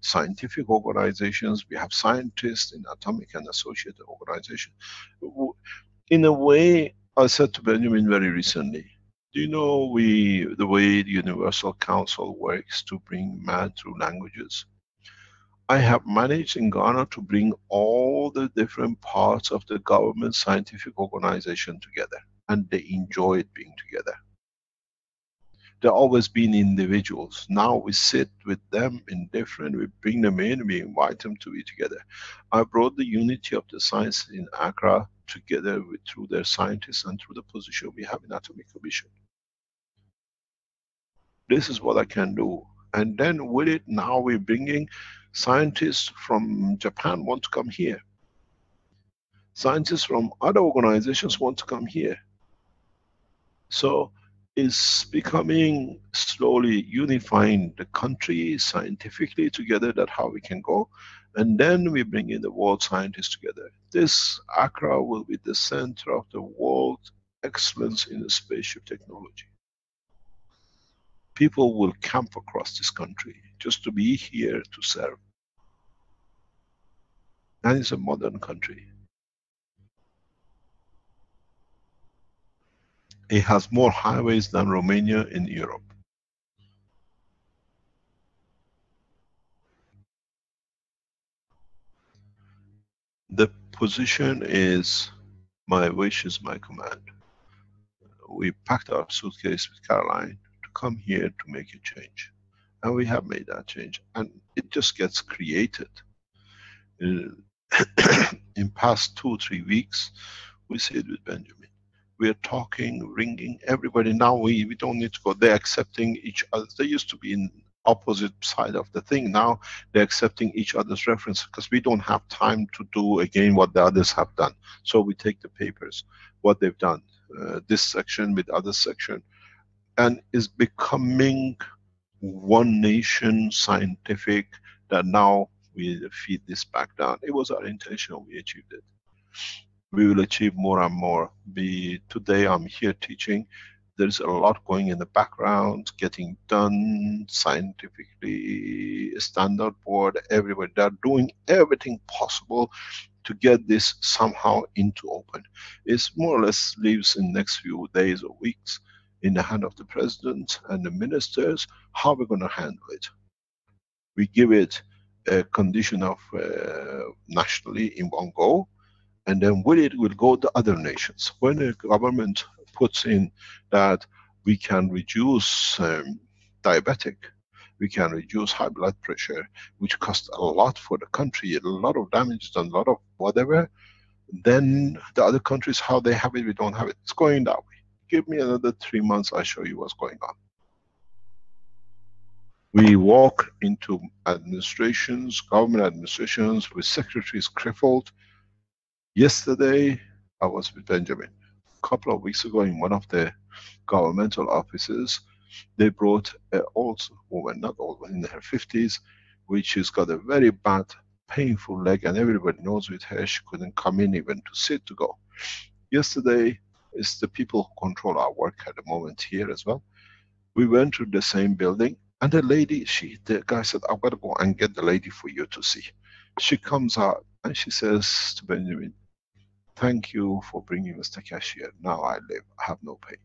scientific organizations, we have scientists in atomic and associated organizations. In a way, I said to Benjamin very recently, do you know the way the Universal Council works to bring man through languages? I have managed in Ghana to bring all the different parts of the government scientific organization together, and they enjoy it being together. They've always been individuals. Now we sit with them in different, we bring them in, we invite them to be together. I brought the unity of the science in Accra together through their scientists and through the position we have in Atomic Commission. This is what I can do. And then with it, now we're bringing scientists from Japan want to come here. Scientists from other organizations want to come here. So it's becoming slowly unifying the country scientifically together, that how we can go. And then we bring in the world scientists together. This Accra will be the center of the world excellence in the spaceship technology. People will camp across this country just to be here to serve. And it's a modern country. It has more highways than Romania in Europe. The position is, my wish is my command. We packed our suitcase with Caroline to come here to make a change. And we have made that change. And it just gets created. In past 2-3 weeks, we sit with Benjamin. We are talking, ringing everybody. Now we don't need to go. They're accepting each other. They used to be in opposite side of the thing. Now they're accepting each other's reference because we don't have time to do again what the others have done. So we take the papers, what they've done, this section with other section, and is becoming one nation scientific, that now we feed this back down. It was our intention, we achieved it. We will achieve more and more. Today I'm here teaching. There's a lot going in the background, getting done scientifically, standard board, everybody. They're doing everything possible to get this somehow into open. It's more or less leaves in next few days or weeks in the hand of the president and the ministers, how we're going to handle it. We give it a condition of nationally in one go, and then with it will go to other nations. When the government puts in that we can reduce diabetic, we can reduce high blood pressure, which costs a lot for the country, a lot of damage done, a lot of whatever, then the other countries, how they have it, we don't have it. It's going that way. Give me another 3 months, I'll show you what's going on. We walk into administrations, government administrations, with secretaries crippled. Yesterday, I was with Benjamin. A couple of weeks ago in one of the governmental offices, they brought an old woman, not old, in her 50s, which has got a very bad, painful leg, and everybody knows with her, she couldn't come in even to sit, to go. Yesterday, it's the people who control our work at the moment here as well. We went to the same building, and the lady, the guy said, I've got to go and get the lady for you to see. She comes out and she says to Benjamin, thank you for bringing Mr. Cashier. Now I live, I have no pain.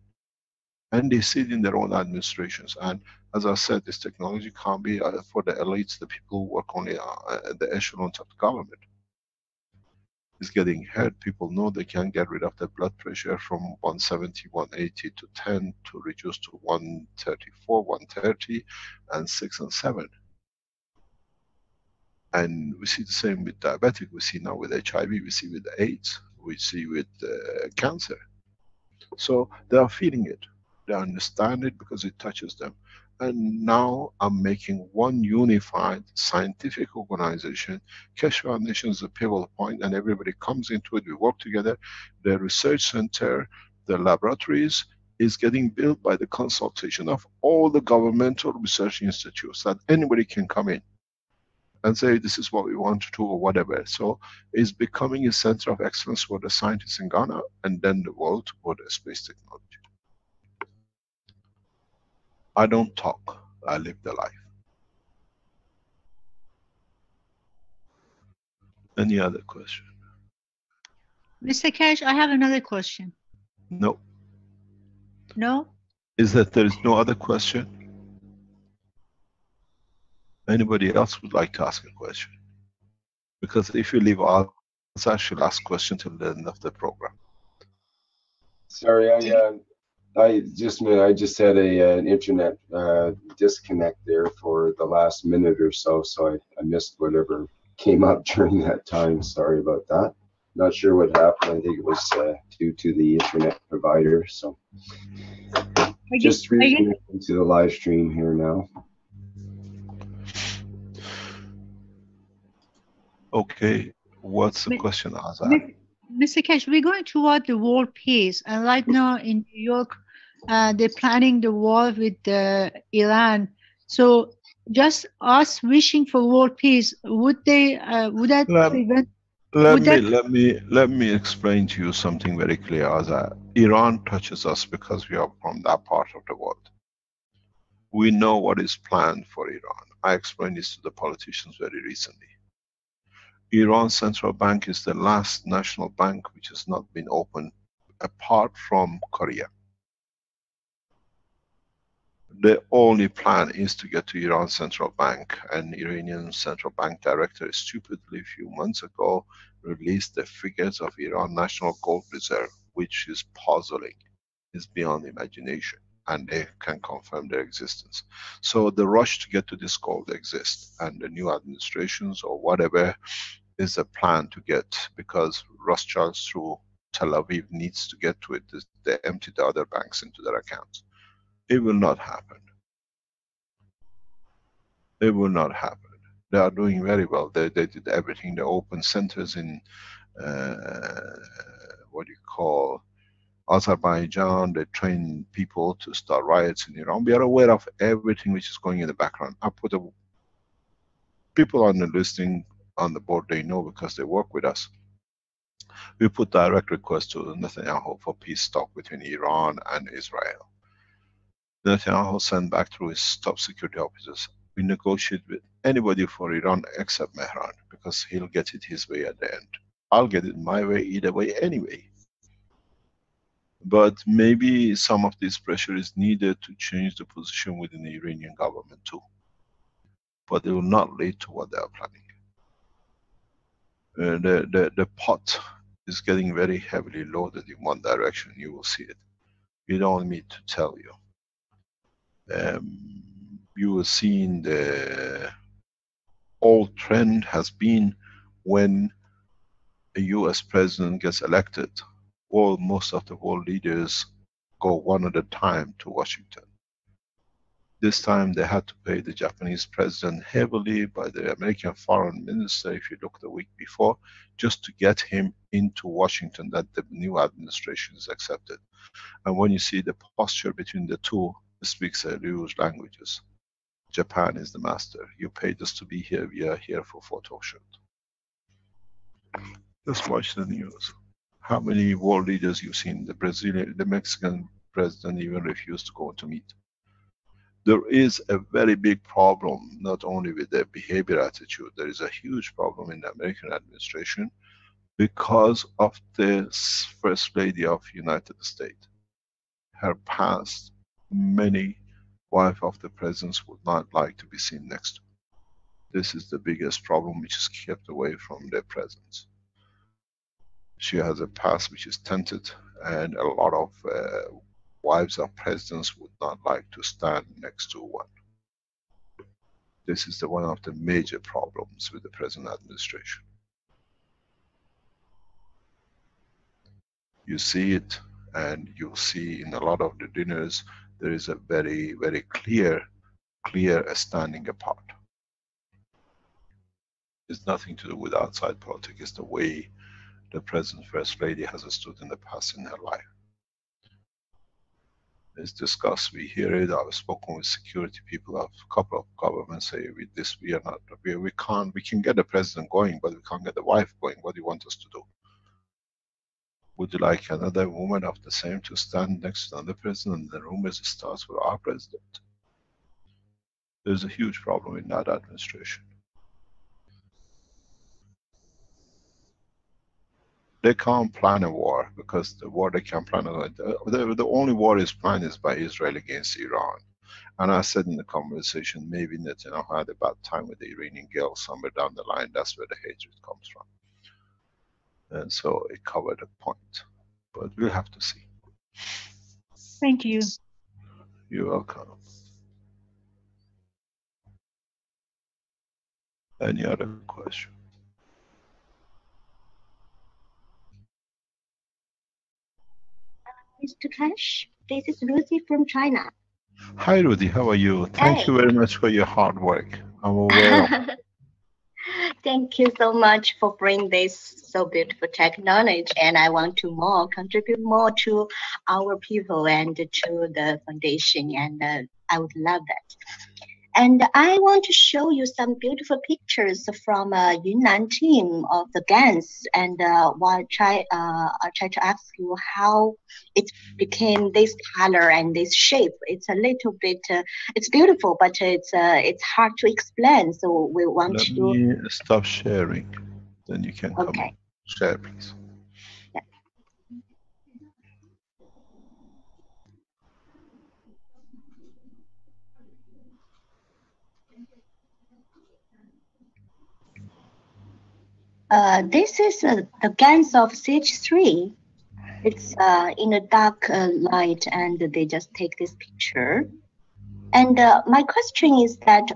And they sit in their own administrations. And as I said, this technology can't be for the elites, the people who work only at the echelons of the government. It's getting hurt. People know they can get rid of the blood pressure from 170, 180 to 10 to reduce to 134, 130, and 6 and 7. And we see the same with diabetic. We see now with HIV. We see with AIDS. We see with cancer. So they are feeling it. They understand it because it touches them. And now I'm making one unified scientific organization. Keshe Foundation is a pivotal point, and everybody comes into it. We work together. The research center, the laboratories is getting built by the consultation of all the governmental research institutes, that anybody can come in and say, this is what we want to do, or whatever. So it's becoming a center of excellence for the scientists in Ghana, and then the world for the space technology. I don't talk, I live the life. Any other question? Mr. Keshe, I have another question. No. No? Is that there is no other question? Anybody else would like to ask a question? Because if you leave out, I should ask question till the end of the program. Sorry, I just had an internet disconnect there for the last minute or so, so I missed whatever came up during that time. Sorry about that. Not sure what happened. I think it was due to the internet provider. So just reconnecting to the live stream here now. Okay, what's the question, Azar? Mr. Keshe, we're going toward the world peace, and right now in New York, they're planning the war with Iran. So, just us wishing for world peace, would that prevent? Let me explain to you something very clear, Azar. Iran touches us because we are from that part of the world. We know what is planned for Iran. I explained this to the politicians very recently. Iran Central Bank is the last national bank which has not been opened apart from Korea. The only plan is to get to Iran Central Bank, and Iranian Central Bank director stupidly a few months ago released the figures of Iran National Gold Reserve, which is puzzling, is beyond imagination, and they can confirm their existence. So the rush to get to this gold exists, and the new administrations or whatever is a plan to get, because Rothschilds through Tel Aviv needs to get to it. They empty the other banks into their accounts. It will not happen. It will not happen. They are doing very well. They did everything. They opened centers in what do you call Azerbaijan. They train people to start riots in Iran. We are aware of everything which is going in the background. I put the people on the listing on the board. They know because they work with us. We put direct requests to Netanyahu for peace talk between Iran and Israel. Netanyahu sent back through his top security officers. We negotiate with anybody for Iran except Mehran, because he'll get it his way at the end. I'll get it my way either way anyway. But maybe some of this pressure is needed to change the position within the Iranian government too. But it will not lead to what they are planning. The pot is getting very heavily loaded in one direction. You will see it. You don't need to tell you. You will see in the old trend has been when a US president gets elected, most of the world leaders go one at a time to Washington. This time they had to pay the Japanese president heavily by the American foreign minister, if you look the week before, just to get him into Washington, that the new administration is accepted. And when you see the posture between the two, it speaks a huge languages. Japan is the master. You paid us to be here, we are here for photo shoot. Just watch the news. How many world leaders you've seen? The Brazilian, the Mexican president even refused to go to meet. There is a very big problem, not only with their behavior attitude, there is a huge problem in the American administration because of the First Lady of United States. Her past, many wife of the presidents would not like to be seen next to. This is the biggest problem which is kept away from their presence. She has a past which is tainted, and a lot of wives of presidents would not like to stand next to one. This is one of the major problems with the present administration. You see it, and you see in a lot of the dinners, there is a very, very clear standing apart. It's nothing to do with outside politics, it's the way the present First Lady has stood in the past in her life. It's discussed, we hear it, I've spoken with security people of a couple of governments say, with this we are not, we can get the president going, but we can't get the wife going. What do you want us to do? Would you like another woman of the same to stand next to another president? The rumors starts with our president. There's a huge problem in that administration. They can't plan a war, because the war they can plan, the only war is planned is by Israel against Iran. And I said in the conversation, maybe Netanyahu had a bad time with the Iranian girl somewhere down the line, that's where the hatred comes from. And so it covered a point, but we'll have to see. Thank you. You're welcome. Any other question? Mr. Keshe, this is Lucy from China. Hi Rudy, how are you? Thank you very much for your hard work. I'm aware of it. Thank you so much for bringing this so beautiful technology, and I want to contribute more to our people and to the foundation, and I would love that. And I want to show you some beautiful pictures from Yunnan team of the GANs, and I'll try to ask you how it became this color and this shape. It's a little bit, it's beautiful, but it's hard to explain. So we want Let to me stop sharing, then you can come Okay. in. Share, please. This is the GANs of CH3. It's in a dark light, and they just take this picture. And my question is that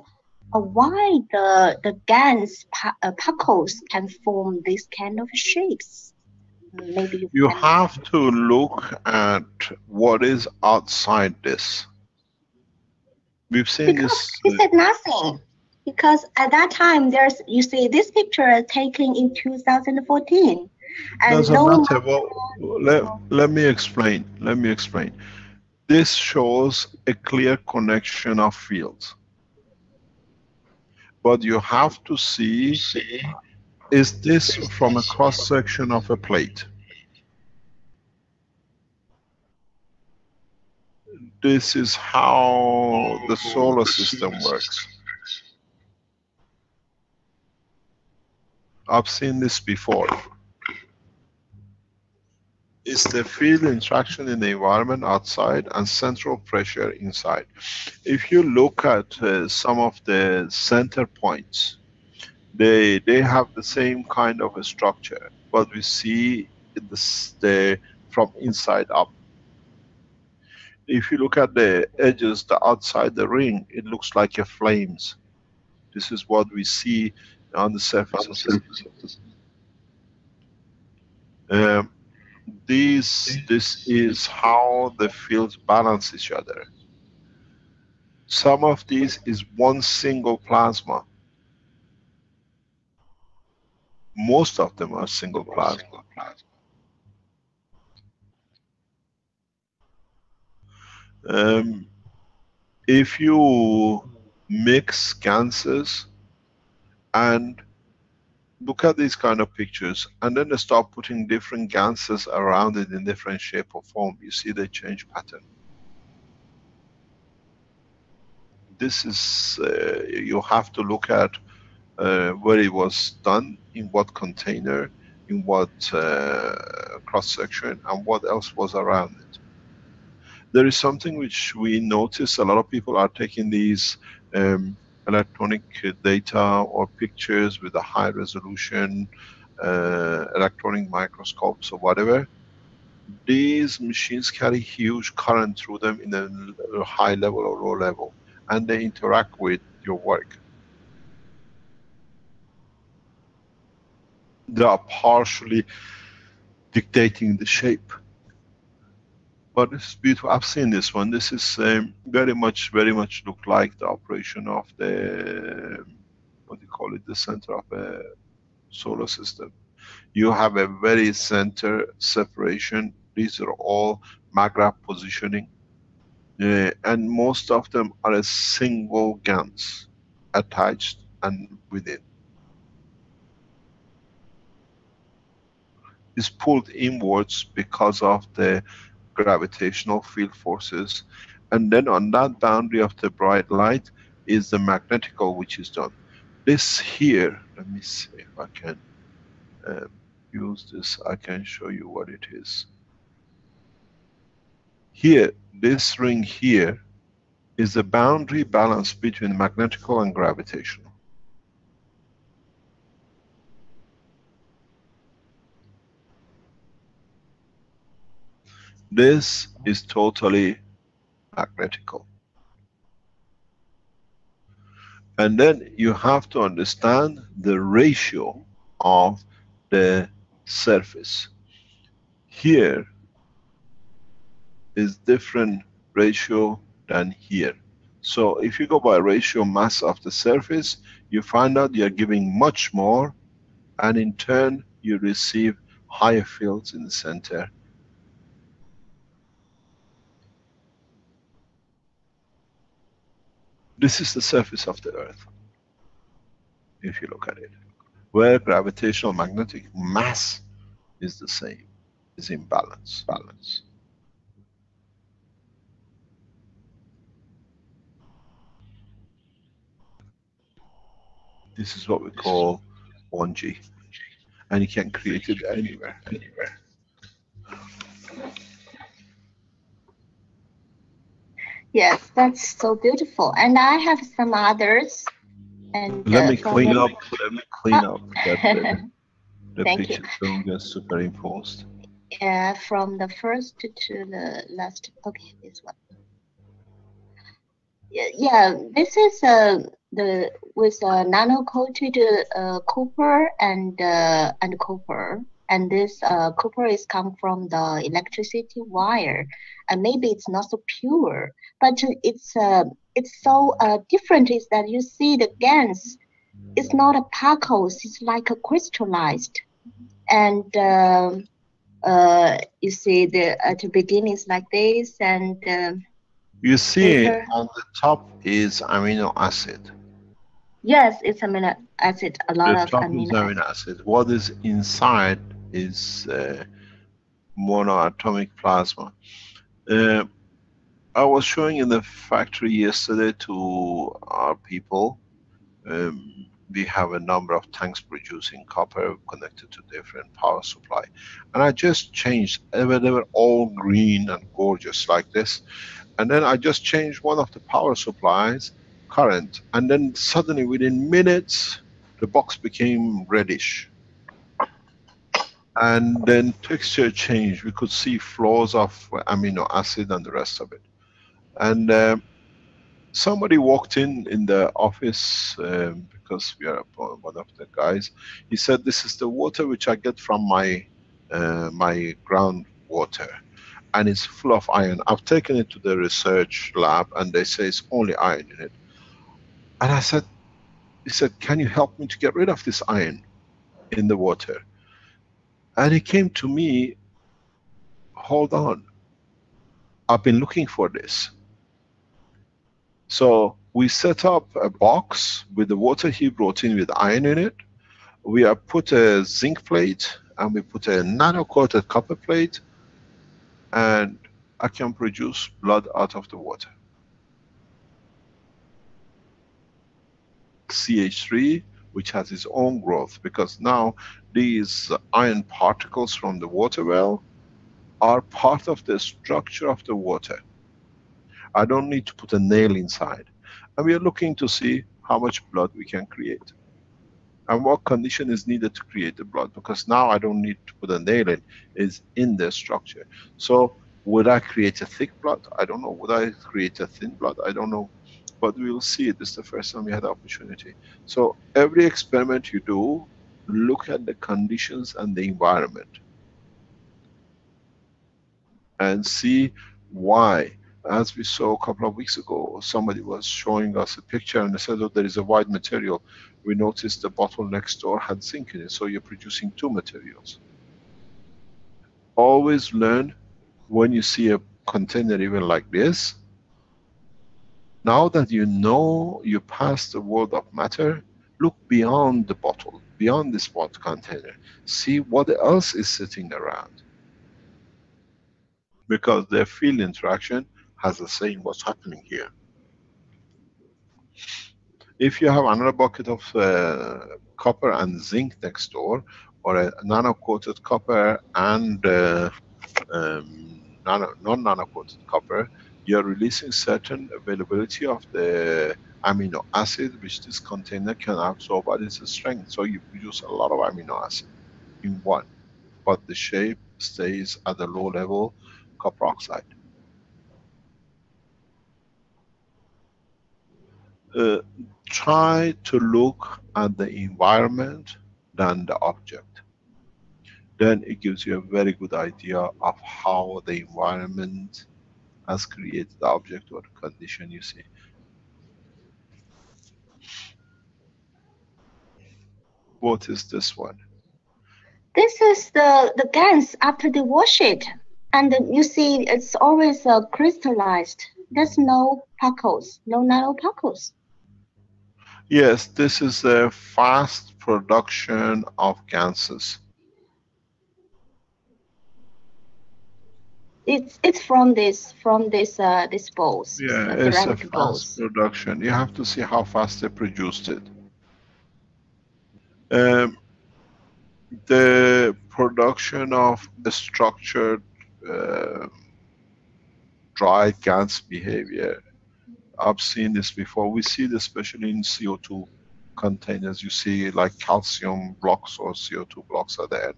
why the GANs particles can form this kind of shapes? Maybe You can... have to look at what is outside this. We've seen because this. He said nothing. Because at that time, you see this picture taken in 2014. And Doesn't no matter. Well, let me explain. Let me explain. This shows a clear connection of fields. But you have to see, is this from a cross section of a plate? This is how the solar system works. I've seen this before. It's the field interaction in the environment outside and central pressure inside. If you look at some of the center points, they have the same kind of a structure, but we see the from inside up. If you look at the edges, the outside the ring, it looks like a flames. This is what we see on the surface of this. This is how the fields balance each other. Some of these is one single plasma. Most of them are single plasma. If you mix ganses and look at these kind of pictures and then they start putting different ganses around it in different shape or form, you see they change pattern. This is, you have to look at where it was done, in what container, in what cross section, and what else was around it. There is something which we notice, a lot of people are taking these electronic data or pictures with a high resolution, electronic microscopes or whatever. These machines carry huge current through them in a high level or low level, and they interact with your work. They are partially dictating the shape. But it's beautiful. I've seen this one. This is very much look like the operation of the, what do you call it, the center of a solar system. You have a very center separation. These are all magravity positioning. And most of them are a single GANs attached and within. It's pulled inwards because of the gravitational field forces, and then on that boundary of the bright light is the magnetical which is done. This here, let me see if I can use this, I can show you what it is. Here, this ring here is the boundary balance between magnetical and gravitational. This is totally magnetical. And then you have to understand the ratio of the surface. Here is different ratio than here. So if you go by ratio mass of the surface, you find out you're giving much more, and in turn you receive higher fields in the center. This is the surface of the Earth, if you look at it, where gravitational magnetic mass is the same, is in balance. This is what we call 1G, and you can create it anywhere. Yes, that's so beautiful. And I have some others. And let me clean up. That The Thank you. pictures don't get superimposed. From the first to the last. Okay, this one. Yeah, this is the with nano coated copper and copper, and this copper is come from the electricity wire, and maybe it's not so pure, but it's so different. Is that you see the GaNs? It's not a particles. It's like a crystallized, and you see the at the beginning is like this, and You see later. on the top is amino acid. Yes, it's amino acid, a lot The of top is amino acid. amino acid. What is inside is monoatomic plasma. I was showing in the factory yesterday to our people. We have a number of tanks producing copper connected to different power supply. And I just changed, they were all green and gorgeous like this. And then I just changed one of the power supplies current. And then suddenly within minutes, the box became reddish. And then texture changed. We could see flows of amino acid and the rest of it. And somebody walked in the office because we are one of the guys. He said, "This is the water which I get from my my groundwater, and it's full of iron. I've taken it to the research lab, and they say it's only iron in it." And I said, "He said, can you help me to get rid of this iron in the water?" And he came to me. Hold on, I've been looking for this. So we set up a box with the water he brought in with iron in it. We have put a zinc plate and we put a nano-coated copper plate, and I can produce blood out of the water. CH3, which has its own growth, because now these iron particles from the water well are part of the structure of the water. I don't need to put a nail inside. And we are looking to see how much blood we can create. And what condition is needed to create the blood, because now I don't need to put a nail in, it's in the structure. So would I create a thick blood? I don't know. Would I create a thin blood? I don't know. But we will see it. This is the first time we had the opportunity. So every experiment you do, look at the conditions and the environment. And see why. As we saw a couple of weeks ago, somebody was showing us a picture and they said, oh, there is a white material. We noticed the bottle next door had zinc in it, so you're producing two materials. Always learn when you see a container even like this. Now that you know you passed the world of matter, look beyond the bottle, beyond this water container. See what else is sitting around. Because the field interaction has a say in what's happening here. If you have another bucket of copper and zinc next door, or a nano-coated copper and non-nano-coated copper, you're releasing certain availability of the amino acid which this container can absorb at its strength. So you produce a lot of amino acid in one, but the shape stays at a low level copper oxide. Try to look at the environment than the object. Then it gives you a very good idea of how the environment has created the object or the condition you see. What is this one? This is the GaNs after they wash it, and you see it's always crystallized. There's no particles, no nanoparticles. Yes, this is a fast production of gases. It's from this bowls. Yeah, it's a fast production. You have to see how fast they produced it. The production of a structured dry gas behavior, I've seen this before. We see this especially in CO2. containers you see, like calcium blocks or CO2 blocks at the end.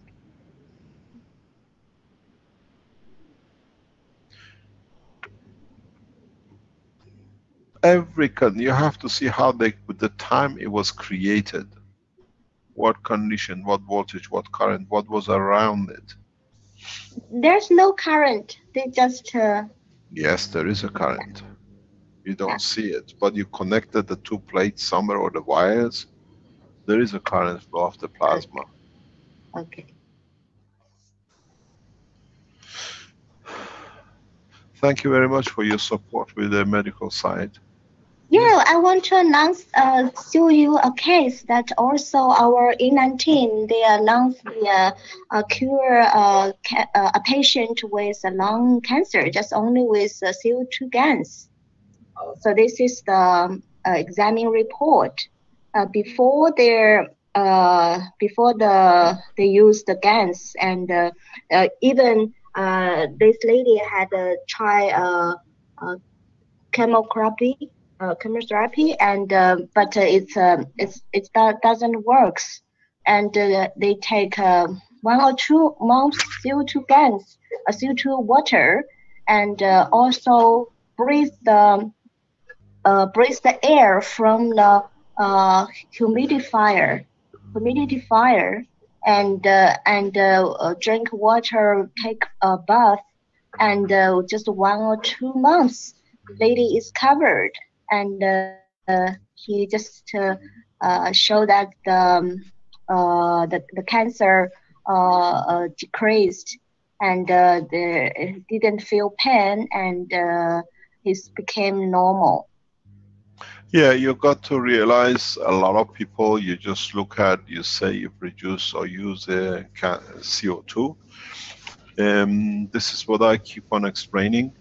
You have to see how with the time it was created, what condition, what voltage, what current, what was around it. There's no current. They just. Yes, there is a current. You don't see it, but you connected the two plates somewhere, or the wires. There is a current flow of the plasma. Okay. Thank you very much for your support with the medical side. Yeah, I want to show you a case that also our E19, they announced the cure a patient with lung cancer just only with CO2 gas. So this is the examining report. Before they use the gas, and even this lady had tried chemotherapy, and but it doesn't works, and they take 1 or 2 months CO2 gas, CO2 water, and also breathe the air from the humidifier, and drink water, take a bath, and just 1 or 2 months, lady is covered, and he just showed that the cancer decreased, and didn't feel pain, and he became normal. Yeah, you got to realize a lot of people, you just look at, you say you produce or use CO2. This is what I keep on explaining,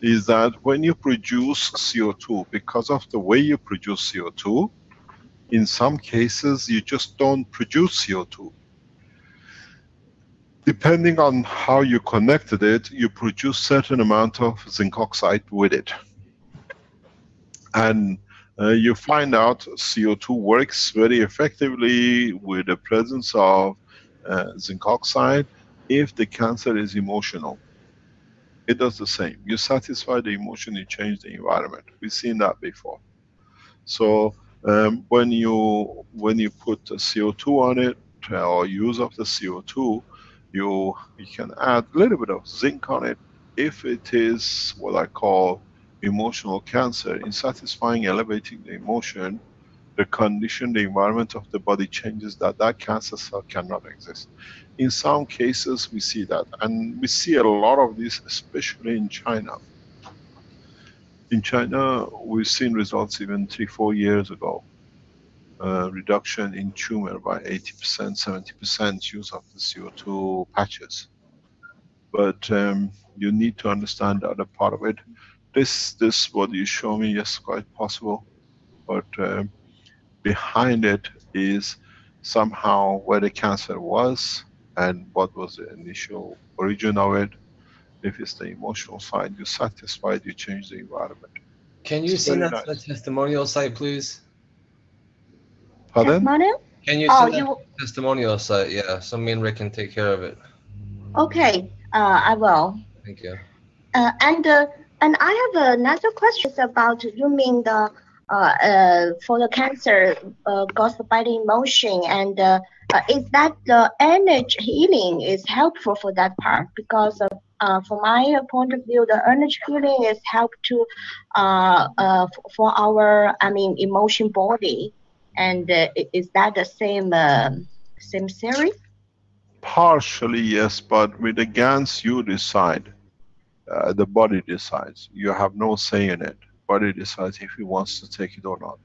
is that when you produce CO2, because of the way you produce CO2, in some cases you just don't produce CO2. Depending on how you connected it, you produce certain amount of zinc oxide with it. And you find out CO2 works very effectively with the presence of zinc oxide if the cancer is emotional. It does the same. You satisfy the emotion, you change the environment. We've seen that before. So when you put the CO2 on it, or use of the CO2, you can add a little bit of zinc on it if it is what I call emotional cancer. In satisfying, elevating the emotion, the condition, the environment of the body changes, that cancer cell cannot exist. In some cases we see that, and we see a lot of this, especially in China. In China, we've seen results even 3-4 years ago. Reduction in tumor by 80%, 70% use of the CO2 patches. But you need to understand the other part of it. This what you show me, yes, quite possible. But behind it is somehow where the cancer was and what was the initial origin of it. If it's the emotional side, you satisfy it, you change the environment. Can you send that to the testimonial site, please? Pardon? Testimonial? Can you send that to the testimonial site? Yeah, so me and Rick can take care of it. Okay, I will. Thank you. And I have another question about, you mean the for the cancer caused by the emotion, and is that the energy healing is helpful for that part? Because from my point of view, the energy healing is help to for our, emotion body, and is that the same theory? Partially yes, but with the GANs you decide. The body decides. You have no say in it. Body decides if he wants to take it or not.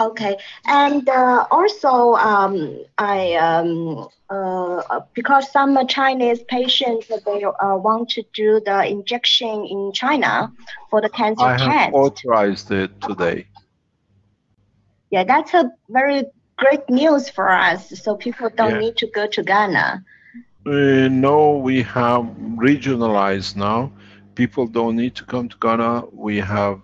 Okay, and also because some Chinese patients, they want to do the injection in China for the cancer test. I have authorized it today. Yeah, that's a very great news for us. So people don't need to go to Ghana. No, we have regionalized now. People don't need to come to Ghana. We have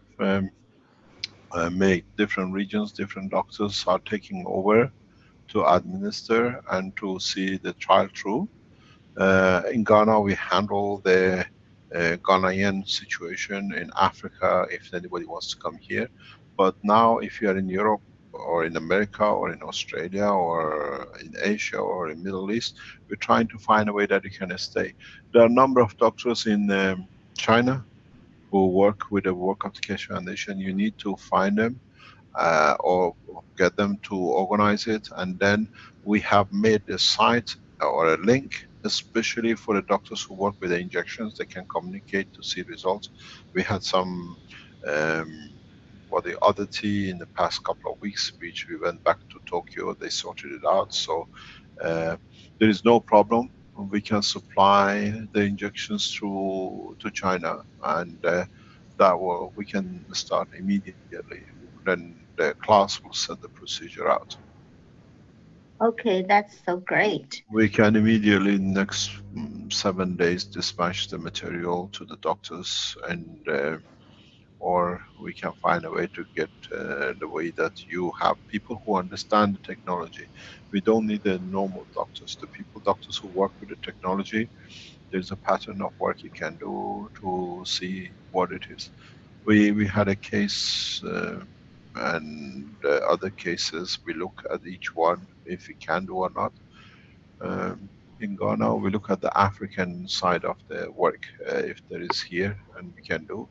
make different regions, different doctors are taking over to administer and to see the trial through. In Ghana, we handle the Ghanaian situation. In Africa, if anybody wants to come here. But now, if you are in Europe, or in America, or in Australia, or in Asia, or in Middle East, we're trying to find a way that you can stay. There are a number of doctors in China who work with the World Cup Keshe Foundation. You need to find them or get them to organize it, and then we have made a site or a link especially for the doctors who work with the injections. They can communicate to see results. We had some for the oddity in the past couple of weeks, which we went back to Tokyo, they sorted it out. So there is no problem. We can supply the injections to China, and that will, we can start immediately. Then the class will send the procedure out. Okay, that's so great. We can immediately, next 7 days, dispatch the material to the doctors, and or we can find a way to get the way that you have people who understand the technology. We don't need the normal doctors. The doctors who work with the technology, there's a pattern of work you can do to see what it is. We had a case, and other cases, we look at each one if we can do or not. In Ghana, we look at the African side of the work, if there is here, and we can do.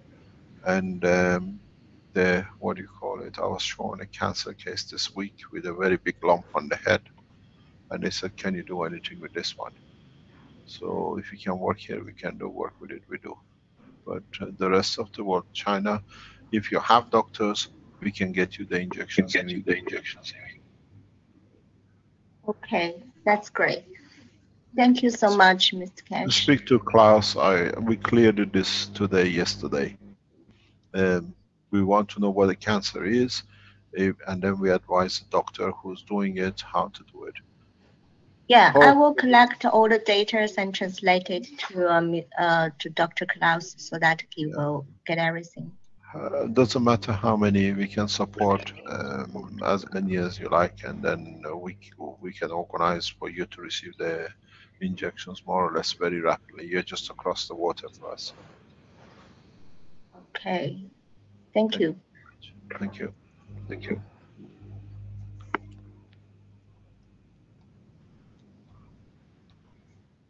And the, what do you call it, I was shown a cancer case this week with a very big lump on the head, and they said, can you do anything with this one? So if we can work here, we can do work with it, we do. But the rest of the world, China, if you have doctors, we can get you the injections. Okay, that's great. Thank you so much, Mr. Keshe. Speak to Klaus. We cleared this yesterday. We want to know what the cancer is, and then we advise the doctor who's doing it how to do it. Yeah, I will collect all the data and translate it to Dr. Klaus so that he will get everything. Doesn't matter how many, we can support as many as you like, and then we can organize for you to receive the injections more or less very rapidly. You're just across the water for us. Okay, thank you. Thank you. Thank you.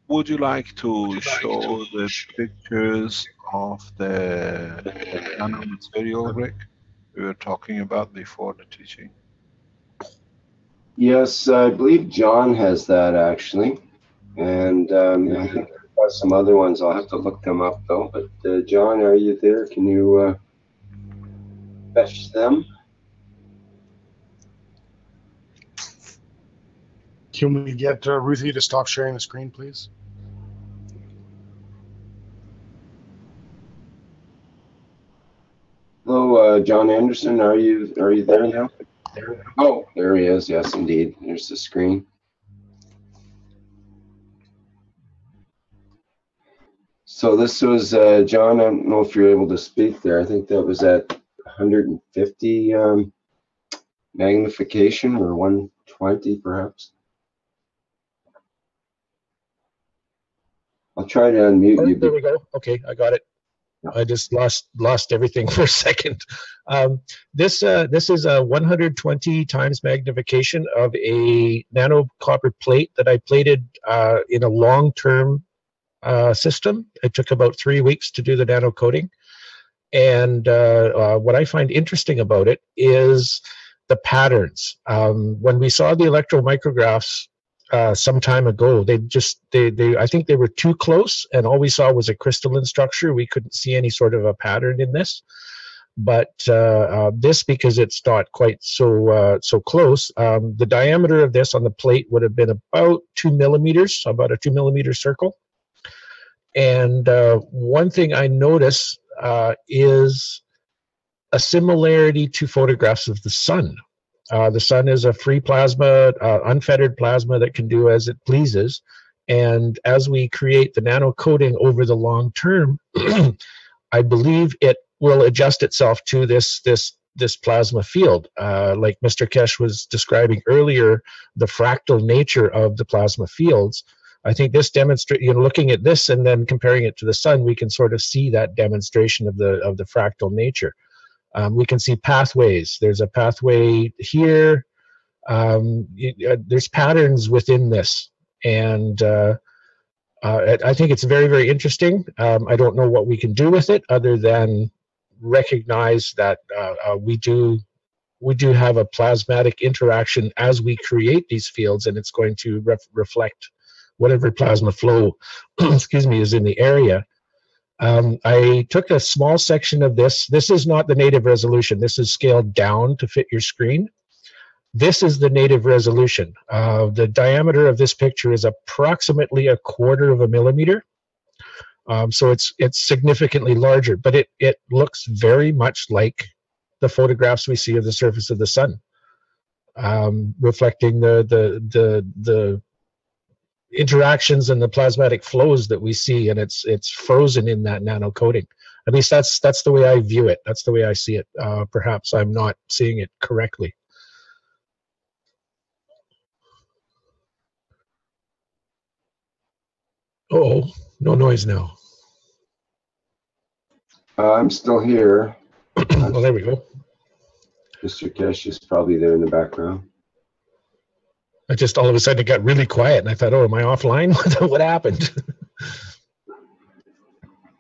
Would you like to show the pictures of the nanomaterial, Rick, we were talking about before the teaching? Yes, I believe John has that actually, and I think there are some other ones. I'll have to look them up though. But John, are you there? Can you fetch them? Can we get Ruthie to stop sharing the screen, please? Hello, John Anderson. Are you there now? Oh, there he is. Yes, indeed. There's the screen. So this was John. I don't know if you're able to speak there. I think that was at 150 magnification, or 120 perhaps. I'll try to unmute you. There we go. Okay, I got it. I just lost everything for a second. This is a 120 times magnification of a nano copper plate that I plated in a long-term system. It took about 3 weeks to do the nano coating. And what I find interesting about it is the patterns. When we saw the electromicrographs some time ago, I think they were too close, and all we saw was a crystalline structure. We couldn't see any sort of a pattern in this. But this, because it's not quite so close, the diameter of this on the plate would have been about 2 millimeters, so about a 2 millimeter circle. And one thing I notice is a similarity to photographs of the sun. The sun is a free plasma, unfettered plasma that can do as it pleases. And as we create the nano coating over the long term, I believe it will adjust itself to this this plasma field. Like Mr. Kesh was describing earlier, the fractal nature of the plasma fields. I think this demonstrates, looking at this and then comparing it to the sun, we can sort of see that demonstration of the fractal nature. We can see pathways. There's a pathway here. There's patterns within this, and I think it's very, very interesting. I don't know what we can do with it other than recognize that we do have a plasmatic interaction as we create these fields, and it's going to reflect whatever plasma flow excuse me, is in the area. I took a small section of this. This is not the native resolution. This is scaled down to fit your screen. This is the native resolution. The diameter of this picture is approximately 1/4 of a millimeter. So it's significantly larger, but it looks very much like the photographs we see of the surface of the sun, reflecting the interactions and the plasmatic flows that we see, and it's frozen in that nano coating. At least that's the way I view it. That's the way I see it. Perhaps I'm not seeing it correctly. Oh, no noise now. I'm still here. Well, there we go. Mr. Kesh is probably there in the background. I just all of a sudden it got really quiet, and I thought, "Oh, am I offline? What happened?"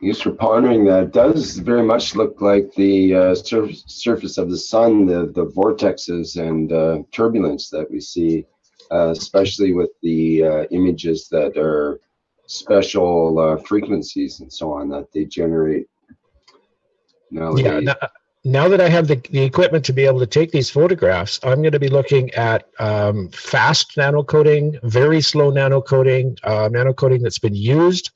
Thanks for pondering that. It does very much look like the surface of the sun, the vortexes and turbulence that we see, especially with the images that are special frequencies and so on that they generate nowadays. Yeah. Now that I have the equipment to be able to take these photographs, I'm going to be looking at fast nano coating, very slow nano coating that's been used,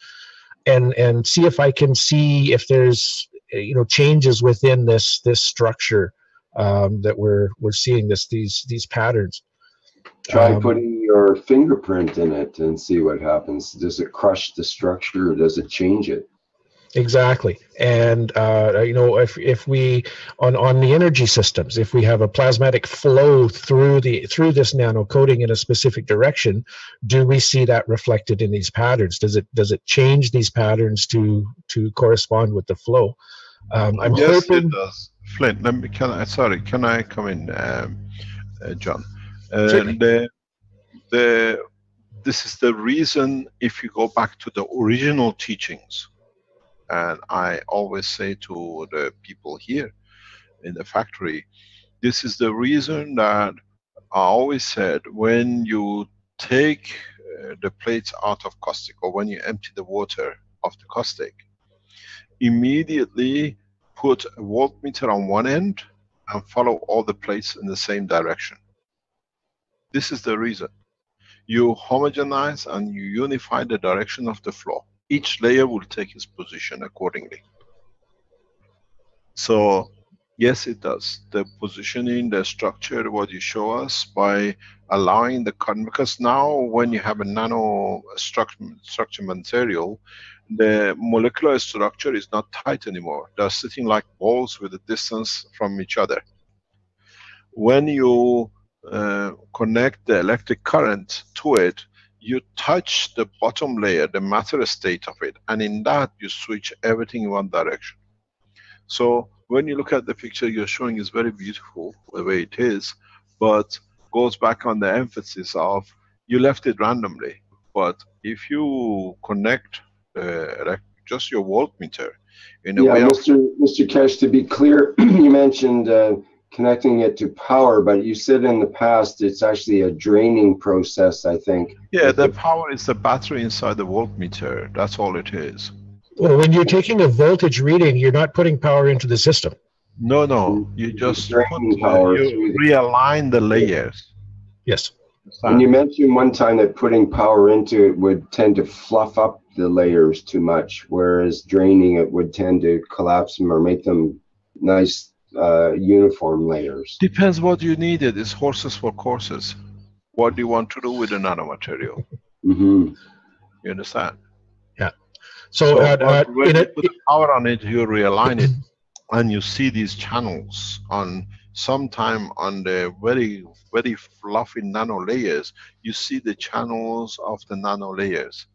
and see if I can see if there's changes within this structure that we're seeing these patterns. Try putting your fingerprint in it and see what happens. Does it crush the structure or does it change it? Exactly. And if we on the energy systems, if we have a plasmatic flow through this nano coating in a specific direction, do we see that reflected in these patterns? Does it change these patterns to correspond with the flow? I'm yes, hoping it does. Flint, can I come in, John? This is the reason, if you go back to the original teachings, and I always say to the people here in the factory, this is the reason that I always said, when you take the plates out of caustic, or when you empty the water of the caustic, immediately put a voltmeter on one end and follow all the plates in the same direction. This is the reason. You homogenize and you unify the direction of the flow. Each layer will take its position accordingly. So yes, it does. The positioning, the structure, what you show us by allowing the current, because now when you have a nano structure material, the molecular structure is not tight anymore. They're sitting like balls with a distance from each other. When you connect the electric current to it, you touch the bottom layer, the matter state of it, and in that you switch everything in one direction. So when you look at the picture you're showing, is very beautiful the way it is, but goes back on the emphasis of you left it randomly. But if you connect just your voltmeter in a way. Mr. Kesh, to be clear, you mentioned connecting it to power, but you said in the past it's actually a draining process, I think. Yeah, the power is the battery inside the voltmeter. That's all it is. Well, when you're taking a voltage reading, you're not putting power into the system. No. You just realign the layers. Yes. And you mentioned one time that putting power into it would tend to fluff up the layers too much, whereas draining it would tend to collapse them or make them nice uniform layers. Depends what you needed. It's horses for courses. What do you want to do with the nanomaterial? Mm-hmm. You understand? Yeah. So when you put power on it, you realign it. and you see these channels on sometime on the very, very fluffy nano layers, you see the channels of the nano layers.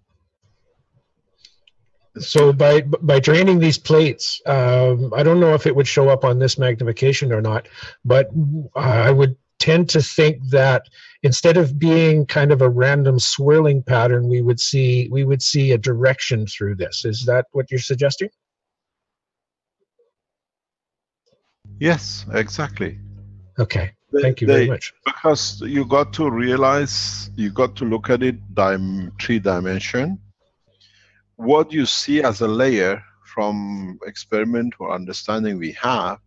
So by draining these plates, I don't know if it would show up on this magnification or not, but I would tend to think that instead of being kind of a random swirling pattern, we would see a direction through this. Is that what you're suggesting? Yes, exactly. Okay, thank you very much. Because you got to realize, you got to look at it 3-dimension. What you see as a layer from experiment or understanding we have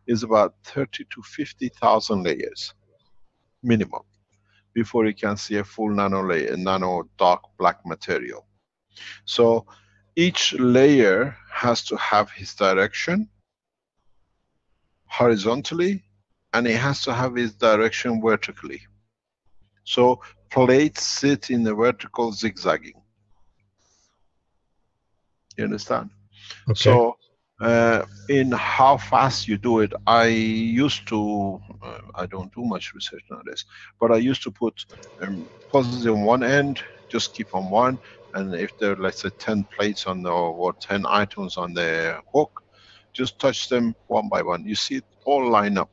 is about 30 to 50,000 layers minimum before you can see a full nano layer, nano dark black material. So each layer has to have its direction horizontally, and it has to have its direction vertically. So plates sit in the vertical zigzagging. You understand? Okay. So in how fast you do it, I used to, I don't do much research nowadays, but I used to put pulses in one end, just keep on one, and if there are, let's say, 10 plates on the, or 10 items on the hook, just touch them one by one. You see it all line up.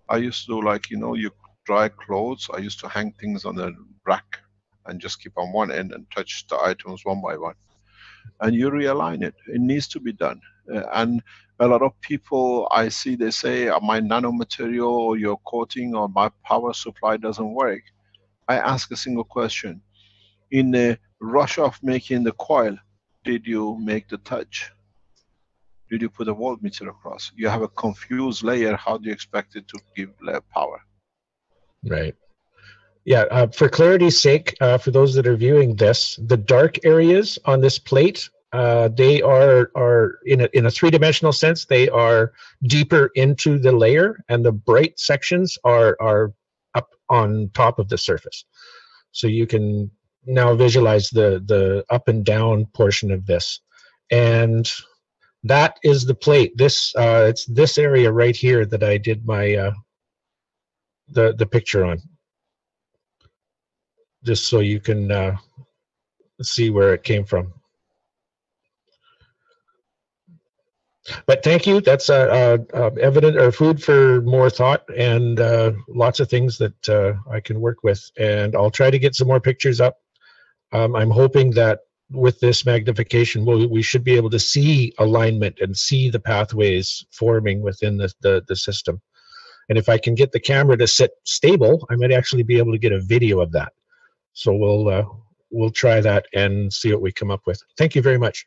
I used to do, like, you know, you dry clothes, I used to hang things on the rack and just keep on one end and touch the items one by one. And you realign it. It needs to be done. And a lot of people I see, they say, my nanomaterial or your coating or my power supply doesn't work. I ask a single question. In the rush of making the coil, did you make the touch? Did you put a voltmeter across? You have a confused layer. How do you expect it to give power? Right. Yeah, for clarity's sake, for those that are viewing this, the dark areas on this plate, they are in a three-dimensional sense, they are deeper into the layer, and the bright sections are up on top of the surface. So you can now visualize the up and down portion of this. And that is the plate. This it's this area right here that I did my the picture on, just so you can see where it came from. But thank you. That's evident or food for more thought, and lots of things that I can work with. And I'll try to get some more pictures up. I'm hoping that with this magnification, we should be able to see alignment and see the pathways forming within the system. And if I can get the camera to sit stable, I might actually be able to get a video of that. So we'll try that and see what we come up with. Thank you very much.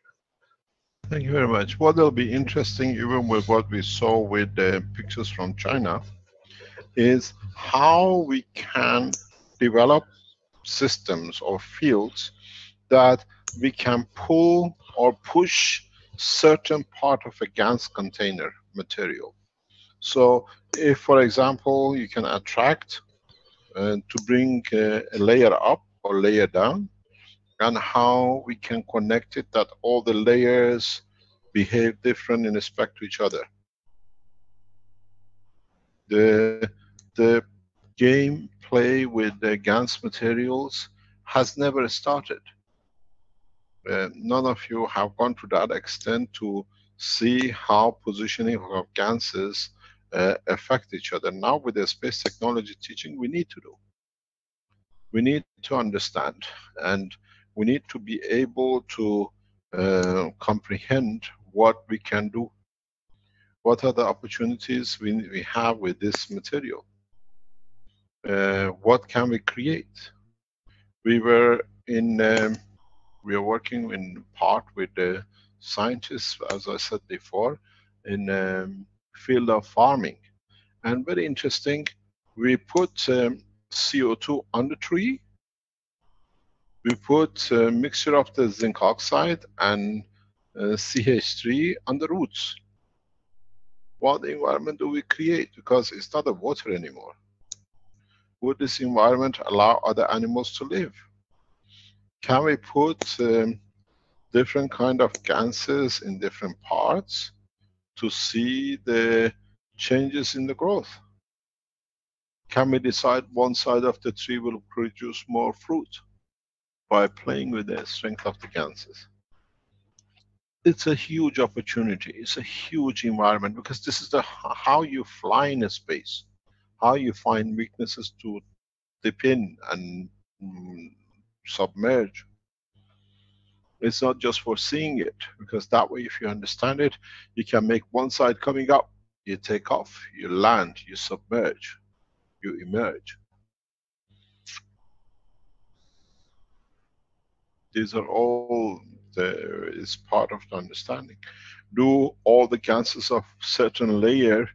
Thank you very much. What will be interesting, even with what we saw with the pictures from China, is how we can develop systems or fields that we can pull or push certain part of a GANS container material. So if, for example, you can attract to bring a layer up or layer down, and how we can connect it that all the layers behave different in respect to each other. The game play with the GANS materials has never started. None of you have gone to that extent to see how positioning of GANSes affect each other. Now with the space technology teaching, we need to do. We need to understand, and we need to be able to comprehend what we can do. What are the opportunities we have with this material? What can we create? We are working in part with the scientists, as I said before, in field of farming. And very interesting, we put CO2 on the tree. We put a mixture of the zinc oxide and CH3 on the roots. What environment do we create? Because it's not a water anymore. Would this environment allow other animals to live? Can we put different kind of GANSes in different parts to see the changes in the growth. Can we decide one side of the tree will produce more fruit by playing with the strength of the ganses? It's a huge opportunity. It's a huge environment, because this is how you fly in a space, how you find weaknesses to dip in and submerge. It's not just for seeing it, because that way, if you understand it, you can make one side coming up, you take off, you land, you submerge, you emerge. These are all is part of the understanding. Do all the ganses of certain layer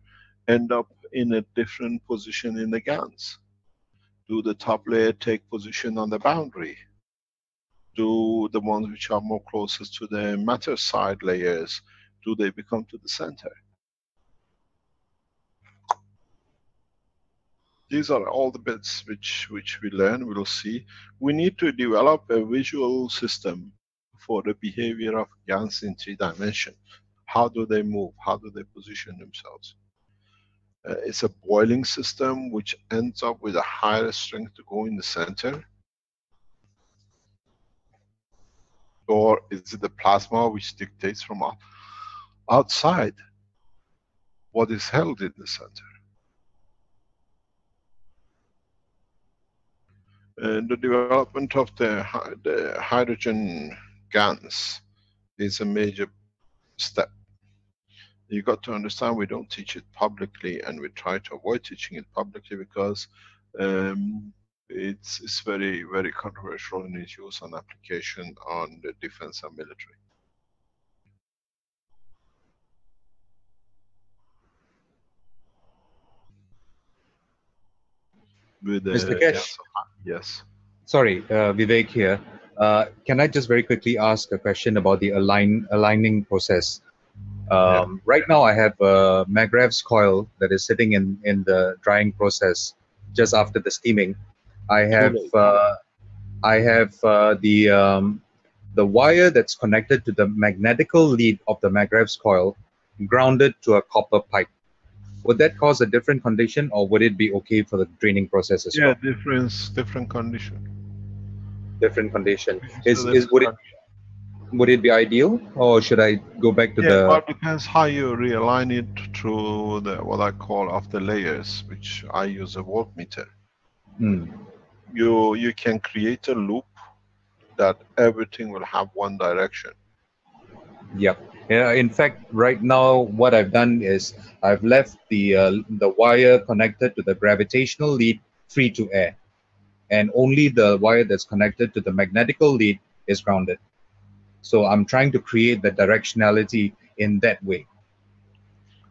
end up in a different position in the GANs? Do the top layer take position on the boundary? Do the ones which are more closest to the matter side layers, do they become to the center? These are all the bits which we learn, we'll see. We need to develop a visual system for the behavior of GANs in 3 dimensions. How do they move? How do they position themselves? It's a boiling system which ends up with a higher strength to go in the center. Or is it the plasma which dictates from outside what is held in the center? And the development of the hydrogen GANs is a major step. You got to understand, we don't teach it publicly, and we try to avoid teaching it publicly because it's very, very controversial in its use and application on the defense and military. With Mr. Kesh, yes. sorry, Vivek here. Can I just very quickly ask a question about the aligning process? Right now I have a Magrav's coil that is sitting in the drying process just after the steaming. I have the wire that's connected to the magnetical lead of the Magrav's coil grounded to a copper pipe. Would that cause a different condition, or would it be okay for the draining process as well? Yeah, different condition. Different condition. Would it be ideal, or should I go back to the? Yeah, it depends how you realign it through the what I call of the layers, which I use a voltmeter. You can create a loop that everything will have one direction. Yep. Yeah. In fact, right now, what I've done is I've left the wire connected to the gravitational lead free to air, and only the wire that's connected to the magnetical lead is grounded. So I'm trying to create the directionality in that way.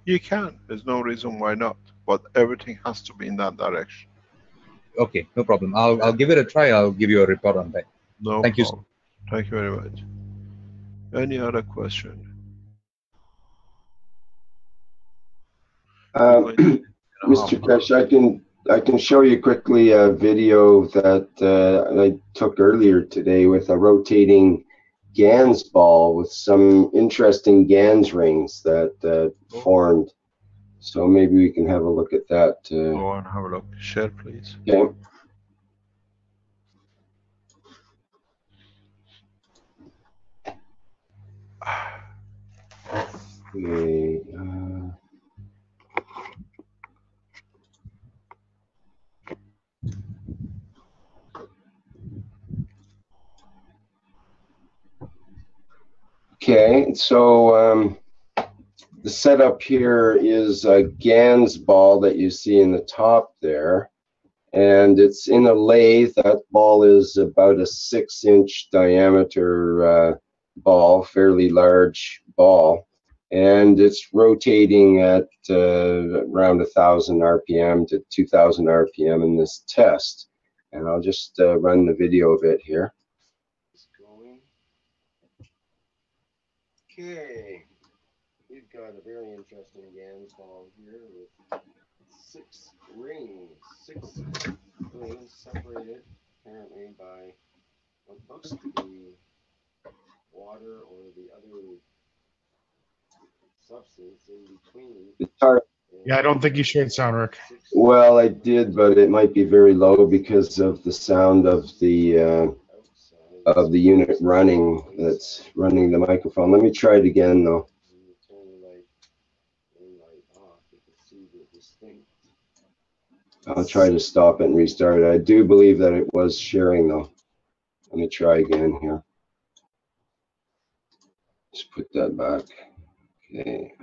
You can. There's no reason why not. But everything has to be in that direction. Okay, no problem. I'll give it a try. I'll give you a report on that. No Thank problem. you. Thank you very much. Any other question? Mr. Kesh, I can show you quickly a video that I took earlier today with a rotating GANS ball with some interesting GANS rings that formed. So maybe we can have a look at that. Go on, have a look. Share, please. Okay. Okay. Okay, so the setup here is a GANS ball that you see in the top there, and it's in a lathe. That ball is about a 6-inch diameter ball, fairly large ball, and it's rotating at around 1,000 RPM to 2,000 RPM in this test. And I'll just run the video of it here. Okay, we've got a very interesting GANS ball here with 6 rings separated apparently by what looks to be water or the other It's hard. Yeah, I don't think you shared sound, Rick. Well, I did, but it might be very low because of the sound of the unit running that's running the microphone. Let me try it again, though. I'll try to stop it and restart it. I do believe that it was sharing, though. Let me try again here. Just put that back. Okay.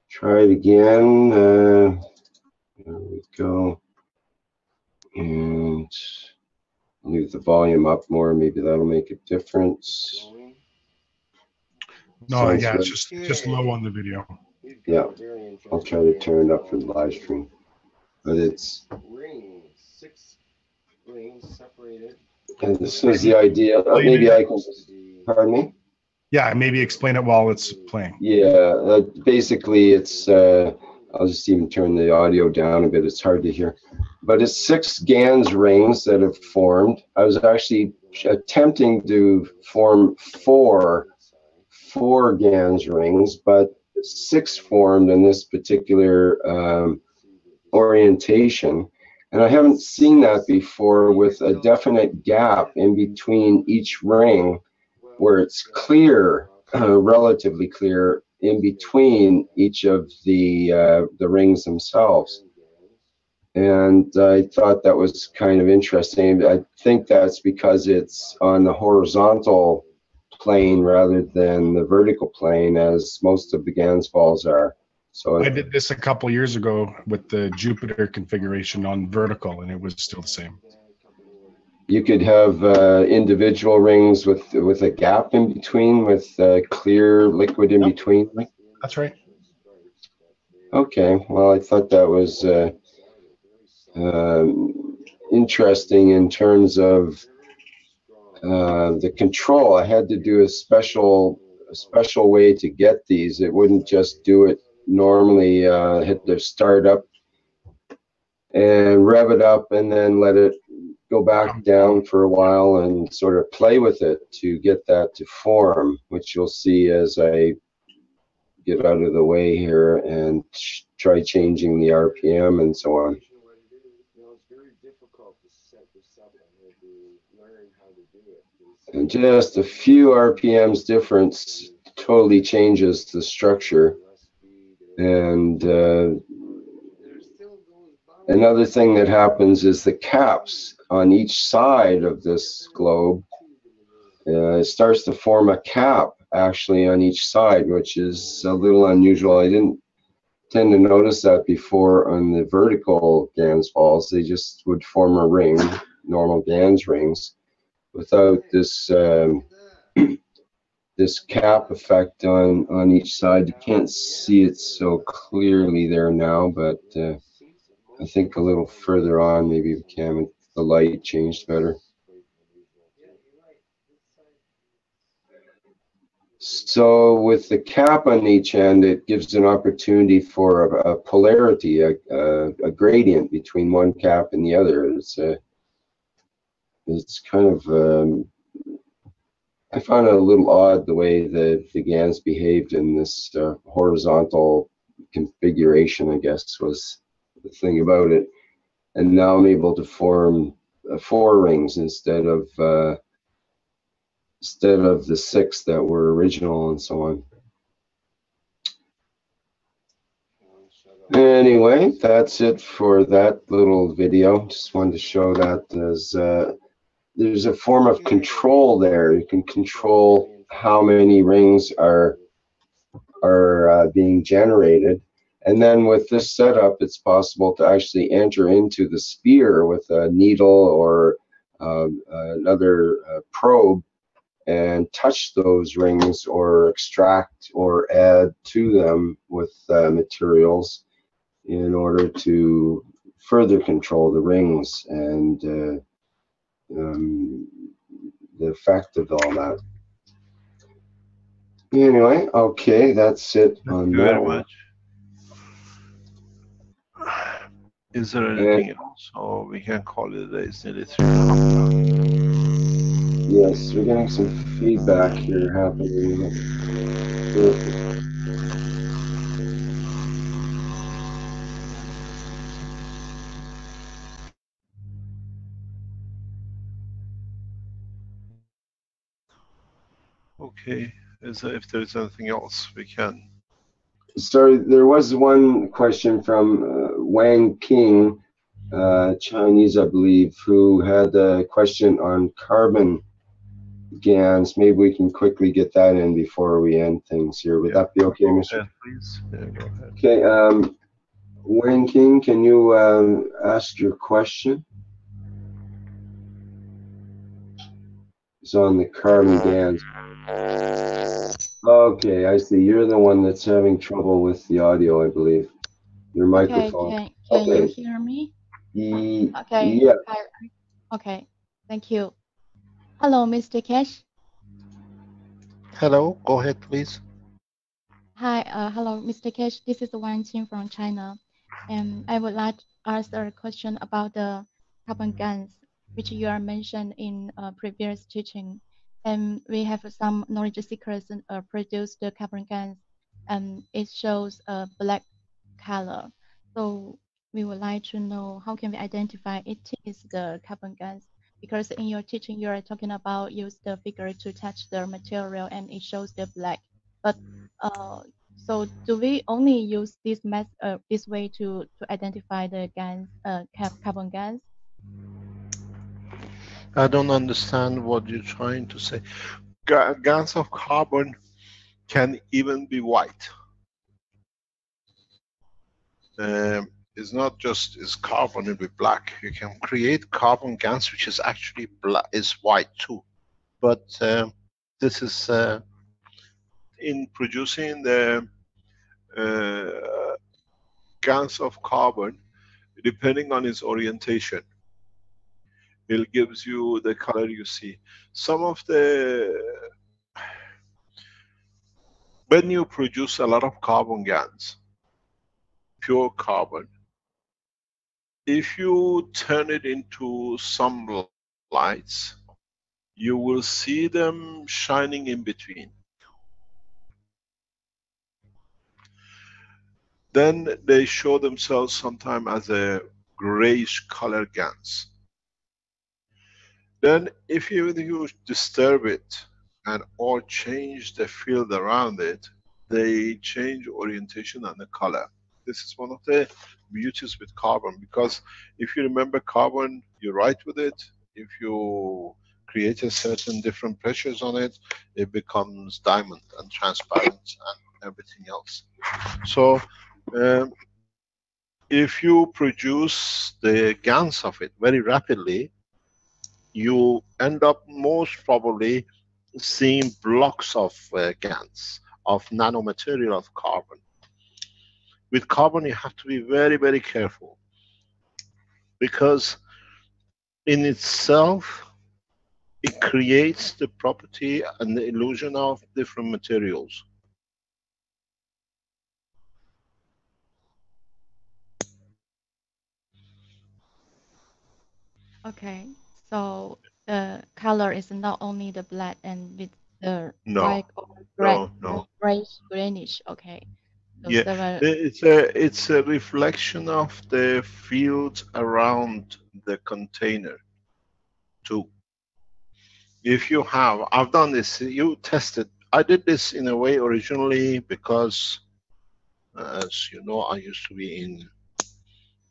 Try it again. There we go. And move the volume up more. Maybe that'll make a difference. No, Sounds yeah, good. it's just low on the video. Yeah, I'll try to turn it up for the live stream. But it's and this is the idea. Maybe I can. Pardon me. Yeah, maybe explain it while it's playing. Yeah, basically it's. I'll just even turn the audio down a bit. It's hard to hear, but it's 6 GANs rings that have formed. I was actually attempting to form four GANs rings, but 6 formed in this particular orientation. And I haven't seen that before, with a definite gap in between each ring where it's clear, relatively clear, in between each of the rings themselves. And I thought that was kind of interesting. I think that's because it's on the horizontal plane rather than the vertical plane, as most of the Ganzballs are. So I did this a couple years ago with the Jupiter configuration on vertical, and it was still the same. you could have individual rings with a gap in between, with clear liquid in between. That's right. Okay, well, I thought that was interesting in terms of the control. I had to do a special way to get these. It wouldn't just do it normally. Hit the start up and rev it up and then let it go back down for a while and sort of play with it to get that to form, which you'll see as I get out of the way here and try changing the RPM and so on. And just a few RPMs difference totally changes the structure. And another thing that happens is the caps on each side of this globe, it starts to form a cap actually on each side, which is a little unusual. I didn't tend to notice that before on the vertical Ganzballs. They just would form a ring, normal Gans rings, without this this cap effect on each side. You can't see it so clearly there now, but I think a little further on maybe we can, with the light changed better. So with the cap on each end, it gives an opportunity for a polarity, a gradient between one cap and the other. It's kind of, I found it a little odd the way the Gans behaved in this horizontal configuration, I guess, was the thing about it. And now I'm able to form 4 rings instead of the 6 that were original and so on. Anyway, that's it for that little video. Just wanted to show that there's a form of control there. You can control how many rings are being generated. And then with this setup, it's possible to actually enter into the sphere with a needle or another probe and touch those rings or extract or add to them with materials in order to further control the rings and the effect of all that. Anyway, okay, that's it. Thank you very much. Is there anything else, or we can call it a day? It's nearly 3.5 hours. Yes, we're getting some feedback here happening. Absolutely. Okay, if there is anything else, we can. Sorry, there was one question from Wang King, Chinese, I believe, who had a question on carbon GANs. Maybe we can quickly get that in before we end things here. Would that be okay, Mr.? Yeah, please. Yeah, go ahead. Okay, Wang King, can you ask your question? It's on the carbon GANs. Okay, I see. You're the one that's having trouble with the audio, I believe. Your microphone. Can you hear me? Okay. Yeah. Okay. Thank you. Hello, Mr. Cash. Hello. Go ahead, please. Hi. Hello, Mr. Cash. This is Wang Qing from China, and I would like to ask a question about the carbon GANs, which you are mentioned in previous teaching. And we have some knowledge seekers produce the carbon GANs, and it shows a black color. So we would like to know how can we identify it is the carbon GANs, because in your teaching you are talking about use the figure to touch the material and it shows the black. But so do we only use this way to identify the GANs, carbon GANs? I don't understand what you're trying to say. GANs of carbon can even be white. It's not just is carbon, it'll be black. You can create carbon GANs which is actually black, is white too. But this is in producing the GANs of carbon, depending on its orientation, it gives you the color you see. Some of the, when you produce a lot of carbon GANs, pure carbon, if you turn it into some lights, you will see them shining in between. Then they show themselves sometimes as a grayish color GANs. Then if you disturb it and or change the field around it, they change orientation and the color. This is one of the beauties with carbon, because if you remember carbon, you write with it. If you create a certain different pressures on it, it becomes diamond and transparent and everything else. So if you produce the GANs of it very rapidly, you end up most probably seeing blocks of GANs, of nanomaterial of carbon. With carbon, you have to be very, very careful, because in itself, it creates the property and the illusion of different materials. Okay, so the color is not only the black and with the No, white or red, no. grayish, greenish. Okay. So Yeah, it's a reflection of the field around the container too. If you have, I've done this, you tested. I did this in a way originally because, as you know, I used to be in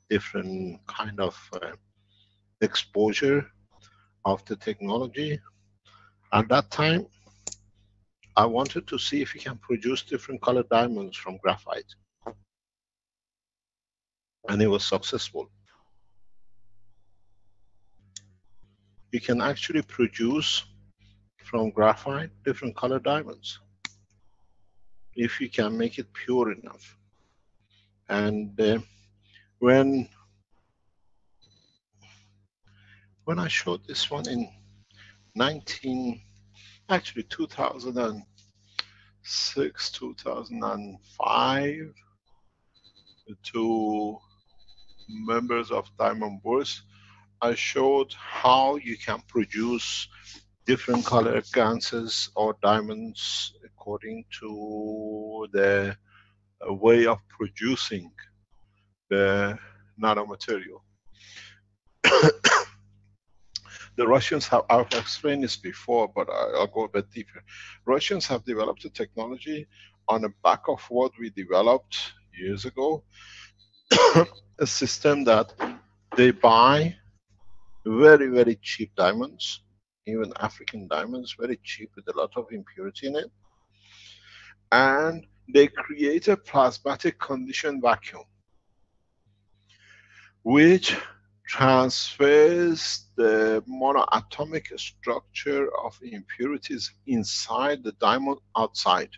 different kind of exposure of the technology. At that time, I wanted to see if you can produce different colored diamonds from graphite. And it was successful. You can actually produce from graphite different colored diamonds if you can make it pure enough. And when I showed this one in 2006, 2005 to members of Diamond Bourse, I showed how you can produce different color GANs or diamonds according to the way of producing the nanomaterial. The Russians have, I've explained this before, but I'll go a bit deeper. Russians have developed a technology on the back of what we developed years ago, a system that they buy very, very cheap diamonds, even African diamonds, very cheap with a lot of impurity in it. And they create a plasmatic condition vacuum, which transfers the monoatomic structure of impurities inside the diamond outside.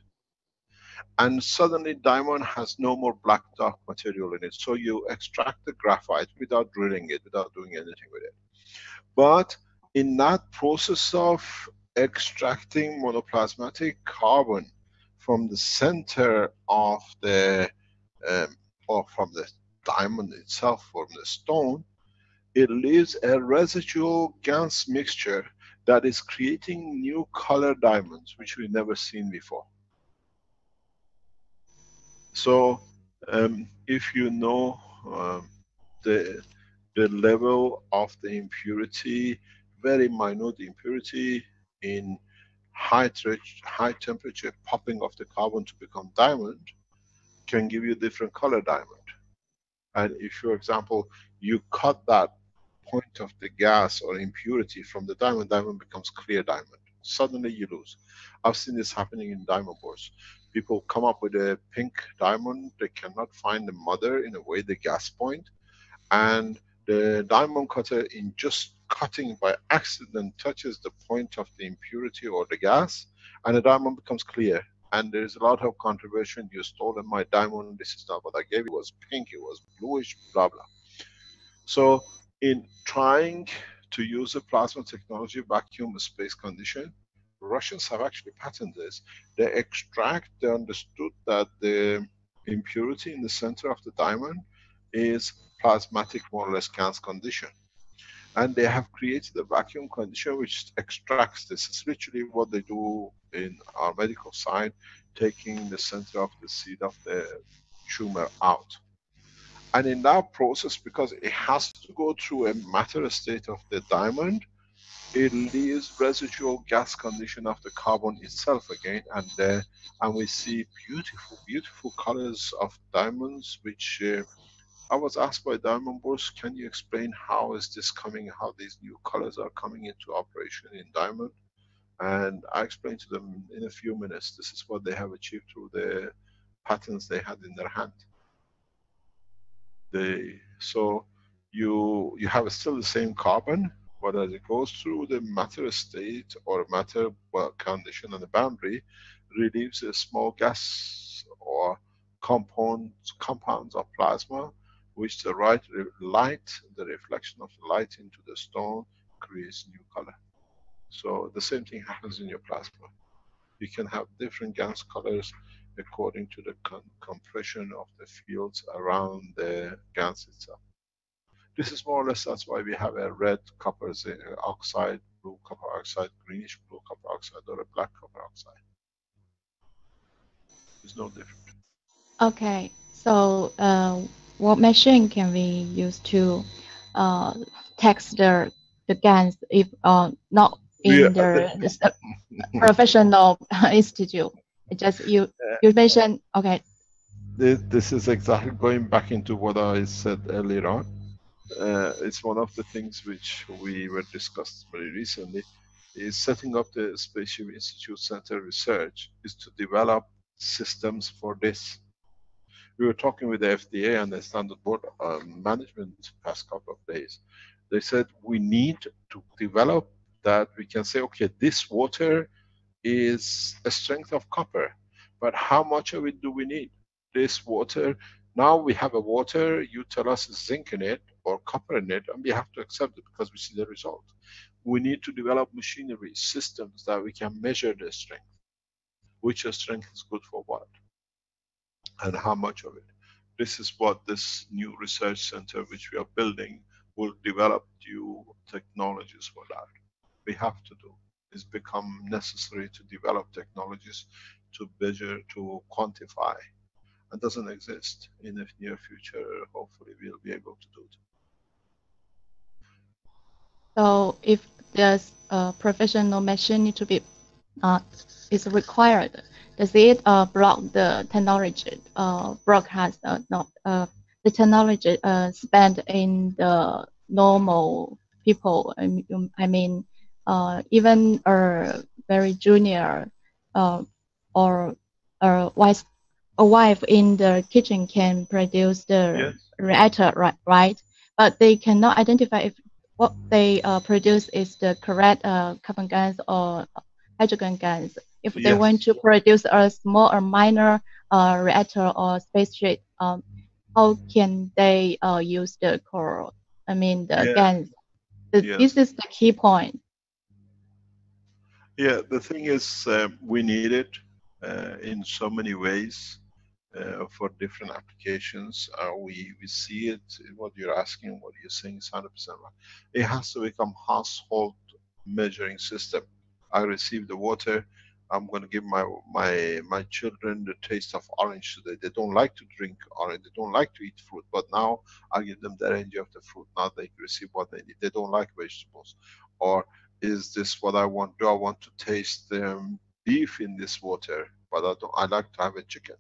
And suddenly diamond has no more black dark material in it. So you extract the graphite without drilling it, without doing anything with it. But in that process of extracting monoplasmatic carbon from the center of the, or from the diamond itself, from the stone, it leaves a residual GaNs mixture that is creating new color diamonds, which we've never seen before. So if you know the level of the impurity, very minute impurity in high temperature, popping of the carbon to become diamond can give you different color diamond. And if, for example, you cut that point of the gas or impurity from the diamond, diamond becomes clear diamond. Suddenly you lose. I've seen this happening in diamond bores. People come up with a pink diamond, they cannot find the mother in a way, the gas point, and the diamond cutter, in just cutting by accident, touches the point of the impurity or the gas, and the diamond becomes clear. And there's a lot of controversy. You stolen my diamond, this is not what I gave you. It was pink, it was bluish, blah blah. So in trying to use a plasma technology vacuum space condition, Russians have actually patented this. They understood that the impurity in the center of the diamond is plasmatic, more or less, GaNs condition. And they have created a vacuum condition which extracts this. It's literally what they do in our medical side, taking the center of the seed of the tumor out. And in that process, because it has to go through a matter state of the diamond, it leaves residual gas condition of the carbon itself again, and we see beautiful, beautiful colors of diamonds, which I was asked by diamond bores, can you explain how is this coming, how these new colors are coming into operation in diamond? And I explained to them in a few minutes, this is what they have achieved through the patents they had in their hand. So you have still the same carbon, but as it goes through the matter state or matter condition on the boundary, relieves a small gas or compounds of plasma, which the light, the reflection of the light into the stone, creates new color. So the same thing happens in your plasma. You can have different GaNs colors according to the compression of the fields around the GaNs itself. This is more or less, that's why we have a red copper oxide, blue copper oxide, greenish blue copper oxide, or a black copper oxide. It's no different. Okay, so what machine can we use to test the GaNs if not in the professional institute? Just you mentioned, okay. This is exactly going back into what I said earlier on. It's one of the things which we were discussed very recently, is setting up the Spaceship Institute Center Research is to develop systems for this. We were talking with the FDA and the Standard Board management past couple of days. They said we need to develop that we can say, okay, this water is a strength of copper, but how much of it do we need? This water, now we have a water, you tell us zinc in it or copper in it, and we have to accept it because we see the result. We need to develop machinery, systems that we can measure the strength. Which strength is good for what? And how much of it? This is what this new research center which we are building will develop new technologies for that. We have to do. It's become necessary to develop technologies to measure, to quantify, and doesn't exist. In the near future, hopefully we'll be able to do it. So if there's a professional machine need to be is required, does it block the technology broadcast not the technology spent in the normal people? I mean even a very junior or a wife in the kitchen can produce the reactor, right? But they cannot identify if what they produce is the correct carbon gas or hydrogen gas. If they want to produce a small or minor reactor or spaceship, how can they use the core? I mean the gas. This is the key point. Yeah, the thing is, we need it in so many ways for different applications. We see it, what you're asking, what you're saying is 100% right. It has to become household measuring system. I receive the water, I'm going to give my children the taste of orange today. They don't like to drink orange, they don't like to eat fruit, but now I give them the range of the fruit. Now they receive what they need. They don't like vegetables. Or is this what I want? Do I want to taste beef in this water? But I like to have a chicken.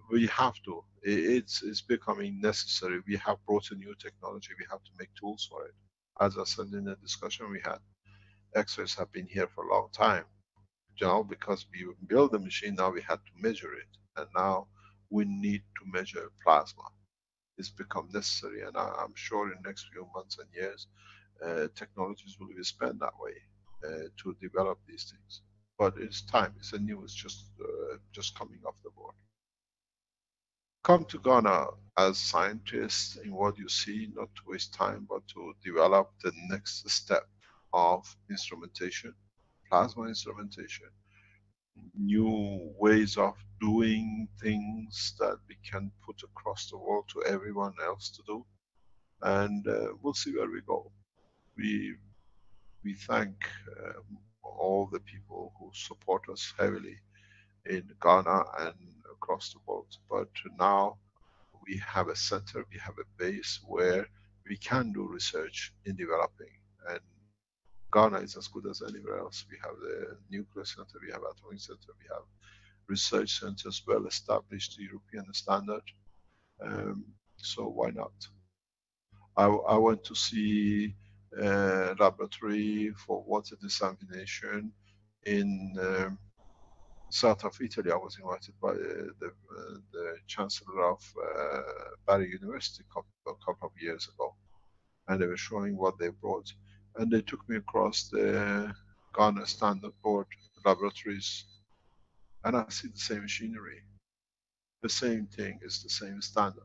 We have to. It's becoming necessary. We have brought a new technology. We have to make tools for it. As I said in the discussion we had, X-rays have been here for a long time. You know, because we built the machine, now we had to measure it, and now we need to measure plasma. It's become necessary, and I'm sure in the next few months and years, technologies will be spent that way to develop these things. But it's time. It's a new. It's just coming off the board. Come to Ghana as scientists in what you see, not to waste time, but to develop the next step of instrumentation, plasma instrumentation, new ways of doing things that we can put across the world to everyone else to do, and we'll see where we go. We thank all the people who support us heavily in Ghana and across the world, but now we have a center, we have a base where we can do research in developing, and Ghana is as good as anywhere else. We have the nuclear center, we have atomic center, we have research centers well established to European standard. So why not? I went to see a laboratory for water desalination in south of Italy. I was invited by the chancellor of Bari University a couple of years ago, and they were showing what they brought. And they took me across the Ghana Standard Board laboratories, and I see the same machinery. The same thing is the same standard.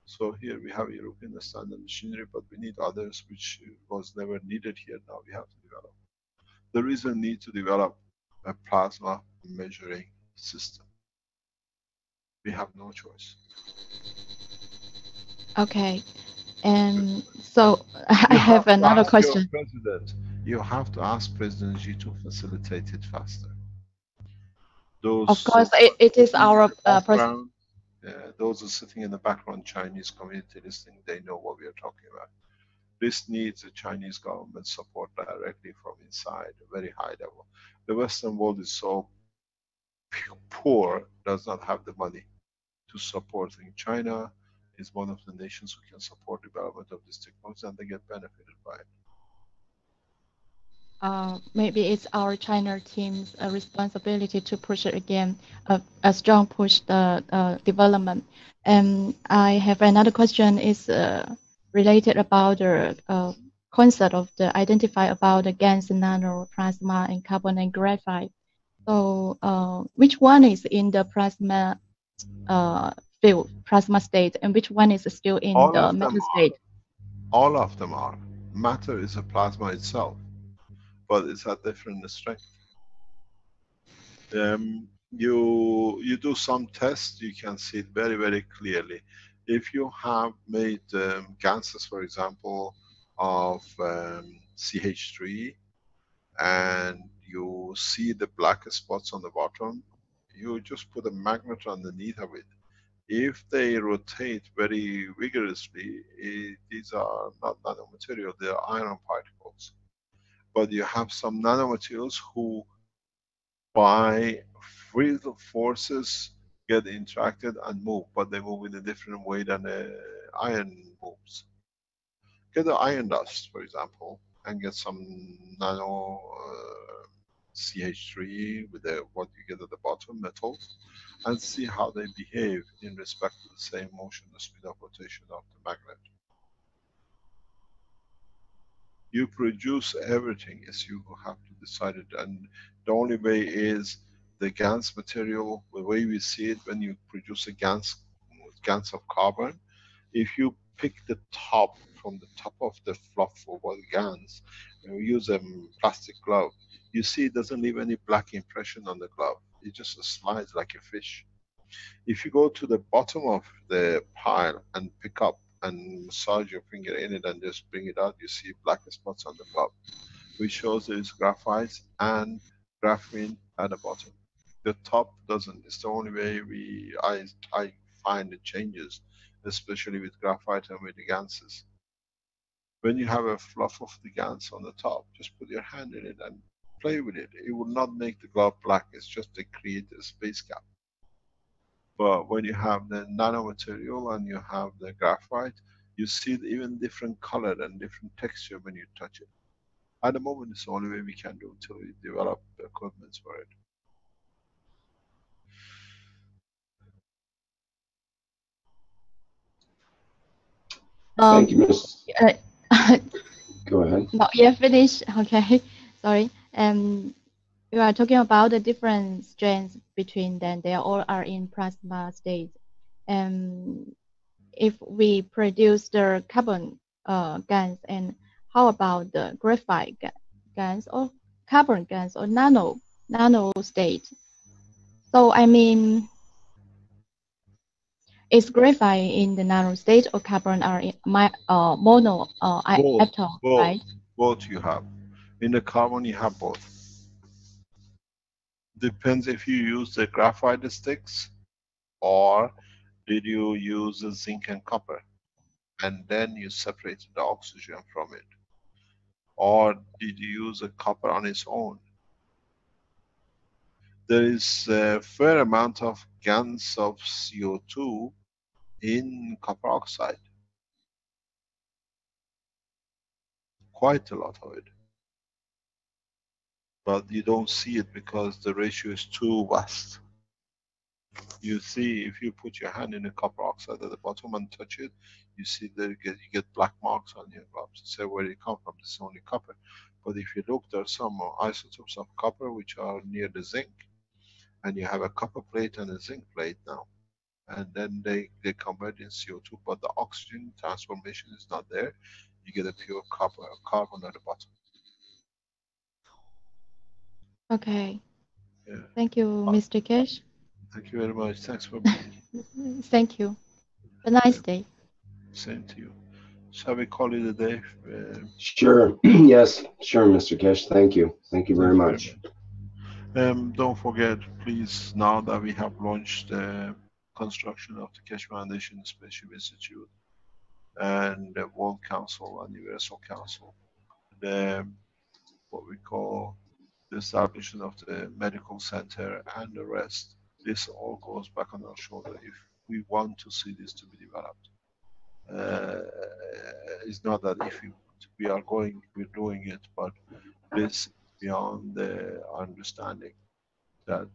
So here we have European standard machinery, but we need others which was never needed here. Now we have to develop. There is a need to develop a plasma measuring system. We have no choice. Okay. And so I have another question. You have to ask President Xi to facilitate it faster. Of course, it is our president. Those are sitting in the background, Chinese community listening, they know what we are talking about. This needs the Chinese government support directly from inside, a very high level. The Western world is so poor, does not have the money to support. In China is one of the nations who can support development of this technology, and they get benefited by it. Maybe it's our China team's responsibility to push it again, a strong push the development. And I have another question is related about the concept of the identify about the GaNs, nano, plasma, and carbon and graphite. So which one is in the plasma field, plasma state, and which one is still in the metal state? All of them are. Matter is a plasma itself, but it's at different strength. You do some tests, you can see it very, very clearly. If you have made gases, for example, of CH3, and you see the black spots on the bottom, you just put a magnet underneath of it. If they rotate very vigorously, these are not nanomaterial, they are iron particles. But you have some nanomaterials who, by field forces, get interacted and move, but they move in a different way than iron moves. Get the iron dust, for example, and get some nano CH3 with what you get at the bottom, metal, and see how they behave in respect to the same motion, the speed of rotation of the magnet. You produce everything, yes, you have to decide it, and the only way is the GaNs material, the way we see it when you produce a GaNs of carbon, if you pick the top from the top of the fluff of the GaNs, and we use a plastic glove, you see it doesn't leave any black impression on the glove. It just slides like a fish. If you go to the bottom of the pile and pick up and massage your finger in it and just bring it out, you see black spots on the glove, which shows there is graphite and graphene at the bottom. The top doesn't. It's the only way I find it changes, especially with graphite and with the ganses. When you have a fluff of the GaNs on the top, just put your hand in it and play with it. It will not make the glove black, it's just to create a space gap. But when you have the nanomaterial and you have the graphite, you see even different color and different texture when you touch it. At the moment, it's the only way we can do until we develop equipment for it. Thank you, Miss. Go ahead. No, yeah, finish. Okay, sorry. You are talking about the different strands between them. They all are in plasma state. If we produce the carbon GaNs, and how about the graphite GaNs or carbon GaNs or nano state? So I mean, is graphite in the nano state or carbon are in mono atom, right? Both you have. In the carbon you have both. Depends if you use the graphite sticks or did you use the zinc and copper and then you separated the oxygen from it, or did you use a copper on its own? There is a fair amount of GaNs of CO2 in copper oxide, quite a lot of it, but you don't see it because the ratio is too vast. You see, if you put your hand in a copper oxide at the bottom and touch it, you see that you get black marks on your gloves. You say, where did it come from? This is only copper. But if you look, there are some isotopes of copper which are near the zinc, and you have a copper plate and a zinc plate now, and then they convert in CO2, but the oxygen transformation is not there. You get a pure copper or carbon at the bottom. Okay. Yeah. Thank you, Mr. Keshe. Thank you very much. Thanks for being. Thank you. A nice day. Same to you. Shall we call it a day? Sure. Yes. Sure, Mr. Keshe. Thank you. Thank you very much. Don't forget, please, now that we have launched the construction of the Keshe Foundation Spaceship Institute and the World Council and Universal Council, what we call the establishment of the medical center and the rest, this all goes back on our shoulder if we want to see this to be developed. It's not that if we are going, we're doing it, but this is beyond the understanding that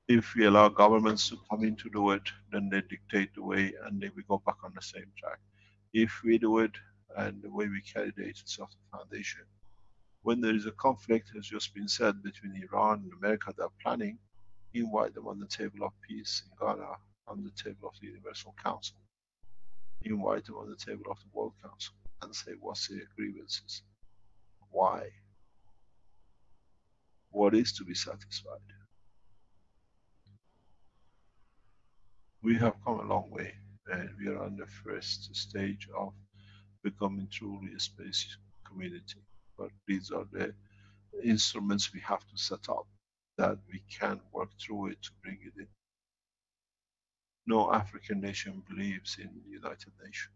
if we allow governments to come in to do it, then they dictate the way and then we go back on the same track. If we do it and the way we carry the agency of the foundation, when there is a conflict, as just been said, between Iran and America, they're planning, invite them on the table of peace in Ghana, on the table of the Universal Council, invite them on the table of the World Council and say, what's the grievances? Why? What is to be satisfied? We have come a long way, and we are on the first stage of becoming truly a space community. But these are the instruments we have to set up that we can work through it to bring it in. No African nation believes in the United Nations.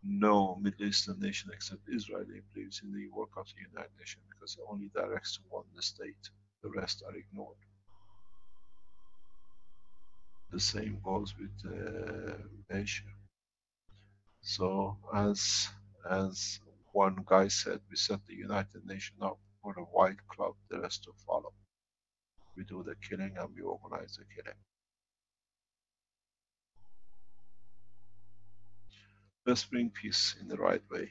No Middle Eastern nation except Israel believes in the work of the United Nations because it only directs to one state. The rest are ignored. The same goes with Asia. So as one guy said, we set the United Nations up for a white club, the rest to follow. We do the killing and we organize the killing. Let's bring peace in the right way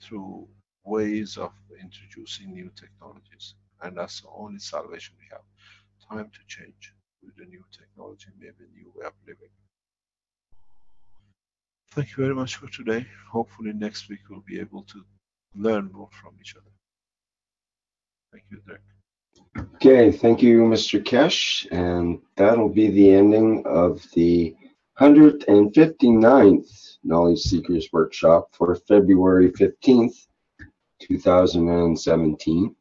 through ways of introducing new technologies. And that's the only salvation we have. Time to change with the new technology, maybe a new way of living. Thank you very much for today. Hopefully next week we'll be able to learn more from each other. Thank you, Dirk. Okay, thank you, Mr. Kesh. And that'll be the ending of the 159th Knowledge Seekers Workshop for February 15th, 2017.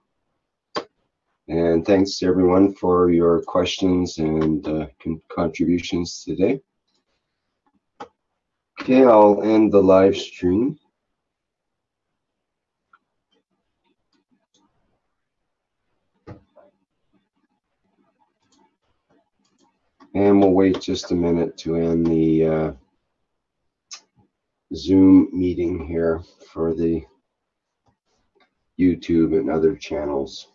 And thanks to everyone for your questions and contributions today. Okay, I'll end the live stream. And we'll wait just a minute to end the Zoom meeting here for the YouTube and other channels.